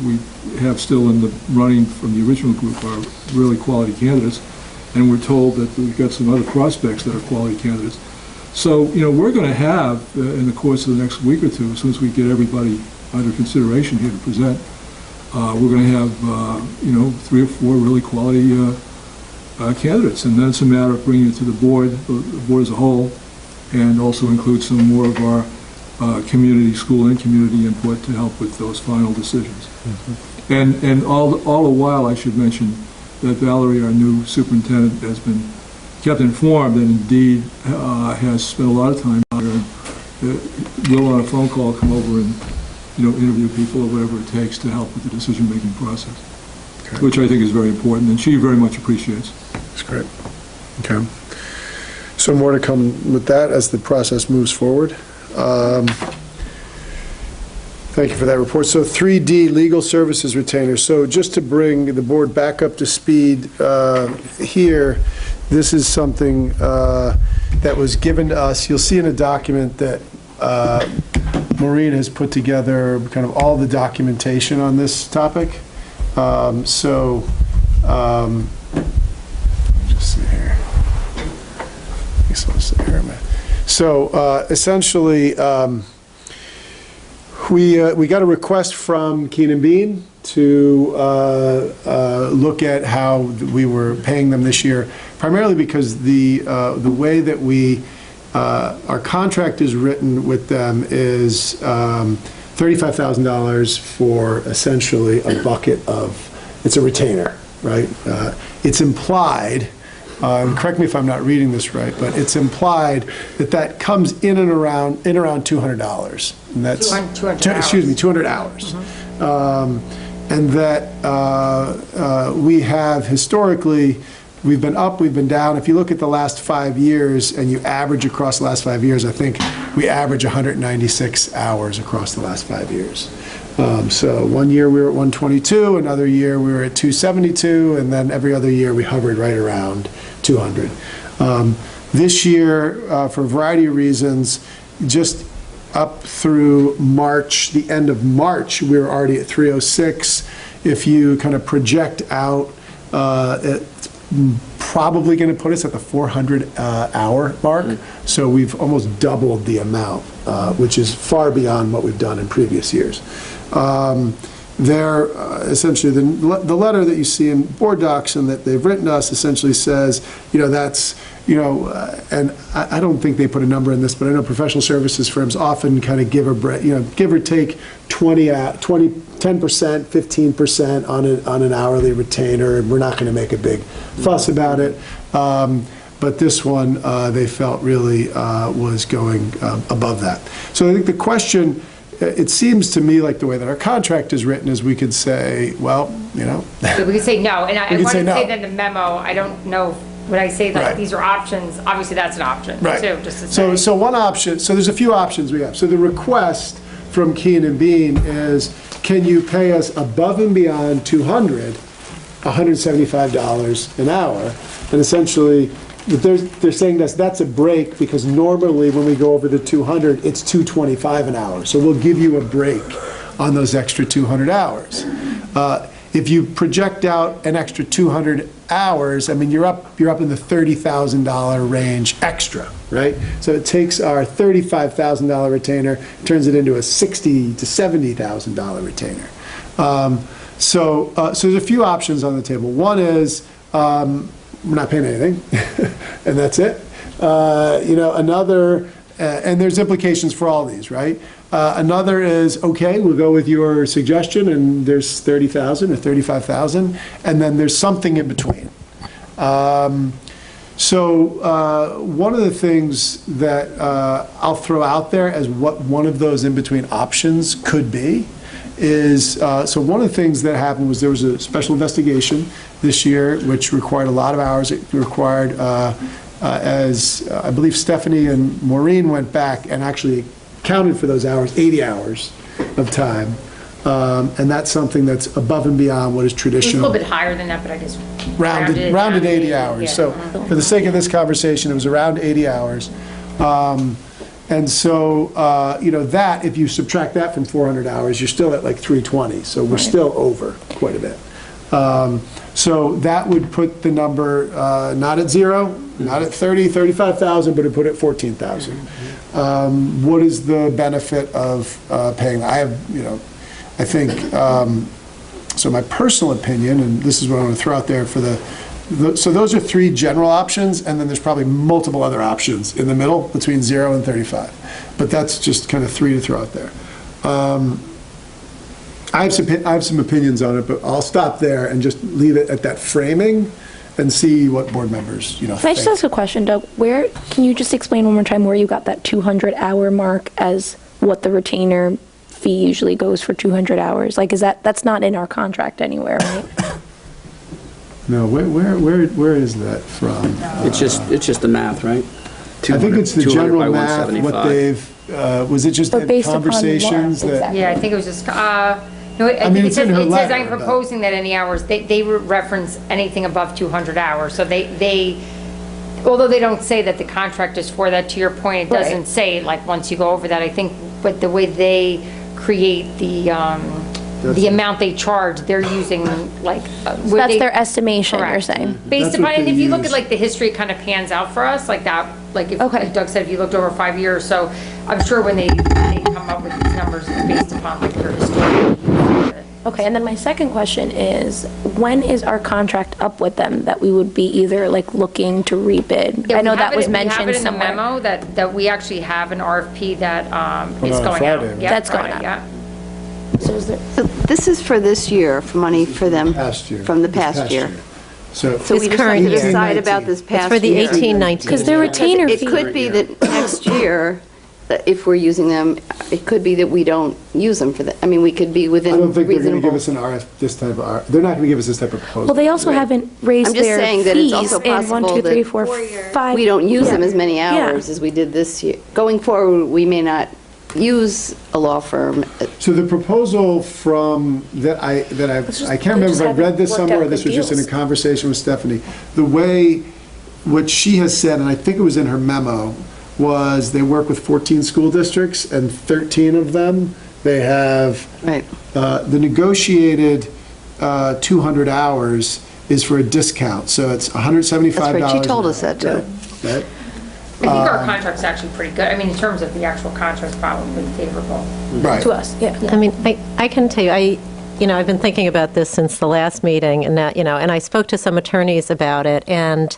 we have still in the running from the original group are really quality candidates, and we're told that we've got some other prospects that are quality candidates. So, we're going to have, in the course of the next week or two, as soon as we get everybody under consideration here to present, we're going to have, 3 or 4 really quality candidates. And then it's a matter of bringing it to the board as a whole, and also include some more of our school and community input to help with those final decisions. Mm-hmm. And all the while, I should mention that Valerie, our new superintendent, has been kept informed and indeed has spent a lot of time out there, and will on a phone call come over and interview people or whatever it takes to help with the decision-making process, okay, which I think is very important, and she very much appreciates. That's great. Okay. So more to come with that as the process moves forward. Thank you for that report. So 3D, legal services retainer. So just to bring the board back up to speed here, this is something that was given to us. You'll see in a document that Maureen has put together kind of all the documentation on this topic. Just see here. So essentially, we got a request from Keenan Bean to look at how we were paying them this year, primarily because the way that our contract is written with them is $35,000 for essentially a bucket of, it's a retainer, right? It's implied, correct me if I'm not reading this right, but it's implied that comes in around $200. And that's 200 hours. Excuse me, 200 hours. Mm-hmm. And that we have historically, we've been up, we've been down. If you look at the last 5 years and you average across the last 5 years, I think we average 196 hours across the last 5 years. So one year we were at 122, another year we were at 272, and then every other year we hovered right around 200. This year, for a variety of reasons, just up through March, the end of March, we were already at 306. If you kind of project out, it's probably going to put us at the 400-hour mark. Mm-hmm. So we've almost doubled the amount, which is far beyond what we've done in previous years. Essentially, the letter that you see in board docs and that they've written to us essentially says, that's, and I don't think they put a number in this, but I know professional services firms often kind of give or take 10%, 15% on an hourly retainer, and we're not going to make a big fuss about it. But this one, they felt really was going above that. So I think the question, it seems to me like the way that our contract is written is we could say, well, So we could say no, and I wanted to say no. that in the memo, I don't know, when I say like Right. these are options, obviously that's an option Right. too, just to say. So one option, so there's a few options we have. So the request from Keenan Bean is, can you pay us above and beyond 200 $175 an hour. And essentially, they're saying that's a break, because normally when we go over the 200, it's $225 an hour. So we'll give you a break on those extra 200 hours. If you project out an extra 200 hours, I mean, you're up in the $30,000 range extra, right? So it takes our $35,000 retainer, turns it into a $60,000 to $70,000 retainer. So there's a few options on the table. One is we're not paying anything, and that's it. Another, and there's implications for all these, right? Another is, okay, we'll go with your suggestion, and there's 30,000 or 35,000, and then there's something in between. So one of the things that I'll throw out there as what one of those in-between options could be is, so one of the things that happened was there was a special investigation this year which required a lot of hours. It required, as I believe Stephanie and Maureen went back and actually counted for those hours, 80 hours of time. And that's something that's above and beyond what is It was a traditional. little bit higher than that, but I just Rounded 80 hours. yeah. So for the sake of this conversation, it was around 80 hours. And so, that, if you subtract that from 400 hours, you're still at like 320. So we're still over quite a bit. So that would put the number not at zero, not at 30, 35,000, but it put it at 14,000. What is the benefit of paying? I think, so my personal opinion, and this is what I'm going to throw out there for so those are three general options, and then there's probably multiple other options in the middle between 0 and 35. But that's just kind of three to throw out there. I have some opinions on it, but I'll stop there and just leave it at that framing and see what board members, Can I just ask a question, Doug? Can you just explain one more time where you got that 200-hour mark as what the retainer fee usually goes for 200 hours? Like, that's not in our contract anywhere, right? No, where is that from? It's just the math, right? I think it's the 200 general by math, what 175. they've, was it just But in based upon what? conversations that? Exactly. Yeah, I think it was just, no, I mean, think it's in her it says letter, I'm but- proposing that any hours, they reference anything above 200 hours. So they, although they don't say that the contract is for that, to your point, it doesn't say, like, once you go over that, I think, but the way they create the amount they charge, they're using, like. That's their estimation, you're saying? Based That's upon, what and they if you look use. at like the history, it kind of pans out for us, like that, like if, Okay. like Doug said, if you looked over 5 years, so I'm sure when they come up with these numbers, it's based upon like their history. Okay, and then my second question is, when is our contract up with them that we would be either like looking to rebid? Yeah, I we know have that it- was We mentioned have it in the somewhere. memo that we actually have an RFP that is on going out. Friday. Yeah, That's going Friday, out. yeah. So is there, So this is for this year, for money for them. Past year. From the This past year. So, So we This just have current to year. decide about this It's past for the year. 18-19. because their retainer It fee. could be that next year, that if we're using them, it could be that we don't use them for that. I mean, we could be I within don't think they're going to reasonable. give us an this type of, they're not going to give us this type of proposal. Well, they also haven't raised I'm just their saying that it's fees also in 1, possible 2, 3, that 4, 5. We don't use them Yeah. as many Yeah. hours as we did this year. Going forward, we may not use a law firm. So the proposal from, I can't remember if I read this somewhere, or this was just in a conversation with Stephanie. The way, what she has said, and I think it was in her memo, was they work with 14 school districts, and 13 of them, they have, Right. the negotiated 200 hours is for a discount, so it's $175. That's right, she told us that, too. Right? I think our contract's actually pretty good. I mean, in terms of the actual contract's probably favorable. Right. To us, yeah. I mean, I can tell you, I've been thinking about this since the last meeting, and that, and I spoke to some attorneys about it, and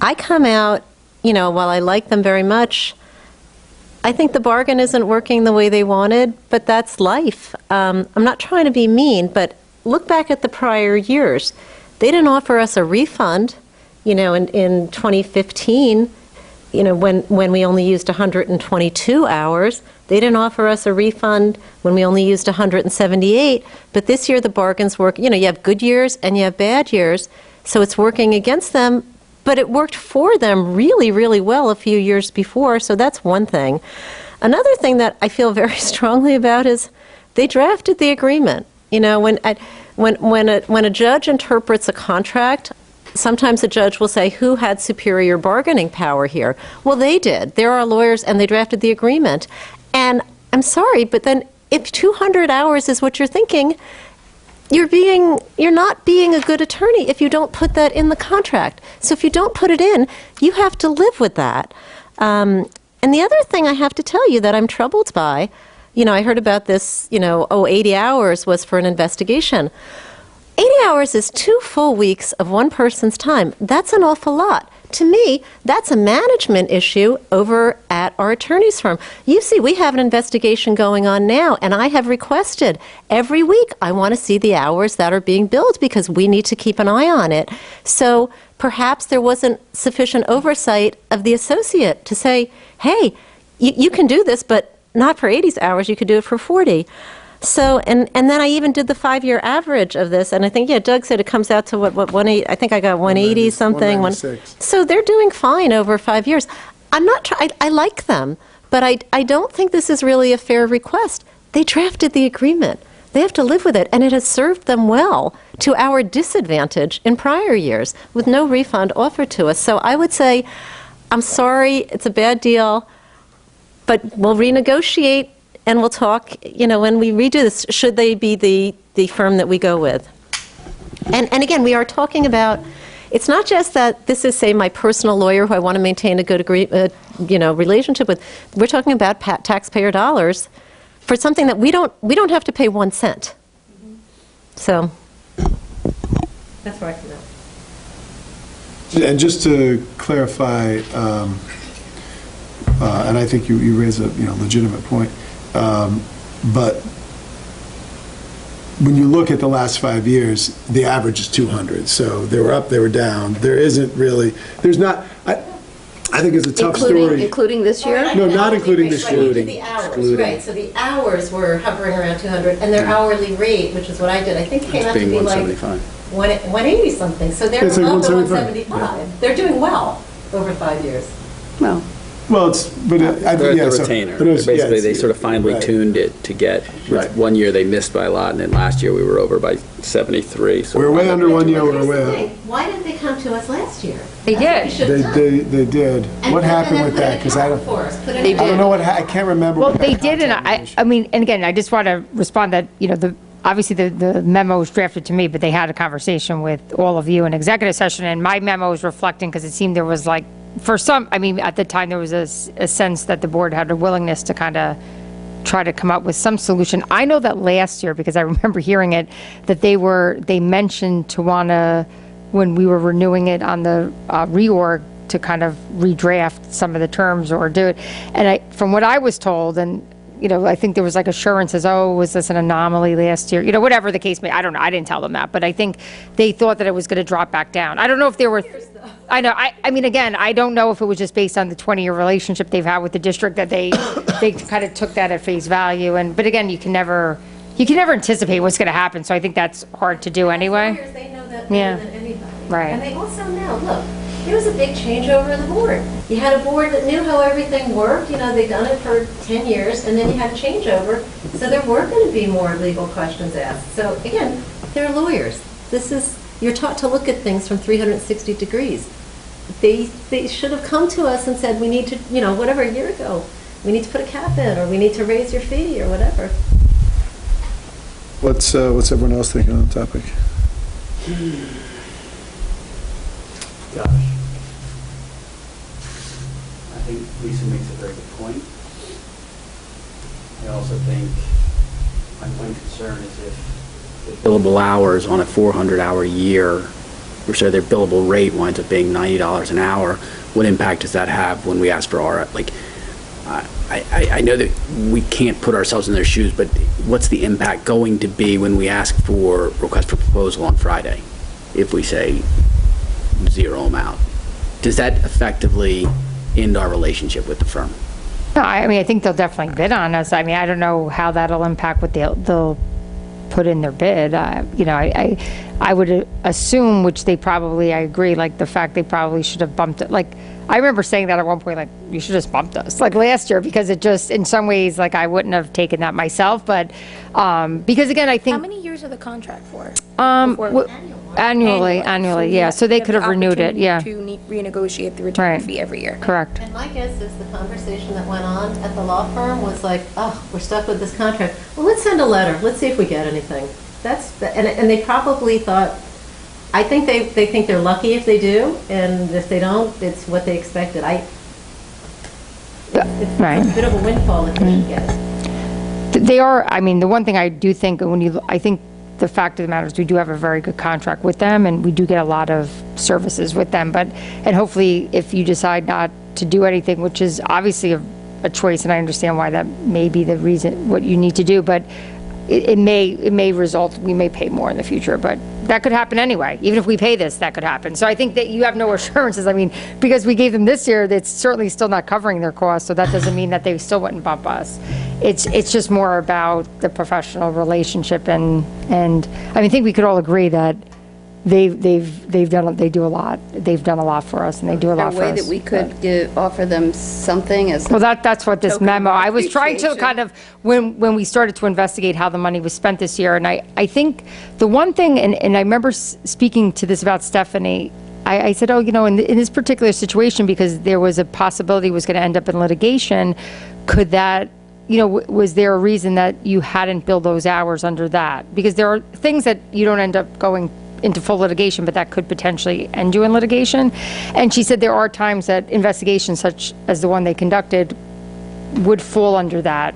I come out, while I like them very much, I think the bargain isn't working the way they wanted, but that's life. I'm not trying to be mean, but look back at the prior years. They didn't offer us a refund, in 2015, when we only used 122 hours. They didn't offer us a refund when we only used 178, but this year the bargains work. You have good years and you have bad years, so it's working against them, but it worked for them really, really well a few years before, so that's one thing. Another thing that I feel very strongly about is they drafted the agreement. when a judge interprets a contract, sometimes a judge will say, who had superior bargaining power here? Well, they did. They're our lawyers, and they drafted the agreement. And I'm sorry, but then if 200 hours is what you're thinking, you're not being a good attorney if you don't put that in the contract. So if you don't put it in, you have to live with that. And the other thing I have to tell you that I'm troubled by, I heard about this, 80 hours was for an investigation. 80 hours is 2 full weeks of one person's time. That's an awful lot. To me, that's a management issue over at our attorney's firm. You see, we have an investigation going on now, and I have requested every week, I want to see the hours that are being billed because we need to keep an eye on it. So perhaps there wasn't sufficient oversight of the associate to say, hey, you can do this, but not for 80 hours, you could do it for 40. So, and then I even did the 5-year average of this, and I think, Doug said it comes out to what 180, I think I got 180 something. 196. So they're doing fine over 5 years. I'm not I like them, but I don't think this is really a fair request. They drafted the agreement. They have to live with it, and it has served them well to our disadvantage in prior years with no refund offered to us. So I would say, I'm sorry, it's a bad deal, but we'll renegotiate. And we'll talk, when we redo this, should they be the firm that we go with? And again, we are talking about, it's not just that this is, say, my personal lawyer who I want to maintain a good relationship with. We're talking about taxpayer dollars for something that we don't have to pay 1 cent. So that's where I come out. And just to clarify, and I think you raise a legitimate point. But when you look at the last 5 years, the average is 200. So they were up, they were down. There's not, I think it's a tough story. Including this year? No, not including this year. The hours, right. So the hours were hovering around 200, and their hourly rate, which is what I did, I think came out to be like 180 something. So they're It's like up to 175. 175. They're doing well over 5 years. Well, it's, but They're the retainer. Basically, they sort of finely right. tuned it to get, Right. 1 year they missed by a lot, and then last year we were over by 73. So We're way under 1 year, we're way up. Why didn't they come to us last year? They did. They did. What happened with that? Because I don't know I can't remember. Well, what they that did, and contract I mean, and again, I just want to respond that, obviously the memo was drafted to me, but they had a conversation with all of you in executive session, and my memo was reflecting, because it seemed there was like, for some, at the time, there was a sense that the board had a willingness to kind of try to come up with some solution. I know that last year, because I remember hearing it, that they mentioned to want to, when we were renewing it on the reorg, to kind of redraft some of the terms or do it. And from what I was told, and I think there was like assurances, was this an anomaly last year? Whatever the case may, I don't know. I didn't tell them that, but I think they thought that it was going to drop back down. I don't know if there were, I know, I mean, again, I don't know if it was just based on the 20-year relationship they've had with the district that they kind of took that at face value. But again, you can never anticipate what's going to happen. So I think that's hard to do anyway. Lawyers, they know that better than anybody. Right. And they also know, look, there was a big changeover in the board. You had a board that knew how everything worked. They'd done it for 10 years, and then you had a changeover. So there were going to be more legal questions asked. So again, they're lawyers. You're taught to look at things from 360 degrees. They should have come to us and said, we need to, whatever, a year ago, we need to put a cap in, or we need to raise your fee, or whatever. What's everyone else thinking on the topic? Gosh. I think Lisa makes a very good point. I also think my one concern is if billable hours on a 400-hour year, or so their billable rate winds up being $90 an hour, what impact does that have when we ask for our, I know that we can't put ourselves in their shoes, but what's the impact going to be when we ask for request for proposal on Friday? If we say zero amount, does that effectively end our relationship with the firm? No, I think they'll definitely bid on us. I don't know how that'll impact what they'll put in their bid. You know, I would assume, which they probably, I agree, like the fact they probably should have bumped it. Like, I remember saying that at one point, like, you should have just bumped us, like last year, because it just, in some ways, like, I wouldn't have taken that myself, but, because again, I think. How many years are the contract for? Annually, yeah, so they could have renewed it, yeah. To renegotiate the retainer Right. fee every year. Correct. And my guess is the conversation that went on at the law firm was like, oh, we're stuck with this contract. Well, let's send a letter. Let's see if we get anything. And they probably thought, I think they think they're lucky if they do, and if they don't, it's what they expected. It's a bit of a windfall if they get it. They are, I mean, the one thing I do think, I think the fact of the matter is we do have a very good contract with them, and we do get a lot of services with them, and hopefully if you decide not to do anything, which is obviously a choice, and I understand why that may be the reason, what you need to do, but it may result, we may pay more in the future, but that could happen anyway. Even if we pay this, that could happen. So I think that you have no assurances. I mean, because we gave them this year, that's certainly still not covering their costs, so that doesn't mean that they still wouldn't bump us. It's just more about the professional relationship, and I mean, I think we could all agree that they do a lot. They've done a lot for us, and they do a lot for us. A way that we could offer them something as. Well, that's what this memo, I was trying to kind of, when we started to investigate how the money was spent this year, and I think the one thing, and I remember speaking to this about Stephanie, I said, oh, you know, in this particular situation, because there was a possibility it was going to end up in litigation, could that, you know, was there a reason that you hadn't billed those hours under that? Because there are things that you don't end up going into full litigation, but that could potentially end you in litigation. And she said there are times that investigations such as the one they conducted would fall under that,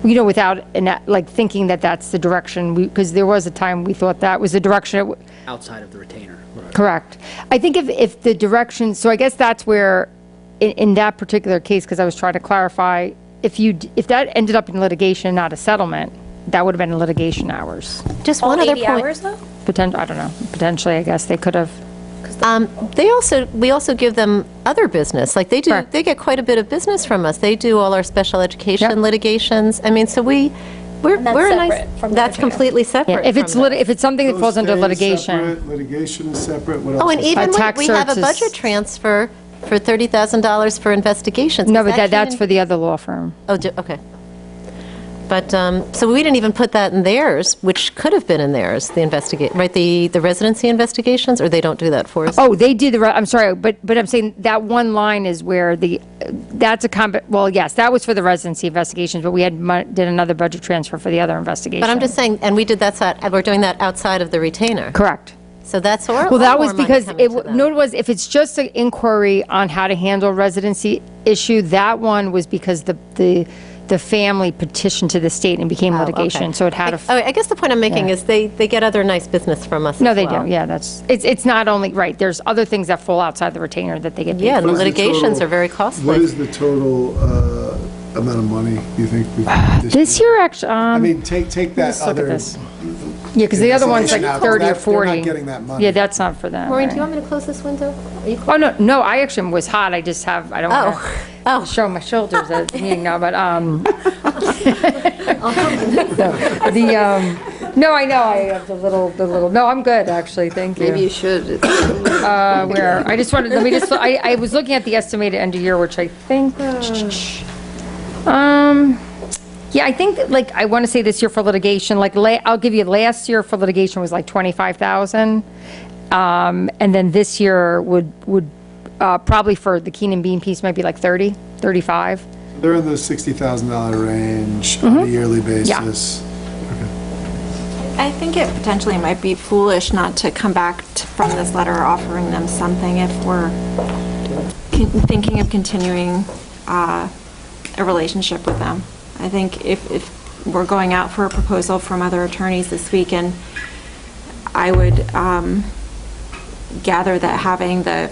you know, without, like, thinking that that's the direction, because there was a time we thought that was the direction. Outside of the retainer. Right. Correct. I think if the direction, so I guess that's where, in that particular case, because I was trying to clarify, if that ended up in litigation, not a settlement, that would have been litigation hours. Just one other 80 point. hours, though? I don't know. Potentially, I guess they could have. We also give them other business. Like they do, Correct. they get quite a bit of business from us. They do all our special education Yep. litigations. I mean, so we're And that's a separate nice. from the That's retainer. completely separate. Yeah, if it's from that. if it's something that Those falls under stay litigation. separate, litigation is separate, what else? Oh, and is even tax we have a certs is- budget transfer for $30,000 for investigations. No, 'cause but that that's came for the other law firm. Oh, okay. But, so we didn't even put that in theirs, which could have been in theirs, the residency investigations, or they don't do that for us? Oh, they do I'm sorry, but I'm saying that one line is where that's well, yes, that was for the residency investigations, but we did another budget transfer for the other investigation. But I'm just saying, and we did that, we're doing that outside of the retainer. Correct. So that's all. Well, that was because, if it's just an inquiry on how to handle residency issue, that one was because the family petitioned to the state and became litigation, so it had I guess the point I'm making is they get other nice business from us. No, as they well. do, yeah, it's not only, right, there's other things that fall outside the retainer that they get paid Yeah, for. and the litigations are very costly. What is the total amount of money you think we've This year, actually, I mean, take that let's look at other. this. Yeah, because the other one's like Now, 30 or they're 40. not getting that money. Yeah, that's not for them. Maureen, right. do you want me to close this window? Are you Oh, no, I actually was hot, I don't want to show my shoulders at the meeting now, but, no, I know, I have the little, no, I'm good, actually, thank you. Maybe you should. Where, I just wanted, I was looking at the estimated end of year, which I think, yeah, I think, that, like, I want to say this year for litigation, like, I'll give you, last year for litigation was like 25,000. And then this year would probably for the Keenan Bean piece might be like 30, 35. They're in the $60,000 range on a yearly basis. I think it potentially might be foolish not to come back from this letter offering them something if we're thinking of continuing a relationship with them. I think if we're going out for a proposal from other attorneys this week, and I would gather that having the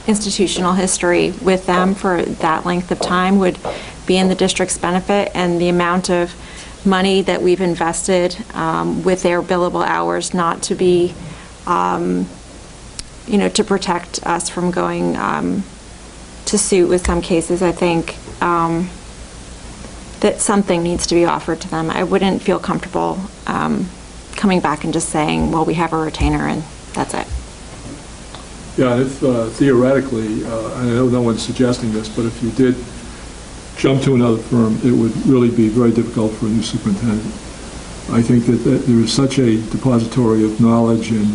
institutional history with them for that length of time would be in the district's benefit, and the amount of money that we've invested with their billable hours not to be, to protect us from going to suit with some cases, I think that something needs to be offered to them. I wouldn't feel comfortable coming back and just saying, well, we have a retainer and that's it. Yeah, and if theoretically, I know no one's suggesting this, but if you did jump to another firm, it would really be very difficult for a new superintendent. I think that there is such a depository of knowledge and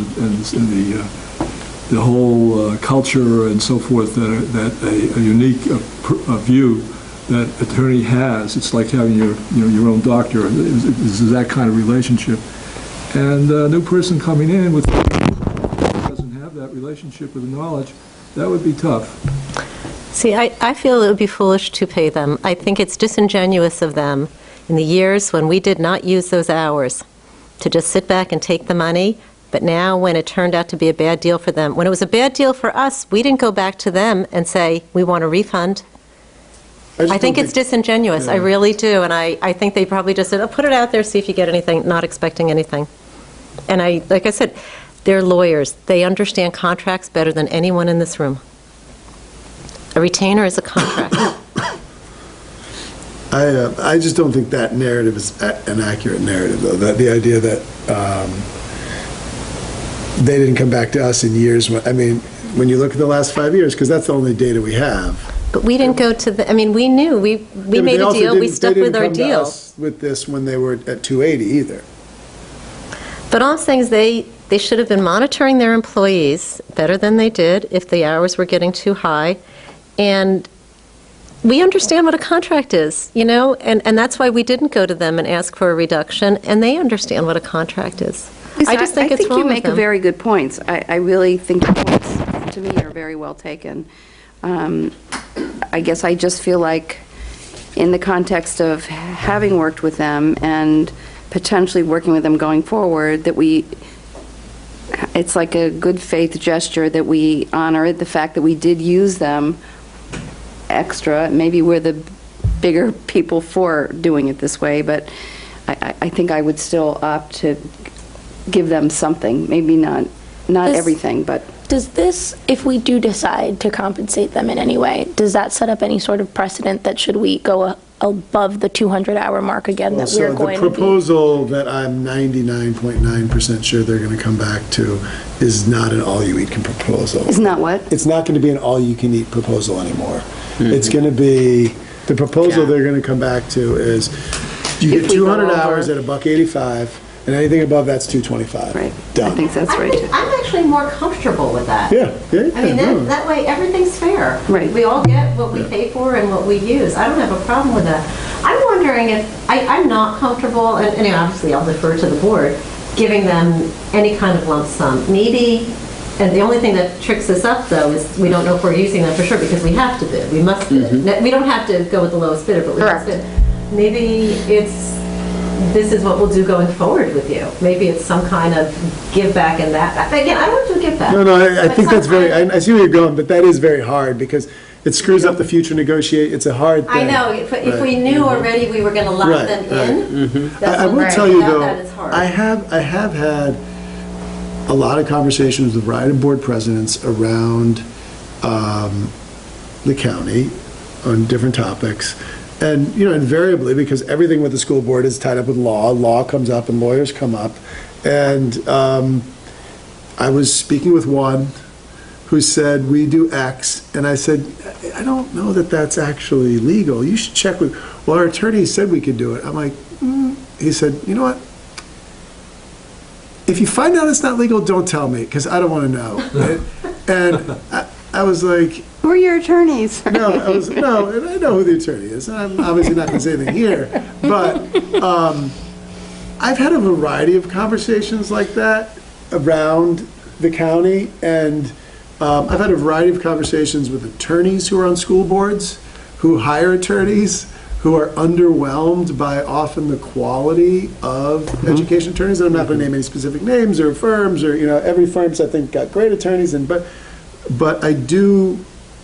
the whole culture and so forth that a unique view that attorney has. It's like having your own doctor. This is that kind of relationship. And a new person coming in with doesn't have that relationship with the knowledge, that would be tough. See, I feel it would be foolish to pay them. I think it's disingenuous of them in the years when we did not use those hours to just sit back and take the money. But now when it turned out to be a bad deal for them, when it was a bad deal for us, we didn't go back to them and say, we want a refund. I think it's disingenuous. Yeah. I really do. And I think they probably just said, oh, put it out there, see if you get anything, not expecting anything. And like I said, they're lawyers. They understand contracts better than anyone in this room. A retainer is a contract. I just don't think that narrative is an accurate narrative, though. That the idea that they didn't come back to us in years. I mean, when you look at the last 5 years, because that's the only data we have. But we didn't go to the, I mean, we knew, we made a deal, we stuck with our deal. They didn't come to us with this when they were at 280 either. But all I'm saying is they should have been monitoring their employees better than they did if the hours were getting too high. And we understand what a contract is, you know, and that's why we didn't go to them and ask for a reduction, and they understand what a contract is. Lisa, I just think it's wrong you make of them. very good points. I really think your points, to me, are very well taken. I guess I just feel like in the context of having worked with them and potentially working with them going forward, that it's like a good faith gesture that we honor the fact that we did use them extra. Maybe we're the bigger people for doing it this way, but I think I would still opt to give them something. Maybe not everything, but... Does this, if we do decide to compensate them in any way, does that set up any sort of precedent that should we go above the 200-hour mark again, that we're going to be? So the proposal that I'm 99.9% sure they're going to come back to is not an all-you-eat proposal. Is not what? It's not going to be an all-you-can-eat proposal anymore. It's going to be, the proposal they're going to come back to is, you get 200 hours at $1.85, and anything above that's $2.25. Right. Done. I think that's right. I'm actually more comfortable with that. Yeah. I mean, that way everything's fair. Right. We all get what we pay for and what we use. I don't have a problem with that. I'm wondering if, I'm not comfortable, and obviously I'll defer to the board, giving them any kind of lump sum. Maybe, and the only thing that tricks us up, though, is we don't know if we're using them for sure, because we have to bid. We must bid. We don't have to go with the lowest bidder, but we must bid. Maybe this is what we'll do going forward with you. Maybe it's some kind of give back in that. Again, I don't do give back. No, I think that's very, I see where you're going, but that is very hard, because it screws up the future negotiate. It's a hard thing. I know, if we knew already we were going to lock them in, that's I will what- tell you, that- though, that is hard. I have had a lot of conversations with variety of board presidents around the county on different topics. And, invariably, because everything with the school board is tied up with law comes up and lawyers come up. And I was speaking with one who said, we do X. And I said, I don't know that that's actually legal. You should check with, well, our attorney said we could do it. I'm like, He said, you know what? If you find out it's not legal, don't tell me, because I don't want to know. And I was like, who are your attorneys? No, and I know who the attorney is. I'm obviously not going to say anything here, but I've had a variety of conversations like that around the county, and I've had a variety of conversations with attorneys who are on school boards, who hire attorneys, who are underwhelmed by often the quality of education attorneys. And I'm not going to name any specific names or firms, or every firm's, I think, got great attorneys, but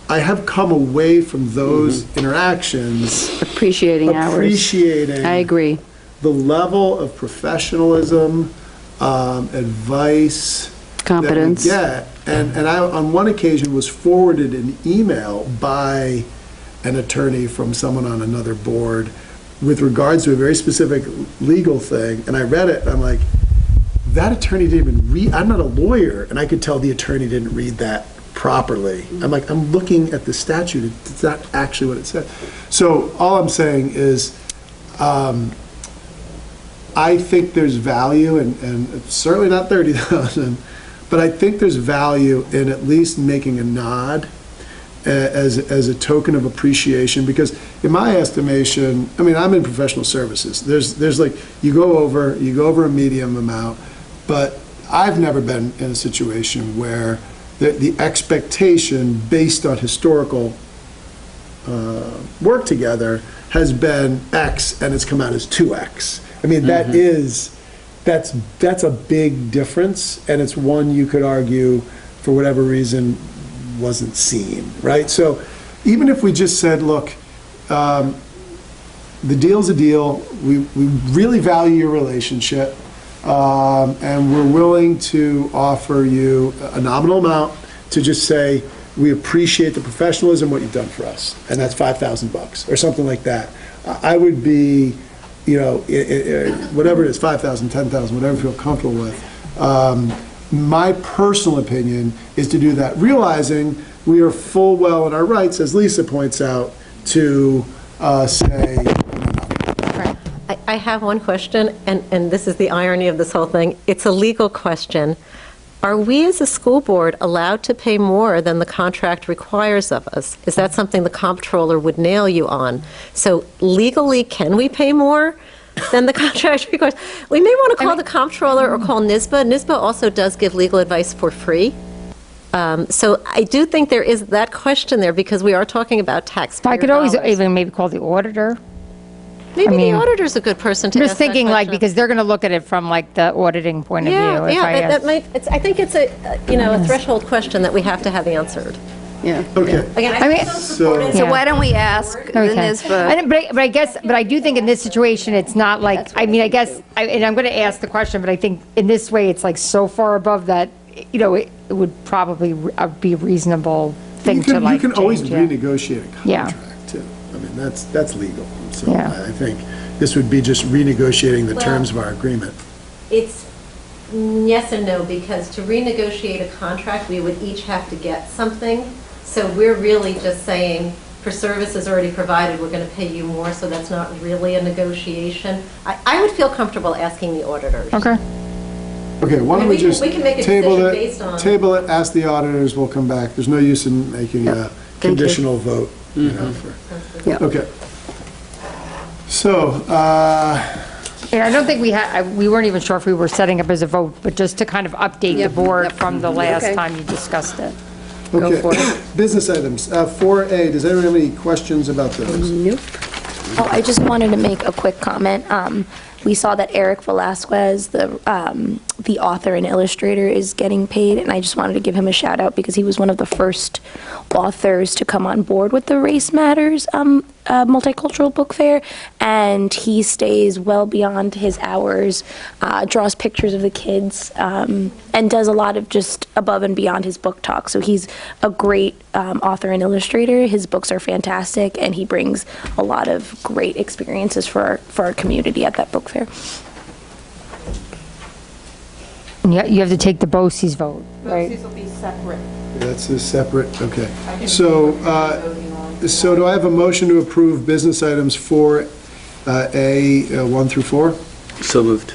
I have come away from those interactions appreciating I agree. The level of professionalism, advice, competence that we get. And I, on one occasion, was forwarded an email by an attorney from someone on another board with regards to a very specific legal thing, and I read it, and I'm like, that attorney didn't even read, I'm not a lawyer, and I could tell the attorney didn't read that properly. I'm like, I'm looking at the statute, it's not actually what it said. So all I'm saying is, I think there's value, and it's certainly not 30,000, but I think there's value in at least making a nod as a token of appreciation, because in my estimation, I mean, I'm in professional services. There's like, you go over a medium amount, but I've never been in a situation where the expectation based on historical work together has been X and it's come out as 2X. I mean, that's a big difference, and it's one you could argue, for whatever reason, wasn't seen, right? So even if we just said, look, the deal's a deal, we really value your relationship, and we're willing to offer you a nominal amount to just say, we appreciate the professionalism, what you've done for us, and that's $5,000 or something like that. I would be, you know, whatever it is, 5,000, 10,000, whatever you feel comfortable with. My personal opinion is to do that, realizing we are full well in our rights, as Lisa points out, to say. I have one question, and this is the irony of this whole thing. It's a legal question. Are we as a school board allowed to pay more than the contract requires of us? Is that something the comptroller would nail you on? So legally, can we pay more than the contract requires? We may want to call the comptroller or call NISBA. NISBA also does give legal advice for free. So I do think there is that question there, because we are talking about taxpayer I could always dollars. even maybe call the auditor. Maybe I mean, the auditor's a good person to I'm ask just thinking, that like, question. because they're going to look at it from, like, the auditing point of view. That might, I think it's a threshold question that we have to have answered. Yeah. Okay. Again, I mean, So why don't we ask the NISBA? But I do think in this situation, it's not like, I mean, I guess, and I'm going to ask the question, but I think in this way, it's like so far above that, you know, it would probably be a reasonable thing to like You can always change, yeah. renegotiate a Yeah. contract, too. I mean, that's legal. So Yeah. I think this would be just renegotiating the Well- terms of our agreement. It's yes and no, because to renegotiate a contract, we would each have to get something. So we're really just saying, for services already provided, we're going to pay you more, so that's not really a negotiation. I would feel comfortable asking the auditors. Okay. Okay, why don't we just we can make a table decision it, based on- table it, ask the auditors, we'll come back. There's no use in making a conditional vote, you know, for. Yeah. Okay. So, And I don't think we weren't even sure if we were setting up as a vote, but just to kind of update the board from the last Okay. time you discussed it. okay. for it. Business items. 4A, does anyone have any questions about those? Nope. Oh, I just wanted to make a quick comment. We saw that Eric Velasquez, the author and illustrator, is getting paid, and I just wanted to give him a shout out because he was one of the first authors to come on board with the Race Matters multicultural book fair, and he stays well beyond his hours, draws pictures of the kids, and does a lot of just above and beyond his book talk. So he's a great author and illustrator. His books are fantastic, and he brings a lot of great experiences for our community at that book fair. And you have to take the BOCES vote, right? These will be separate. That's a separate, okay. So, so do I have a motion to approve business items 4A, 1 through 4? So moved.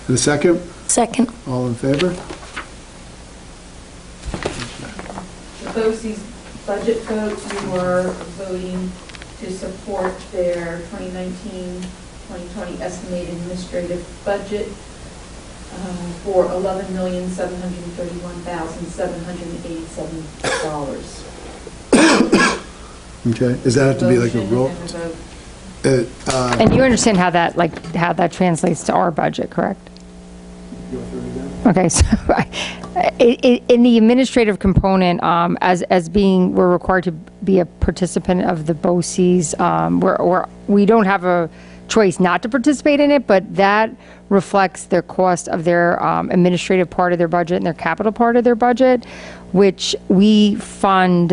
And a second? Second. All in favor? The BOCES budget vote, we were voting to support their 2019-2020 estimated administrative budget for $11,731,787. Okay, does that have to be like a roll? And you understand how that translates to our budget, correct? Okay, so in the administrative component, as being, we're required to be a participant of the BOCES, we don't have a choice not to participate in it, but that reflects their cost of their administrative part of their budget and their capital part of their budget. which we fund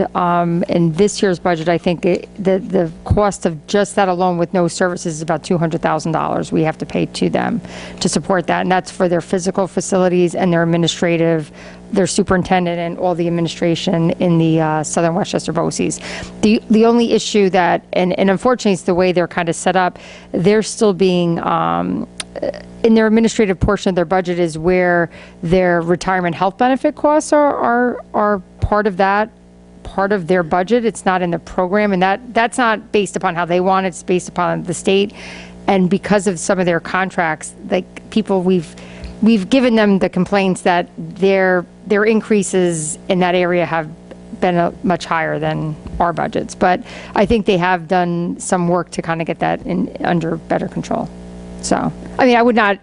in this year's budget. I think the cost of just that alone with no services is about $200,000 we have to pay to them to support that. And that's for their physical facilities and their administrative, their superintendent and all the administration in the Southern Westchester BOCES. The only issue that, and unfortunately it's the way they're kind of set up, they're still being, in their administrative portion of their budget is where their retirement health benefit costs are part of that, part of their budget. It's not in the program, and that's not based upon how they want it. It's based upon the state. And because of some of their contracts, like people, we've given them the complaints that their increases in that area have been much higher than our budgets. But I think they have done some work to kind of get that under better control. So, I mean,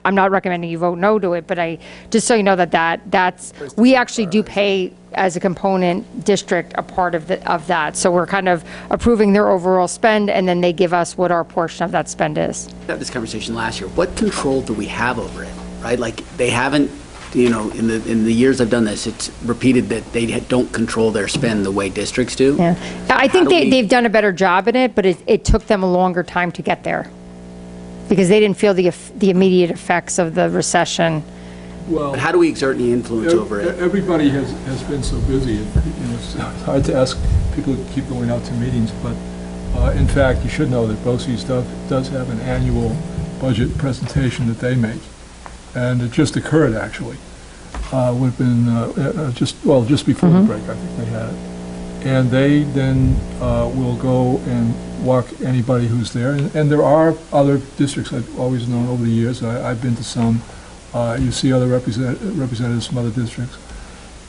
I'm not recommending you vote no to it, but just so you know that's, we actually do pay as a component district a part of that. So we're kind of approving their overall spend, and then they give us what our portion of that spend is. We had this conversation last year. What control do we have over it, right? Like, they haven't, in the years I've done this, it's repeated that they don't control their spend the way districts do. Yeah, I think they've done a better job in it, but it took them a longer time to get there, because they didn't feel the immediate effects of the recession. Well, but how do we exert any influence over it? Everybody has been so busy. It's hard to ask people to keep going out to meetings, but in fact, you should know that BOCES does have an annual budget presentation that they make, and it just occurred actually. Would have been just before the break, I think they had it. And they then will go and walk anybody who's there. And there are other districts I've always known over the years. I've been to some. You see other representatives from other districts.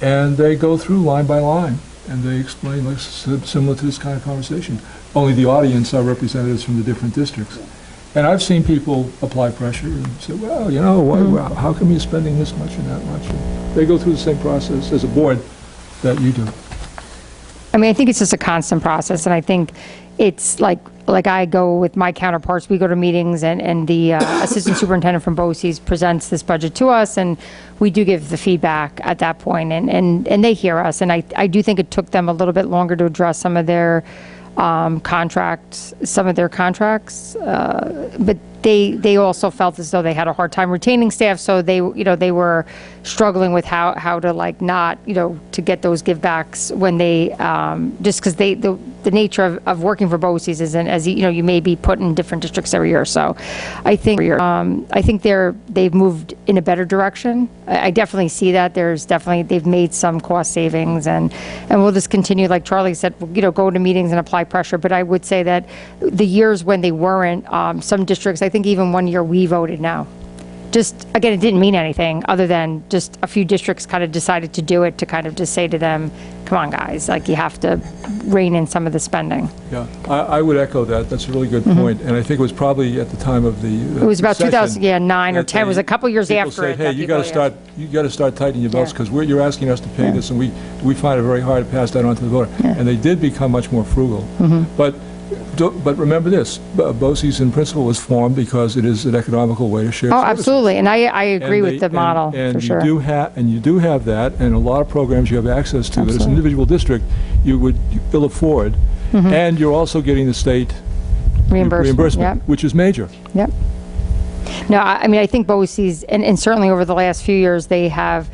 And they go through line by line, and they explain, like, similar to this kind of conversation. Only the audience are representatives from the different districts. And I've seen people apply pressure and say, well, how come you're spending this much and that much? And they go through the same process as a board that you do. I mean, I think it's just a constant process, and I think it's like I go with my counterparts, we go to meetings, and the assistant superintendent from BOCES presents this budget to us, and we do give the feedback at that point, and they hear us, and I do think it took them a little bit longer to address some of their contracts, but they also felt as though they had a hard time retaining staff, so they were struggling with how to, like, not, to get those givebacks when they, just because the nature of working for BOCES isn't, as you may be put in different districts every year. So I think they've moved in a better direction. I definitely see that. They've made some cost savings, and we'll just continue, like Charlie said, go to meetings and apply pressure. But I would say that the years when they weren't, some districts, I think even one year we voted no. Just, again, it didn't mean anything other than just a few districts kind of decided to do it to kind of just say to them, come on, guys, like, you have to rein in some of the spending. Yeah, I would echo that. That's a really good point. And I think it was probably at the time of the it was about 2009 or 10. It was a couple years after said, it. hey, you got to start tightening your belts, because you're asking us to pay this, and we find it very hard to pass that on to the voter. And they did become much more frugal. But remember this, BOCES in principle was formed because it is an economical way to share services. Absolutely, and I agree with the model, for sure. And you do have that, and a lot of programs you have access to that as an individual district you would ill afford, and you're also getting the state reimbursement, which is major. Yep. No, I mean, I think BOCES, and certainly over the last few years, they have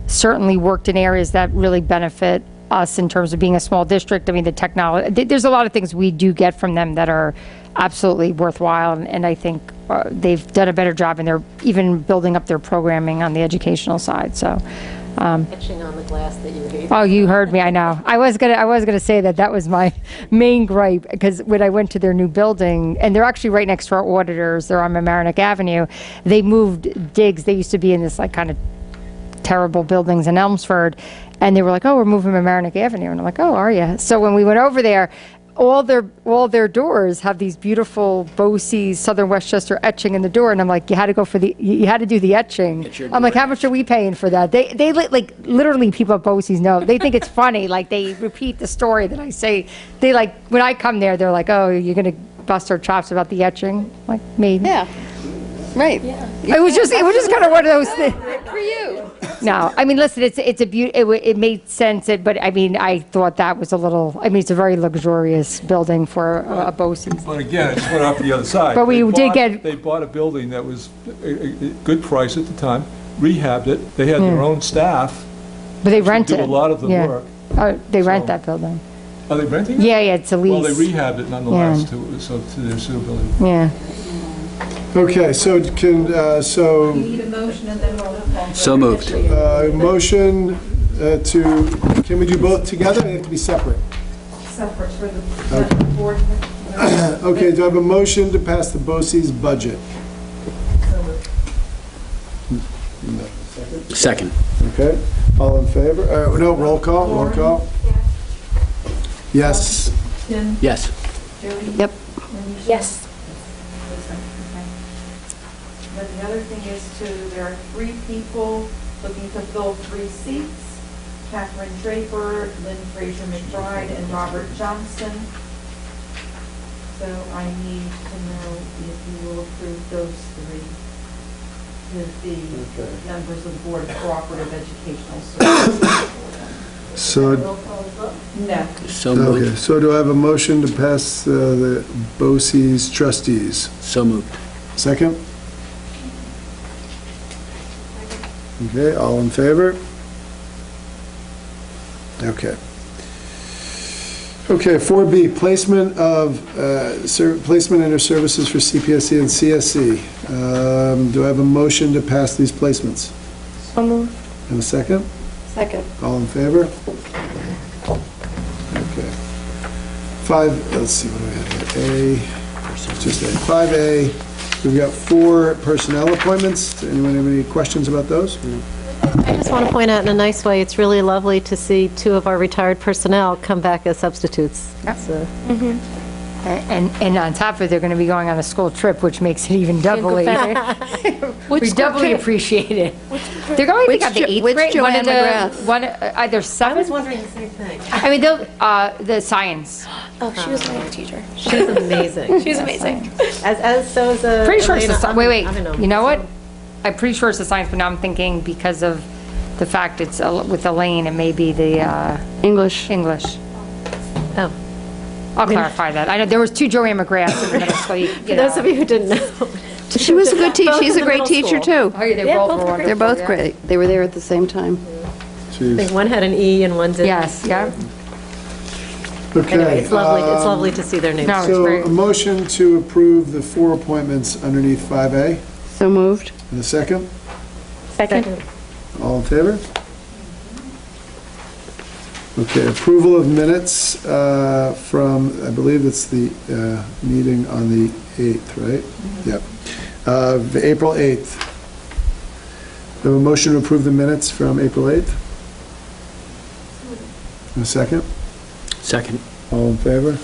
certainly worked in areas that really benefit us in terms of being a small district. I mean, the technology, there's a lot of things we do get from them that are absolutely worthwhile, and I think they've done a better job, and they're even building up their programming on the educational side. So, etching on the glass that you hate. Oh, you heard me. I know. I was gonna say that was my main gripe, because when I went to their new building, and they're actually right next to our auditors, they're on Mamaroneck Avenue. They moved digs. They used to be in this, like, kind of terrible buildings in Elmsford. And they were like, oh, we're moving to Mamaroneck Avenue. And I'm like, oh, are you? So when we went over there, all their doors have these beautiful BOCES Southern Westchester etching in the door. And I'm like, you had to do the etching. I'm like, how much are we paying for that? They like, literally, people at BOCES know. They think it's funny. Like, they repeat the story that I say. They, like, when I come there, they're like, oh, you're going to bust our chops about the etching? I'm like, maybe. Yeah. Right. Yeah. It was just kind of one of those things. For you. No, I mean, listen, it's a it made sense, but I mean, I thought that was a little, I mean, it's a very luxurious building for a BOCES. But again, it's went off the other side. But we did get- They bought a building that was a good price at the time, rehabbed it, they had their own staff. But they to rented do it. a lot of the Yeah. work. Oh, they rent that building. Are they renting it? Yeah, it's a lease. Well, they rehabbed it nonetheless Yeah. to their suitability. Yeah. Okay, so so, Need a motion and then roll call. So moved. motion to, can we do both together? They have to be separate. Separate for the board. Okay, do I have a motion to pass the BOCES budget? Second. Okay, all in favor? No, roll call. Yes. Tim? Yes. Jody? Yep. Manisha? Yes. Then the other thing is there are 3 people looking to fill 3 seats. Catherine Draper, Lynn Fraser McBride, and Robert Johnson. So I need to know if you will approve those 3 as the members of the Board of Cooperative Educational Services. So, No. So moved. okay, so do I have a motion to pass the BOCES trustees? So moved. Second? Okay, all in favor? Okay. Okay, 4B, placement of, placement under services for CPSC and CSC. Do I have a motion to pass these placements? So moved. And a second? Second. All in favor? Okay. Let's see, what do we have here? Just A. 5A, we've got 4 personnel appointments. Does anyone have any questions about those? I just want to point out in a nice way, it's really lovely to see 2 of our retired personnel come back as substitutes. So- And on top of it, they're going to be going on a school trip, which makes it even doubly, we doubly appreciate it. They're going, I think, on the 8th Which grade. Joanne McGrath? Either 7th. I was wondering the same thing. I mean, the science. Oh, she was my teacher. She's amazing. She's amazing. As so is Pretty sure it's Elena. the, wait, I don't know. you know what? I'm pretty sure it's the science, but now I'm thinking because of the fact it's with Elaine, it may be the English. English. Oh. I'll clarify that. I know there was 2 Joanne McGraths in the middle school. For those of you who didn't know. She was a good teacher. Both She's in a the great middle teacher, school. too. Oh, yeah, they Yeah, both both were were wonderful. They're both yeah. great. They were there at the same time. I Jeez. think one had an E and one didn't. Yes, yeah. Okay. Anyway, it's lovely to see their names. No, it's So great. a motion to approve the 4 appointments underneath 5A. So moved. And a second? Second. All in favor? Okay, approval of minutes from, I believe it's the meeting on the 8th, right? Yep. The April 8th. We have a motion to approve the minutes from April 8th? And a second? Second. All in favor?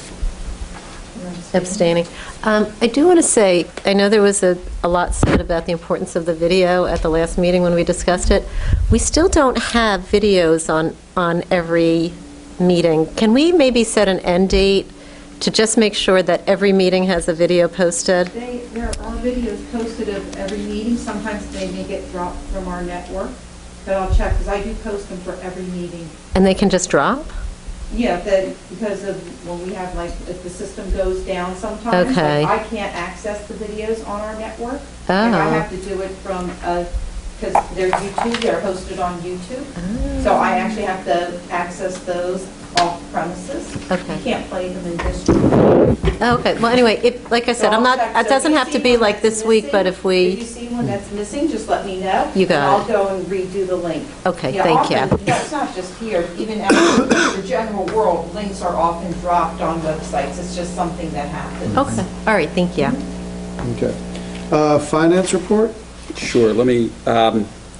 Abstaining. I do want to say, I know there was a lot said about the importance of the video at the last meeting when we discussed it. We still don't have videos on every meeting. Can we maybe set an end date to just make sure that every meeting has a video posted? There are videos posted of every meeting. Sometimes they may get dropped from our network, but I'll check, because I do post them for every meeting. And they can just drop? Yeah, because of when we have, like, if the system goes down sometimes, Okay. like, I can't access the videos on our network. And I Oh. have to do it from, because they're YouTube, they're hosted on YouTube. So I actually have to access those off premises. Okay. You can't play them in district. Okay, well, anyway, like I said, So I'm I'll not, check. it So doesn't if you have to see be one like that's this week, but missing- if we... If you see one that's missing, just let me know. You got and I'll it. go and redo the link. Okay, Yeah, thank you. often- That's not just here, even out in the general world, links are often dropped on websites. It's just something that happens. Okay, all right, thank you. Okay. Finance report? Sure, let me,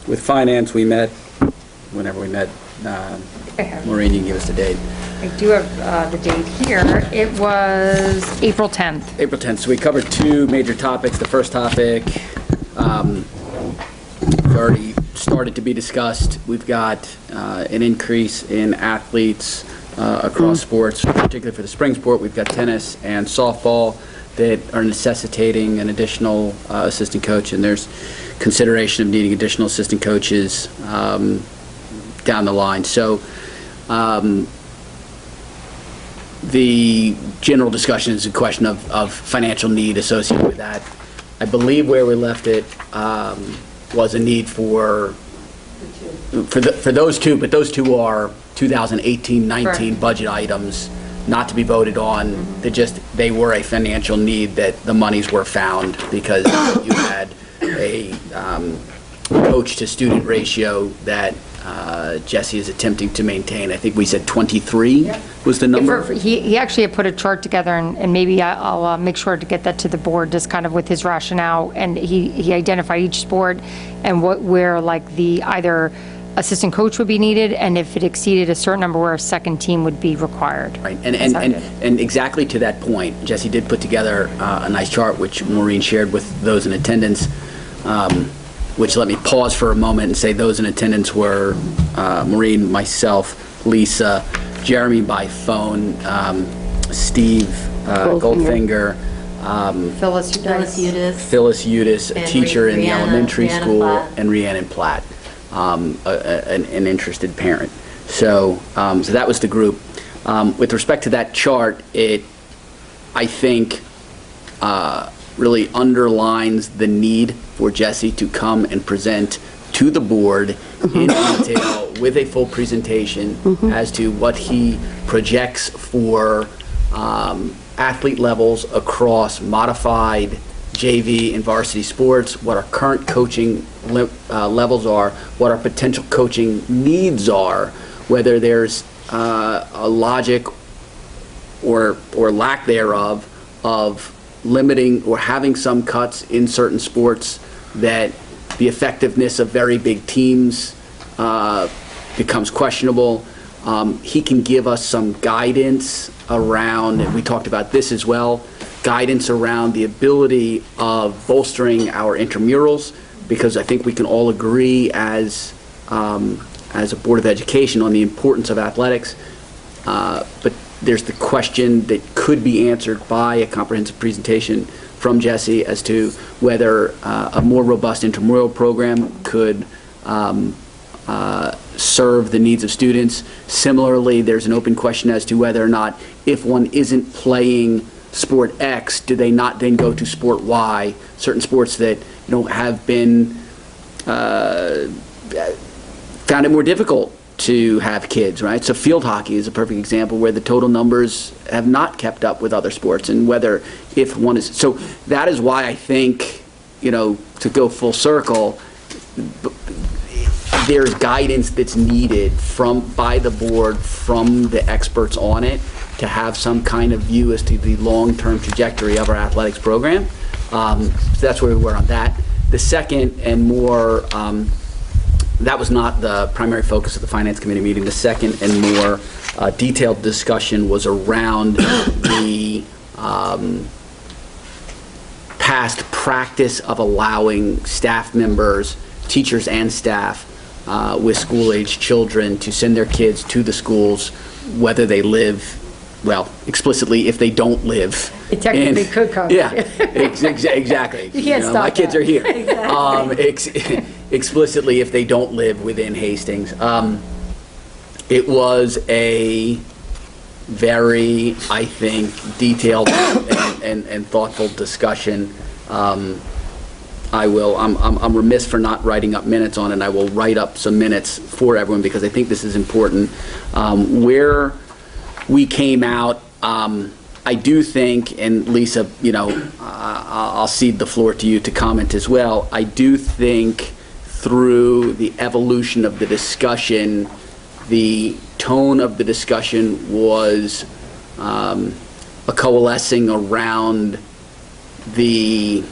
with finance, we met, whenever we met, Maureen, you can give us the date. I do have the date here. It was April 10th. April 10th. So we covered 2 major topics. The first topic already started to be discussed. We've got an increase in athletes across sports, particularly for the spring sport. We've got tennis and softball that are necessitating an additional assistant coach, and there's consideration of needing additional assistant coaches down the line. So the general discussion is a question of financial need associated with that. I believe where we left it was a need for those two, but those two are 2018-19 budget items not to be voted on. They were a financial need that the monies were found because you had a coach to student ratio that Jesse is attempting to maintain. I think we said 23 was the number. He actually had put a chart together, and maybe I'll make sure to get that to the board, just kind of with his rationale. And he identified each sport and where like the either assistant coach would be needed, and if it exceeded a certain number, where a second team would be required. Right, and exactly to that point, Jesse did put together a nice chart, which Maureen shared with those in attendance, which let me pause for a moment and say those in attendance were Maureen, myself, Lisa, Jeremy by phone, Steve Goldfinger, Phyllis Udis, a teacher in the elementary school, and Rhiannon Platt, an interested parent. So that was the group. With respect to that chart, I think, really underlines the need for Jesse to come and present to the board in detail with a full presentation as to what he projects for athlete levels across modified, JV, and varsity sports, what our current coaching levels are, what our potential coaching needs are, whether there's a logic or lack thereof of limiting or having some cuts in certain sports, that the effectiveness of very big teams becomes questionable. He can give us some guidance around, and we talked about this as well, guidance around the ability of bolstering our intramurals, because I think we can all agree as a Board of Education on the importance of athletics. But there's the question that could be answered by a comprehensive presentation from Jesse as to whether a more robust intramural program could serve the needs of students. Similarly, there's an open question as to whether or not, if one isn't playing sport X, do they not then go to sport Y? Certain sports that have been found it more difficult to have kids, right? So field hockey is a perfect example where the total numbers have not kept up with other sports, and whether if one is, so that is why I think, to go full circle, there's guidance that's needed by the board, from the experts on it, to have some kind of view as to the long-term trajectory of our athletics program. So that's where we were on that. The second and more, that was not the primary focus of the Finance Committee meeting. The second and more detailed discussion was around the past practice of allowing staff members, teachers and staff, with school-age children to send their kids to the schools, whether they live, well, explicitly, if they don't live. It technically could come. Yeah, exactly. You can't stop my that. kids are here. Exactly. Explicitly, if they don't live within Hastings. It was a very, I think, detailed and thoughtful discussion. I'm remiss for not writing up minutes on it. I will write up some minutes for everyone because I think this is important. Where we came out, I do think, and Lisa, I'll cede the floor to you to comment as well. I do think through the evolution of the discussion, the tone of the discussion was a coalescing around the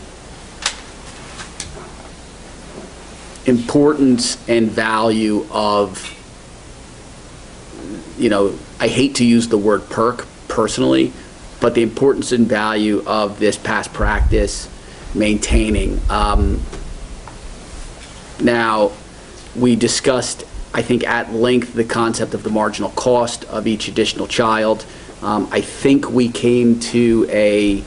importance and value of, I hate to use the word perk personally, but the importance and value of this past practice maintaining. Now, we discussed, I think, at length the concept of the marginal cost of each additional child. I think we came to a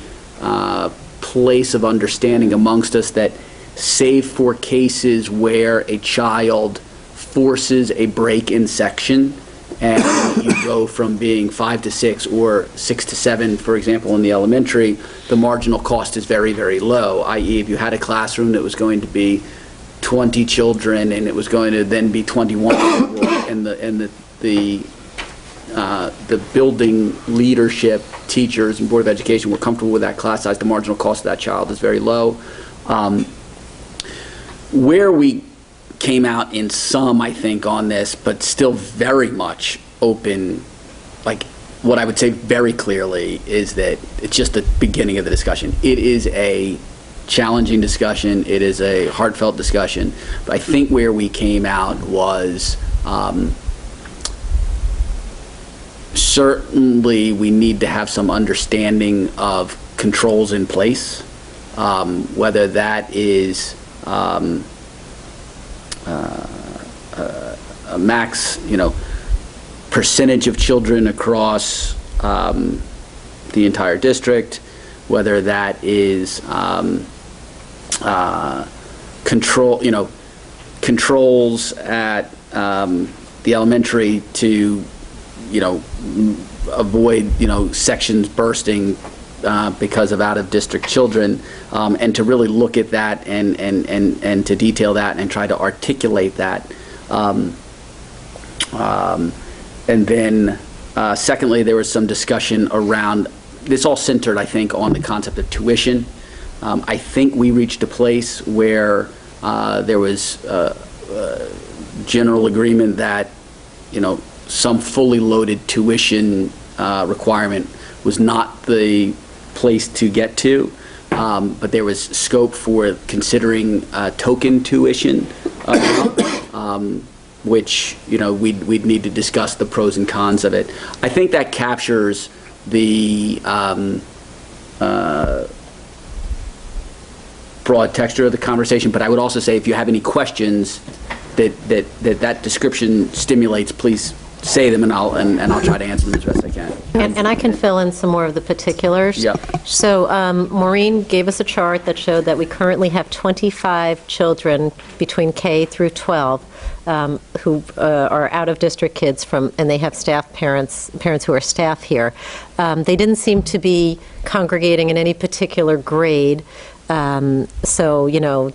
place of understanding amongst us that save for cases where a child forces a break in section and you go from being 5 to 6 or 6 to 7, for example, in the elementary, the marginal cost is very, very low, i.e. if you had a classroom that was going to be 20 children and it was going to then be 21 people, and the building leadership, teachers, and Board of Education were comfortable with that class size, the marginal cost of that child is very low. Where we came out in some, I think, on this, but still very much open, like what I would say very clearly is that it's just the beginning of the discussion. It is a challenging discussion. It is a heartfelt discussion. But I think where we came out was certainly we need to have some understanding of controls in place, whether that is a max, percentage of children across the entire district, whether that is controls at the elementary to, avoid, sections bursting because of out-of-district children, and to really look at that and to detail that and try to articulate that. And then, secondly, there was some discussion around, this all centered, I think, on the concept of tuition. I think we reached a place where there was general agreement that, some fully loaded tuition requirement was not the place to get to, but there was scope for considering token tuition, which we'd need to discuss the pros and cons of it. I think that captures the broad texture of the conversation. But I would also say, if you have any questions that description stimulates, please say them, and I'll try to answer them as best I can. And I can fill in some more of the particulars. Yeah. So Maureen gave us a chart that showed that we currently have 25 children between K through 12 who are out-of-district kids and they have parents who are staff here. They didn't seem to be congregating in any particular grade. So,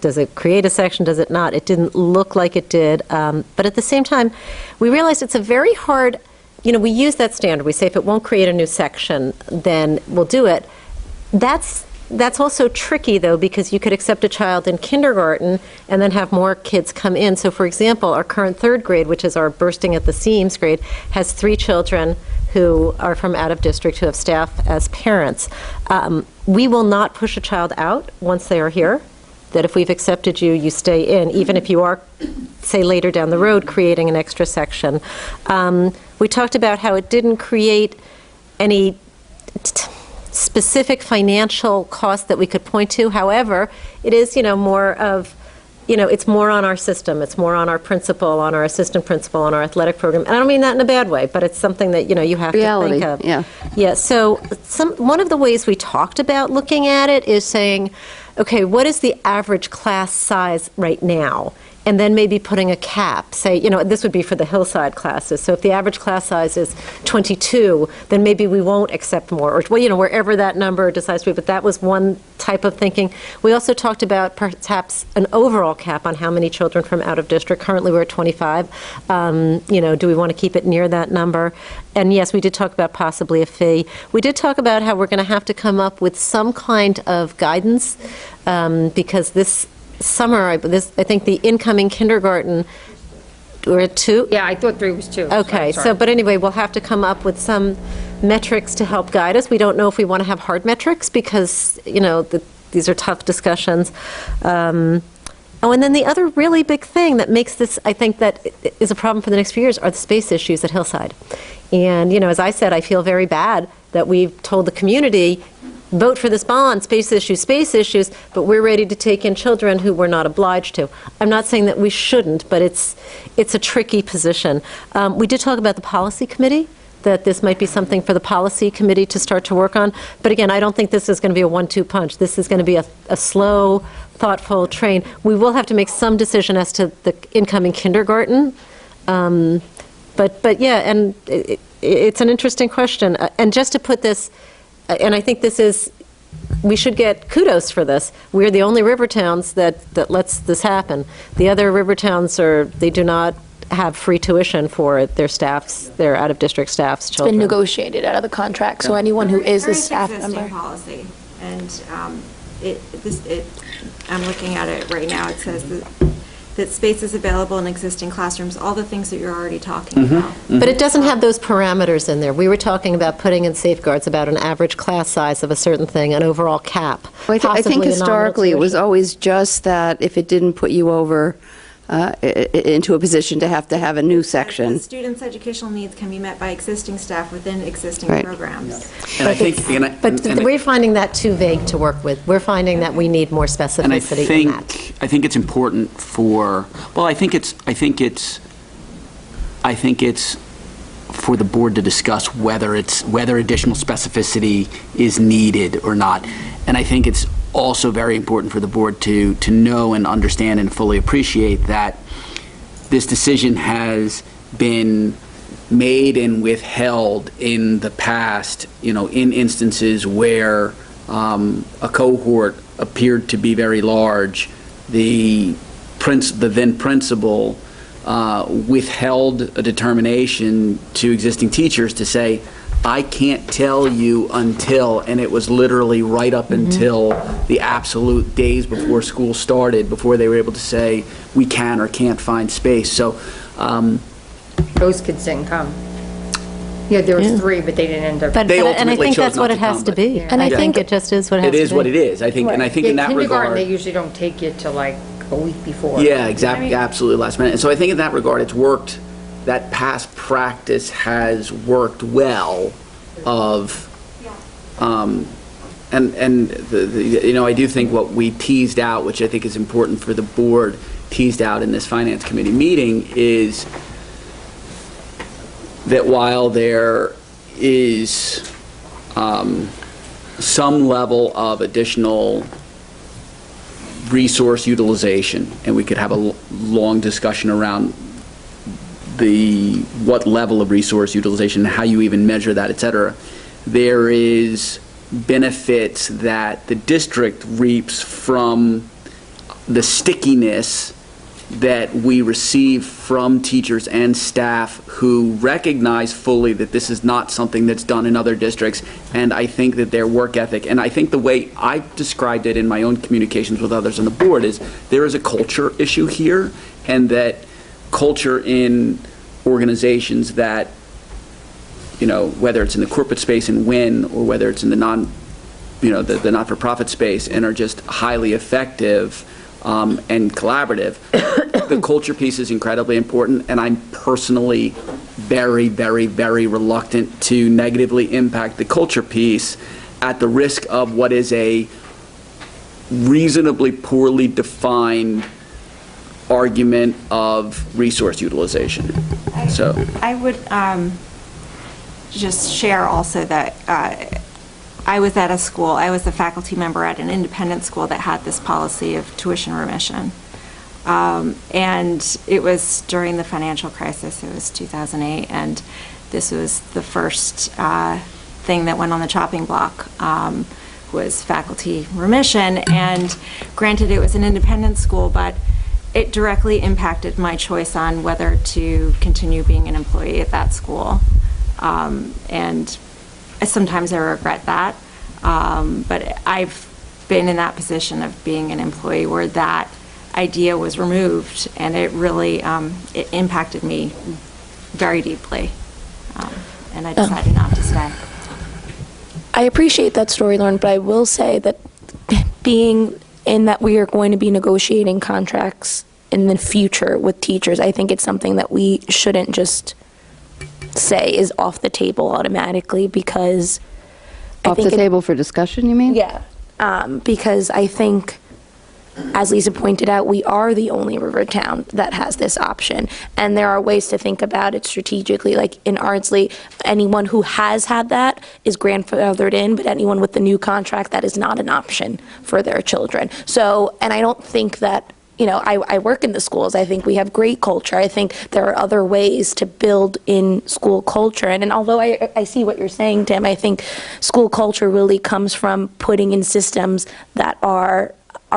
does it create a section? Does it not? It didn't look like it did. But at the same time, we realized it's a very hard, we use that standard. We say if it won't create a new section, then we'll do it. That's also tricky, though, because you could accept a child in kindergarten and then have more kids come in. So, for example, our current third grade, which is our bursting at the seams grade, has 3 children who are from out of district who have staff as parents. We will not push a child out once they are here, that if we've accepted you, you stay in, even if you are, say, later down the road creating an extra section. We talked about how it didn't create any specific financial cost that we could point to. However, it is, more of, it's more on our system. It's more on our principal, on our assistant principal, on our athletic program. And I don't mean that in a bad way, but it's something that, you have Reality, to think of. yeah. Yeah, so one of the ways we talked about looking at it is saying, okay, what is the average class size right now? And then maybe putting a cap, say, this would be for the Hillside classes. So if the average class size is 22, then maybe we won't accept more, or wherever that number decides to be. But that was one type of thinking. We also talked about perhaps an overall cap on how many children from out of district. Currently, we're at 25. Do we want to keep it near that number? And yes, we did talk about possibly a fee. We did talk about how we're going to have to come up with some kind of guidance because this summer, I think the incoming kindergarten, we're at 2? Yeah, I thought 3 was 2. Okay, but anyway, we'll have to come up with some metrics to help guide us. We don't know if we want to have hard metrics because, these are tough discussions. And then the other really big thing that makes this, I think, that is a problem for the next few years are the space issues at Hillside. And, as I said, I feel very bad that we've told the community, vote for this bond, space issues, but we're ready to take in children who we're not obliged to. I'm not saying that we shouldn't, but it's a tricky position. We did talk about the policy committee, that this might be something for the policy committee to start to work on. But again, I don't think this is going to be a 1-2 punch. This is going to be a slow thoughtful train. We will have to make some decision as to the incoming kindergarten. But yeah, and it's an interesting question. And just to put this, and I think this is, we should get kudos for this. We're the only river towns that lets this happen. The other river towns they do not have free tuition for their staffs, their out-of-district staff's children. It's been negotiated out of the contract, so anyone who is a staff member. Existing policy, and I'm looking at it right now. It says that space is available in existing classrooms, all the things that you're already talking about. But it doesn't have those parameters in there. We were talking about putting in safeguards about an average class size of a certain thing, an overall cap. I think possibly a nominal historically, it was tuition. always just that if it didn't put you over into a position to have a new section. The students' educational needs can be met by existing staff within existing Right. programs. And I think, We're finding that too vague to work with. We're finding that we need more specificity and I in that. think it's important for, well, I think it's for the board to discuss whether additional specificity is needed or not. And I think it's also very important for the board to know and understand and fully appreciate that this decision has been made and withheld in the past, in instances where a cohort appeared to be very large. The then principal withheld a determination to existing teachers to say, I can't tell you until, and it was literally right up until the absolute days before school started, before they were able to say, we can or can't find space. So Those kids didn't come. Yeah, there was 3, but they didn't end up. And I think that's what it has to be. And I think it just is what it has to be. It is what it is. I think, and I think in that Kindergarten, they regard. usually don't take you to like a week before. Yeah, exactly, absolutely last minute. And so I think in that regard, it's worked. That past practice has worked well. I do think what we teased out, which I think is important for the board, teased out in this finance committee meeting, is that while there is some level of additional resource utilization, and we could have a long discussion around what level of resource utilization, how you even measure that, et cetera, there is benefits that the district reaps from the stickiness that we receive from teachers and staff who recognize fully that this is not something that's done in other districts. And I think that their work ethic, and I think the way I've described it in my own communications with others on the board, is there is a culture issue here, and that culture in organizations that, whether it's in the corporate space and WIN, or whether it's in the the not-for-profit space, and are just highly effective and collaborative. The culture piece is incredibly important, and I'm personally very, very, very reluctant to negatively impact the culture piece at the risk of what is a reasonably poorly defined argument of resource utilization. So I would just share also that I was at a school, I was a faculty member at an independent school that had this policy of tuition remission. And it was during the financial crisis, it was 2008, and this was the first thing that went on the chopping block, was faculty remission. And granted, it was an independent school, but it directly impacted my choice on whether to continue being an employee at that school. And sometimes I regret that, but I've been in that position of being an employee where that idea was removed, and it really it impacted me very deeply, and I decided not to stay. I appreciate that story, Lauren, but I will say that being in that we are going to be negotiating contracts in the future with teachers, I think it's something that we shouldn't just say is off the table automatically, because Off the table for discussion, you mean? Yeah, because I think as Lisa pointed out, we are the only river town that has this option. And there are ways to think about it strategically. Like in Ardsley, anyone who has had that is grandfathered in, but anyone with the new contract, that is not an option for their children. So, and I don't think that, you know, I work in the schools. I think we have great culture. I think there are other ways to build in school culture. And although I see what you're saying, Tim, I think school culture really comes from putting in systems that are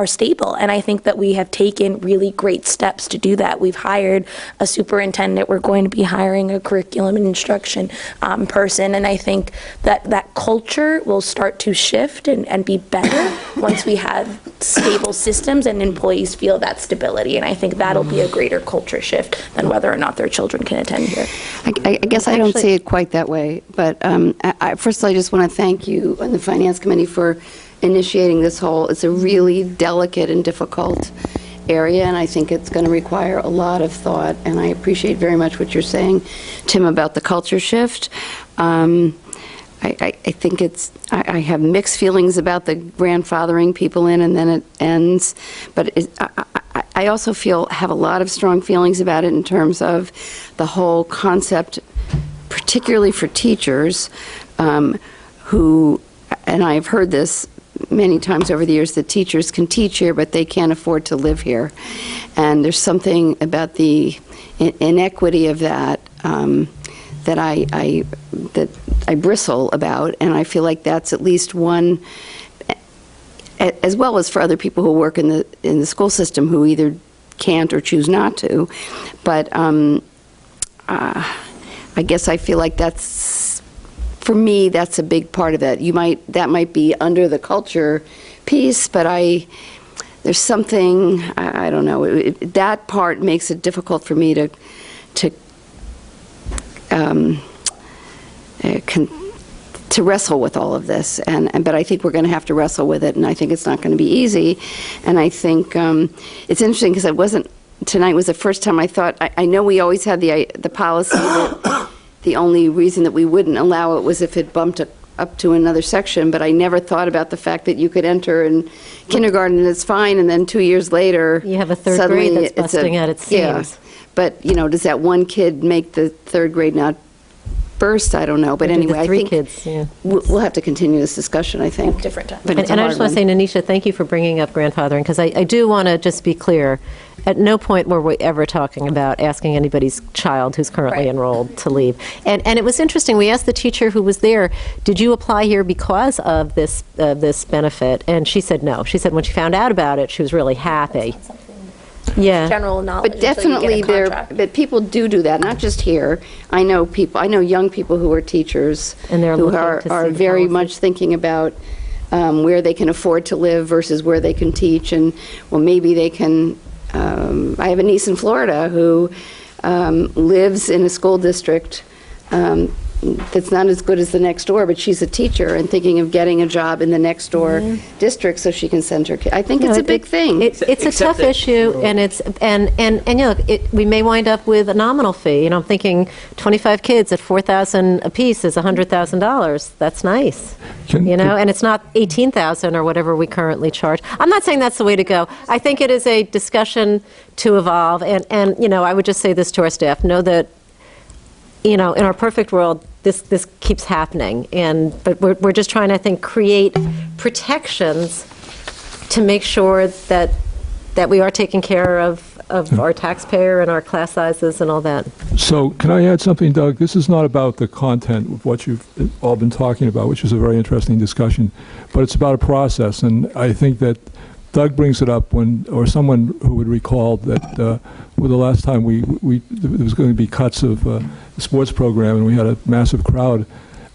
stable. And I think that we have taken really great steps to do that. We've hired a superintendent. We're going to be hiring a curriculum and instruction person. And I think that that culture will start to shift and be better once we have stable systems and employees feel that stability. And I think that'll be a greater culture shift than whether or not their children can attend here. I guess I don't see it quite that way. But first of all, I just want to thank you and the Finance Committee for initiating this whole, it's a really delicate and difficult area, and I think it's going to require a lot of thought, and I appreciate very much what you're saying, Tim, about the culture shift. I think I have mixed feelings about the grandfathering people in and then it ends, but I also have a lot of strong feelings about it in terms of the whole concept, particularly for teachers who, and I've heard this many times over the years, that teachers can teach here, but they can't afford to live here. And there's something about the inequity of that that I bristle about, and I feel like that's at least one, as well as for other people who work in the school system who either can't or choose not to. But I guess I feel like for me, that's a big part of it. That might be under the culture piece, but there's something, I don't know, that part makes it difficult for me to wrestle with all of this. But I think we're going to have to wrestle with it, and I think it's not going to be easy. And I think it's interesting because tonight was the first time I thought, I know we always had the policy that the only reason that we wouldn't allow it was if it bumped up to another section, but I never thought about the fact that you could enter in kindergarten and it's fine, and then 2 years later, you have a third grade that's busting at its seams. Yeah. But, you know, does that one kid make the third grade not burst? I don't know. But anyway, I think kids, yeah. We'll have to continue this discussion, I think. Different time. But and I just want to say, Nanisha, thank you for bringing up grandfathering, because I do want to just be clear. At no point were we ever talking about asking anybody's child who's currently enrolled to leave. And it was interesting. We asked the teacher who was there, did you apply here because of this benefit? And she said no. She said when she found out about it, she was really happy. Yeah. General knowledge. But definitely but people do that, not just here. I know young people who are teachers and they're who are very much thinking about where they can afford to live versus where they can teach, and well, maybe they can. I have a niece in Florida who lives in a school district that's not as good as the next door, but she's a teacher and thinking of getting a job in the next door district so she can send her kids. I think it's a big thing. It's a tough issue, and you know, we may wind up with a nominal fee. You know, I'm thinking 25 kids at $4,000 apiece is $100,000. That's nice. You know, and it's not $18,000 or whatever we currently charge. I'm not saying that's the way to go. I think it is a discussion to evolve, and you know, I would just say this to our staff: know that, you know, in our perfect world, this keeps happening, but we're just trying to, I think, create protections to make sure that we are taking care of our taxpayer and our class sizes and all that. So can I add something, Doug? This is not about the content of what you've all been talking about, which is a very interesting discussion, but it's about a process, and I think that Doug brings it up or someone who would recall that the last time there was going to be cuts of the sports program and we had a massive crowd.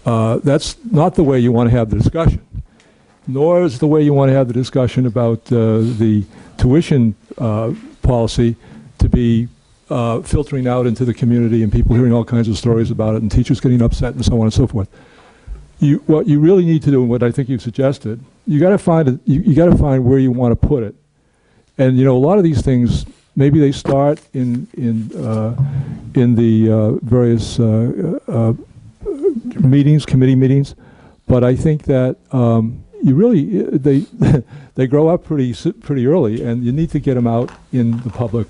That's not the way you want to have the discussion, nor is the way you want to have the discussion about the tuition policy to be filtering out into the community and people hearing all kinds of stories about it and teachers getting upset and so on and so forth. What you really need to do, and what I think you've suggested, you got to find you got to find where you want to put it. And you know, a lot of these things, maybe they start in the various meetings, committee meetings, but I think that you really, they grow up pretty early, and you need to get them out in the public.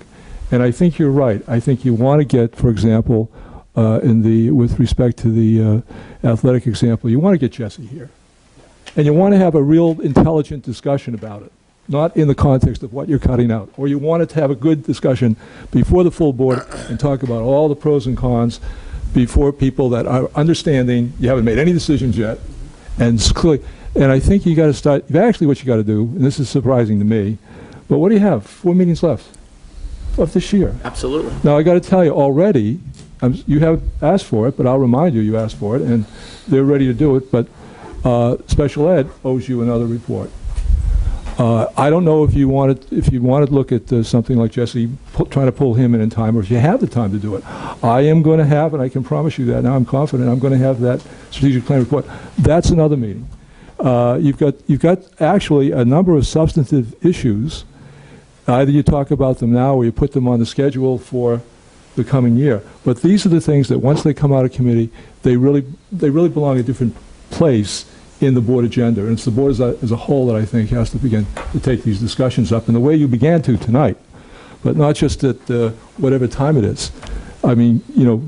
And I think you're right. I think you want to get, for example, with respect to the athletic example, you want to get Jesse here. And you want to have a real intelligent discussion about it, not in the context of what you're cutting out. Or you want to have a good discussion before the full board and talk about all the pros and cons before people that are understanding. You haven't made any decisions yet. And I think you got to start, actually what you got to do, and this is surprising to me, but what do you have? 4 meetings left of this year. Absolutely. Now, I got to tell you already, you have asked for it, but I'll remind you, you asked for it, and they're ready to do it, but special ed owes you another report. I don't know if you want to look at something like Jesse, trying to pull him in time, or if you have the time to do it. I am going to have, and I can promise you that now, I'm confident, I'm going to have that strategic plan report. That's another meeting. You've got actually a number of substantive issues. Either you talk about them now or you put them on the schedule for the coming year. But these are the things that once they come out of committee, they really belong a different place in the board agenda. And it's the board as a whole that I think has to begin to take these discussions up in the way you began to tonight, but not just at whatever time it is. I mean,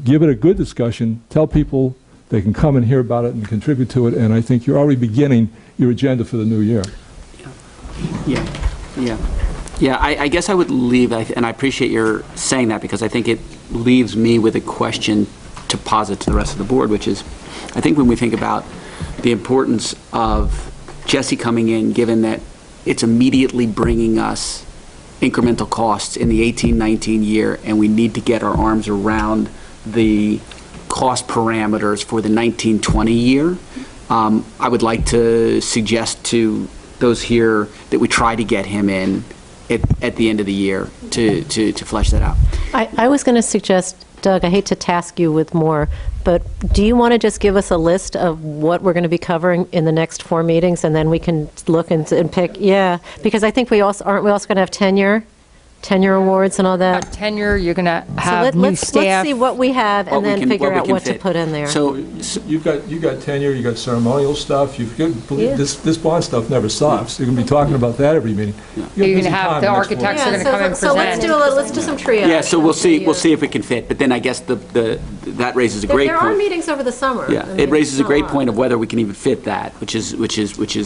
give it a good discussion, tell people they can come and hear about it and contribute to it, and I think you're already beginning your agenda for the new year. Yeah, I guess I would leave, and I appreciate your saying that, because I think it leaves me with a question to posit to the rest of the board, which is, I think when we think about the importance of Jesse coming in, given that it's immediately bringing us incremental costs in the 18-19 year, and we need to get our arms around the cost parameters for the 19-20 year, I would like to suggest to those here that we try to get him in at the end of the year to flesh that out. I was going to suggest, Doug, I hate to task you with more, but do you want to just give us a list of what we're going to be covering in the next 4 meetings, and then we can look and pick? Yeah, because I think aren't we also going to have tenure awards and all that? Tenure, you're going to have new staff. Let's see what we have and then figure out what to put in there. So you've got tenure, you've got ceremonial stuff, this bond stuff never stops. You're going to be talking about that every meeting. You're going to have the architects are going to come and present. So let's do some triage. Yeah, so we'll see if it can fit. But then I guess that raises a great point. There are meetings over the summer. Yeah, it raises a great point of whether we can even fit that, which is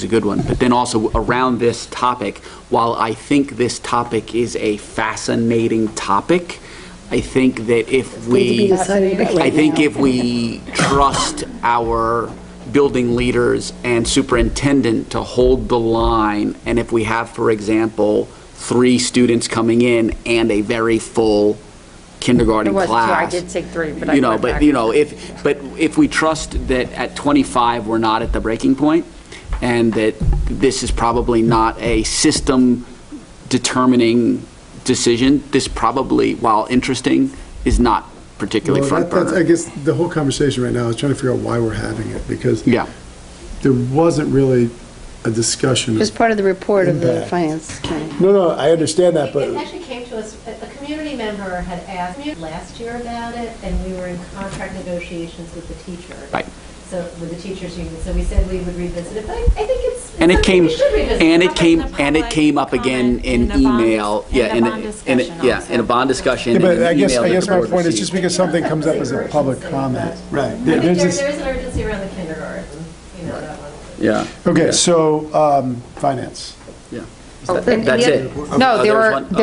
a good one. But then also around this topic, while I think this topic is a fascinating topic, I think that if we trust our building leaders and superintendent to hold the line, and if we have, for example, 3 students coming in and a very full kindergarten class. I did say 3, but if we trust that at 25 we're not at the breaking point, and that this is probably not a system determining decision, this probably, while interesting, is not particularly front burner. I guess the whole conversation right now is trying to figure out why we're having it, because there wasn't really a discussion. It was part of the report of the finance committee. No, I understand that, but it actually came to us, a community member had asked me last year about it, and we were in contract negotiations with the teacher. Right. So with the teachers union, so we said we would revisit it, but I think it's and it came we should revisit and it came up again in email, in a bond discussion. But I guess my point is just because something comes up as a public comment, right? I think there's an urgency around the kindergarten, that one. Yeah. Okay, so finance. Yeah. That's it. No,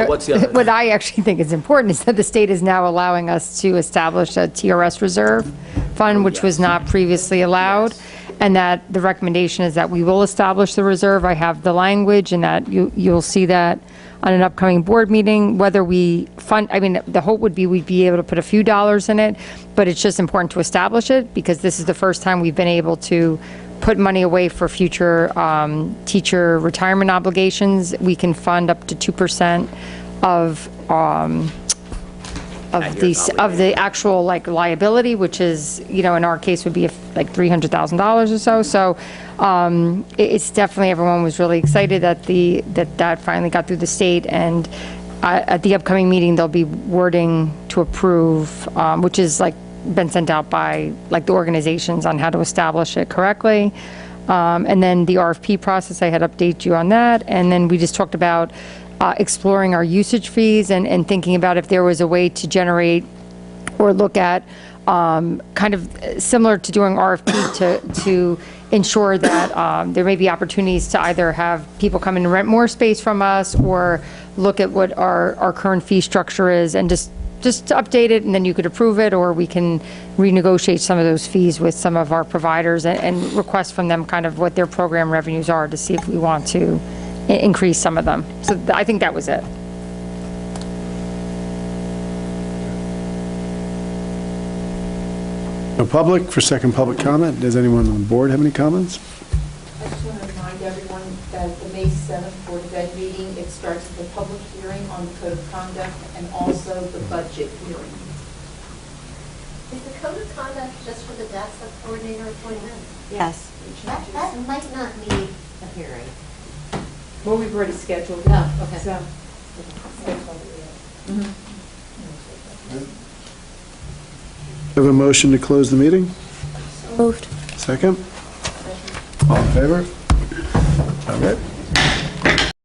what's the other? What I actually think is important is that the state is now allowing us to establish a TRS reserve fund, which was not previously allowed, and that the recommendation is that we will establish the reserve. I have the language, and that you'll see that on an upcoming board meeting. Whether we fund, the hope would be we'd be able to put a few dollars in it, but it's just important to establish it, because this is the first time we've been able to put money away for future teacher retirement obligations. We can fund up to 2% of the actual liability, which is, in our case would be like $300,000 or so. So it's definitely, everyone was really excited that finally got through the state, and at the upcoming meeting there'll be wording to approve, which is been sent out by the organizations on how to establish it correctly. And then the RFP process, I had updated you on that. And then we just talked about exploring our usage fees and thinking about if there was a way to generate or look at kind of similar to doing RFP to ensure that there may be opportunities to either have people come in and rent more space from us or look at what our current fee structure is and just to update it, and then you could approve it, or we can renegotiate some of those fees with some of our providers and request from them kind of what their program revenues are to see if we want to increase some of them. So I think that was it. No public for second public comment. Does anyone on the board have any comments? I just want to remind everyone that the May 7th Board of Ed meeting, it starts with a public hearing on the code of conduct and also the budget hearing. Is the code of conduct just for the DASSA coordinator appointment? Yes. That might not need a hearing. Well, we've already scheduled it. Oh, okay. So, Have a motion to close the meeting? Moved. Second? All in favor? All right.